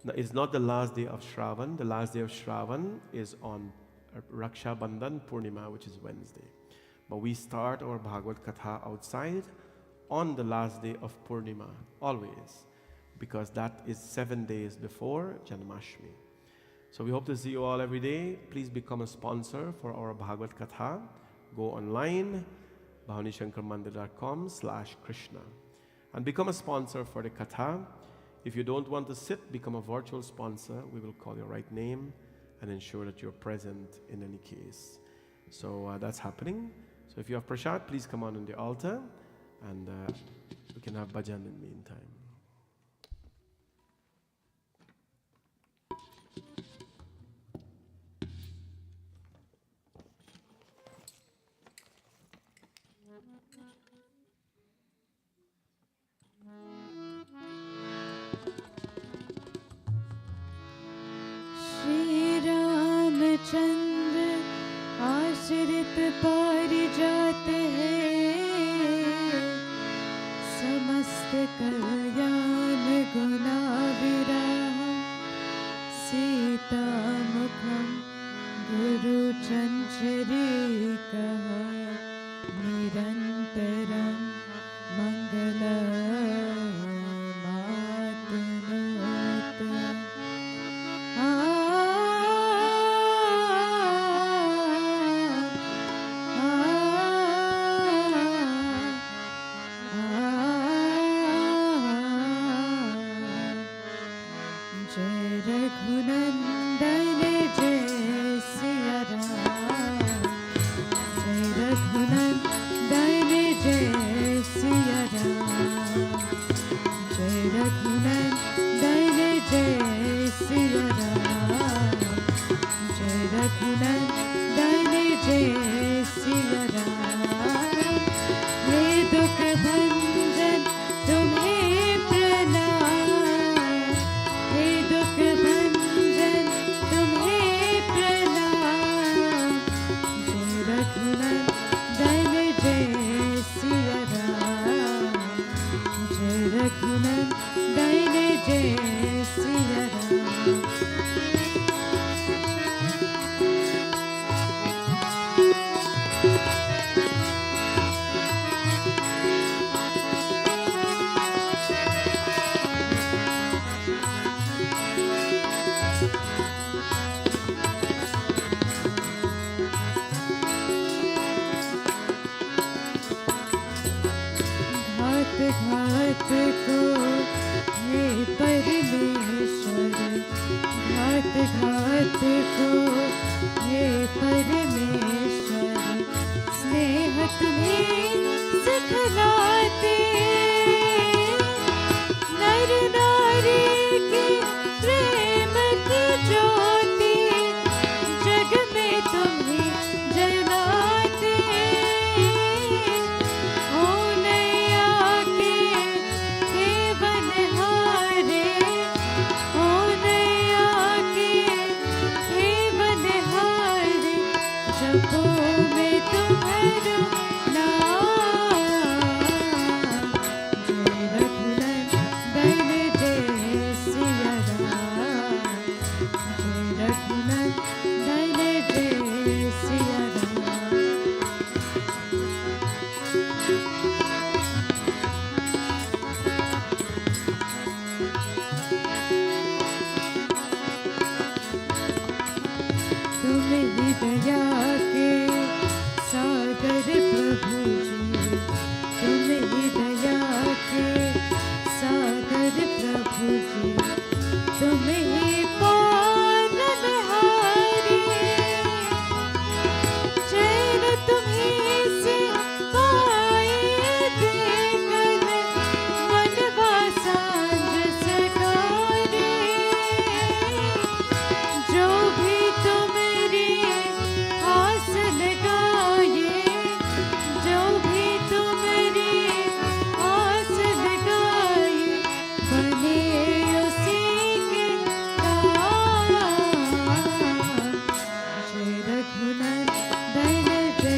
no, it's not the last day of Shraavan. The last day of Shraavan is on Raksha Bandhan Purnima, which is Wednesday. But we start our Bhagavad Katha outside on the last day of Purnima, always, because that is 7 days before Janmashtami. So we hope to see you all every day. Please become a sponsor for our Bhagavad Katha. Go online, bhavanishankarmandir.com/Krishna, and become a sponsor for the Katha. If you don't want to sit, become a virtual sponsor. We will call your right name and ensure that you're present in any case. So that's happening. So if you have prasad, please come on the altar, and we can have bhajan in the meantime. Shri Ramchandra आश्रित पारिजात है, समस्त कल्याण गुणाविराम, सीता मुखम गुरु चंचरीकः, निरंतरम मंगलमातनोतु। को हे परमेश्वर, घात घात को हे परमेश्वर, स्नेह तुम्हें सिखलाते, नर नारी के प्रेम की ज्योति जग में तुम्हें जलाते। ओ नैया के हे बनहारे, ओ नैया के हे बनहारे, जपो में तुम्हारा नाम। जय रघुनंदन जय सिया राम, जय रघुनंदन जय सिया राम। तुम ही दया के सागर प्रभु जी, तुम ही दया के सागर प्रभु जी, तुम ही पालनहारी, चैन तुम्हीं से पाए देकर मनवा सांझ सकारे। जो भी तुम्हारी आस लगाए, जो भी तुम्हारी आस लगाए, बने उसी के काम। जय रघुनंदन जय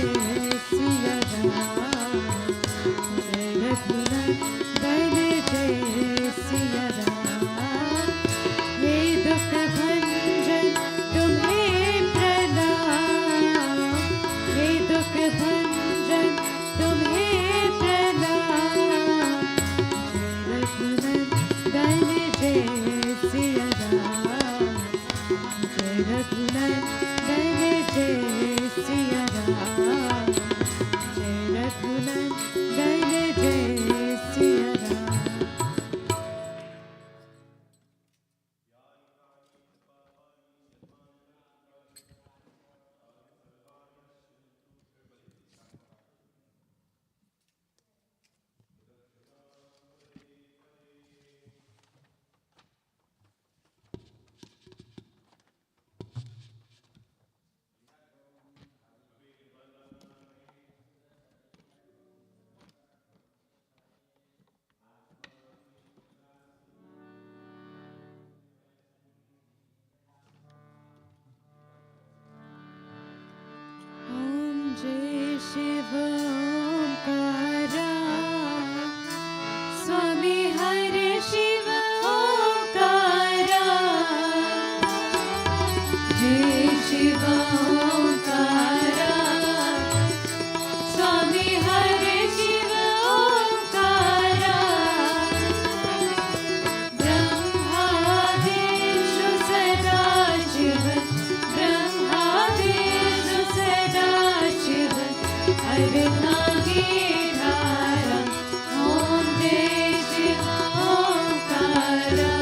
सिया राम, जय रघुनंदन जय सिया राम। हे दुख भंजन तुम्हें प्रणाम, हे दुख भंजन तुम्हें प्रणाम। जय रघुनंदन जय सिया राम, जय रघुनंदन जय सिया राम, जय रघुनंदन जय सिया राम। ओम जय शिव ओंकारा, स्वामी हरे शिव ओंकारा। जय शिव ओंकारा, स्वामी हरे शिव ओंकारा। ब्रह्मादिषु सदाशिव, ब्रह्मादिषु सदाशिव, अर्धांगीधारा। ओम जय शिव ओंकारा,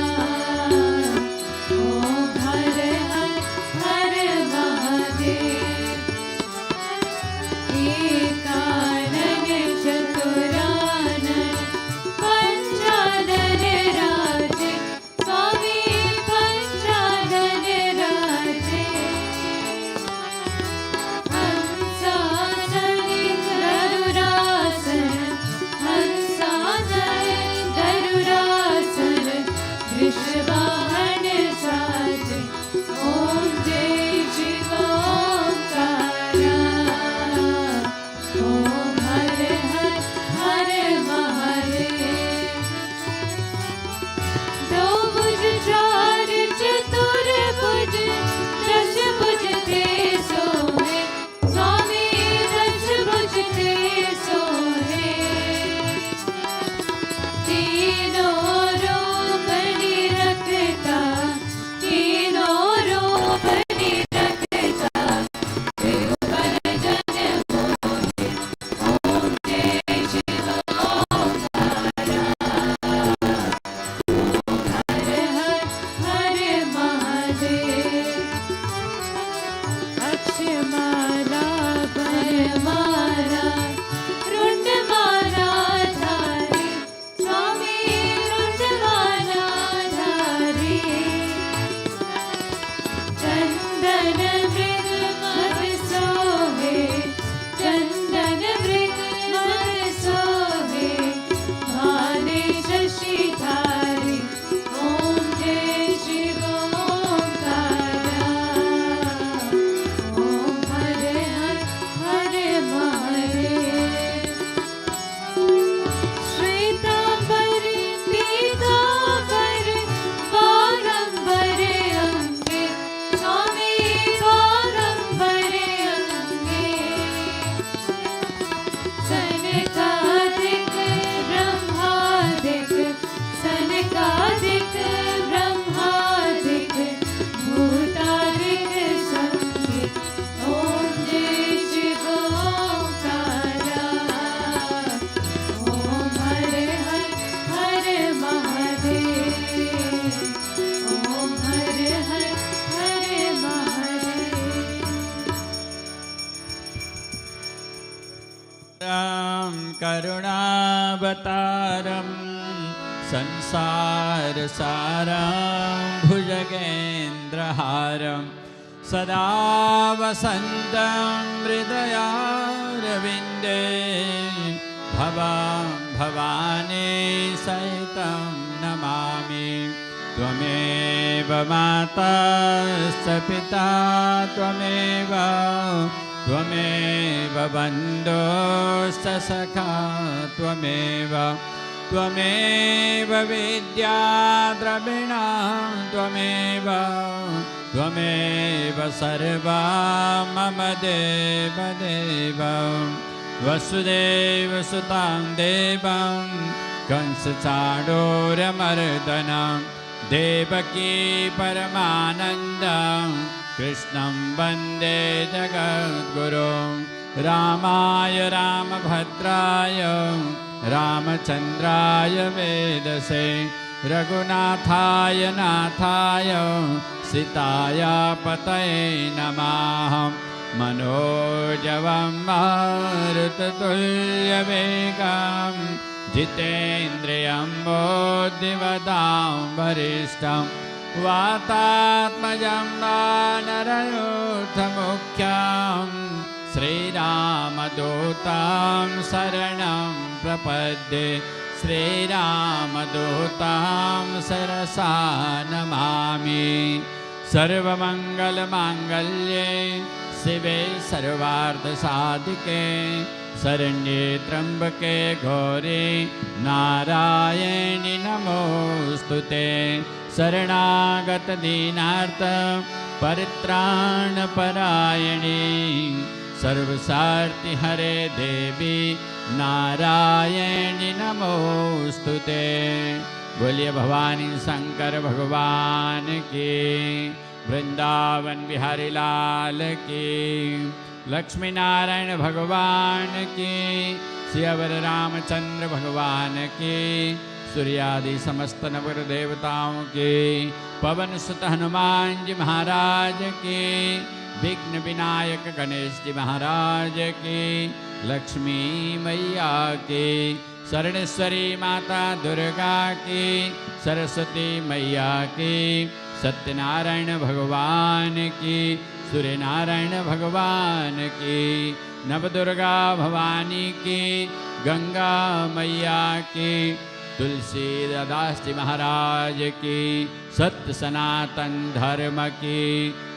ओम हर हर हर महादेव। मारा पर मारा रुंड मारा धारी स्वामी रुंड मारा धारी चंदन मृग मद सोहे चंदन मृग मद सोहे भाले शशिधारी ओम जय शिव ओंकारा ओम हरे हरे महादेव श्वेतांबर पीतांबर बारंबर अंगे स्वामी बारंबर अंगे सनकादिक ब्रह्मादिक सनकादिक ब्रह्मादिक भूतादिक संगे ओम जय शिव ओंकारा ओम हरे हरे महादेव ओम हरे हरे महादेव राम करुणावतारं संसारसारं भुजगेन्द्रहारं सदा वसन्तं हृदयारविन्दे भवानी सहितं नमामि त्वमेव माता स पिता त्वमेव त्वमेव बन्धुश्च सखा त्वमेव त्वमेव विद्या द्रविणा त्वमेव त्वमेव सर्वा मम देवदेव वसुदेवसुतां देवं कंसचाणूरमर्दनं देवकी परमानन्दं कृष्णं वन्दे जगद्गुरुं रामाय रामभद्राय रामचन्द्राय वेदसे रघुनाथाय नाथाय सीताय पतये नमः मनोजवं मारुततुल्यवेगं जितेन्द्रियं बुद्धिमतां वरिष्ठं वातात्मजं वानरयोधमुख्यं श्रीरामदूतं शरणं प्रपद्ये श्रीरामदूतं शिरसा नमामि सर्वमङ्गलमाङ्गल्ये शिवे सर्वार्थसाधिके शरण्ये त्र्यम्बके गौरी नारायणि नमोऽस्तुते शरणागतदीनार्थ परित्राणपरायणे सर्वसार्थिहरे देवी नारायणि नमोऽस्तुते। बोलिए भवानी शंकर भगवान की, वृंदावन बिहारी लाल की, लक्ष्मी नारायण भगवान की, सियावर रामचंद्र भगवान की, सूर्यादि समस्त नवर देवताओं की, पवन सुत हनुमान जी महाराज की, विघ्न विनायक गणेश जी महाराज की, लक्ष्मी मैया की, शरणेश्वरी माता दुर्गा की, सरस्वती मैया की, सत्यनारायण भगवान की, सूर्य नारायण भगवान की, नवदुर्गा भवानी की, गंगा मैया की, तुलसीदास जी महाराज की, सत्य सनातन धर्म की,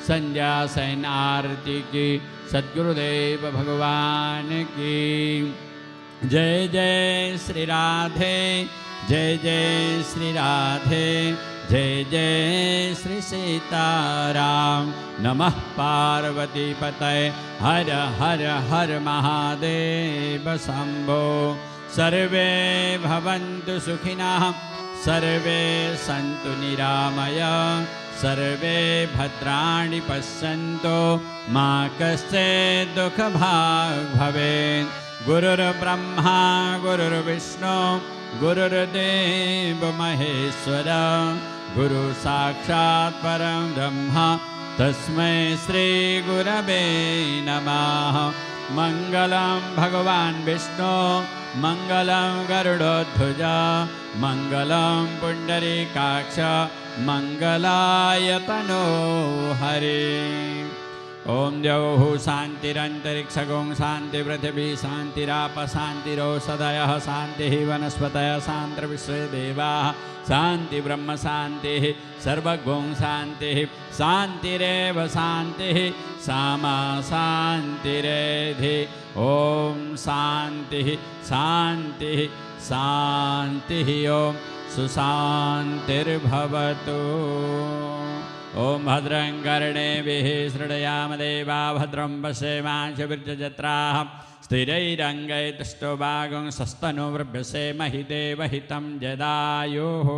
संध्या सैन आरती की, सद्गुरुदेव भगवान की। जय जय श्री राधे, जय जय श्री राधे, जय जय श्री सीताराम। नमः पार्वती पतये, हर हर हर महादेव शंभो। सर्वे भवन्तु सुखिनः, सर्वे सन्तु निरामयाः, सर्वे भद्राणि पश्यन्तु मा कश्चित् दुःखभाग् भवेत्। गुरुर्ब्रह्मा गुरुर्विष्णु गुरुर्देव महेश्वर, गुरु साक्षात् परं ब्रह्म तस्मै श्रीगुरवे नमः। मङ्गलं भगवान् विष्णु मङ्गलं गरुडध्वज मङ्गलं पुण्डरीकाक्ष मङ्गलाय तनो हरे। ओम द्यौः शान्तिरन्तरिक्षगों शान्ति पृथिवी शान्तिराप शान्तिरोषधयः शान्तिः वनस्पतयः शान्तिर्विश्वे देवाः शान्ति ब्रह्म शान्तिः सर्वगों शान्तिः शान्तिरेव शान्तिः सामा शान्तिरेधि। ओम शान्तिः शान्तिः शान्तिः। ओम सुशान्तिर्भवतु। ओम भद्रं कर्णेभिः शृणुयाम देवा भद्रं पश्येमाशविर्यजत्राः स्थिरैरङ्गैस्तुष्टुवागुंसस्तनूर्भ्यसेमहि देवहितं जदायुः।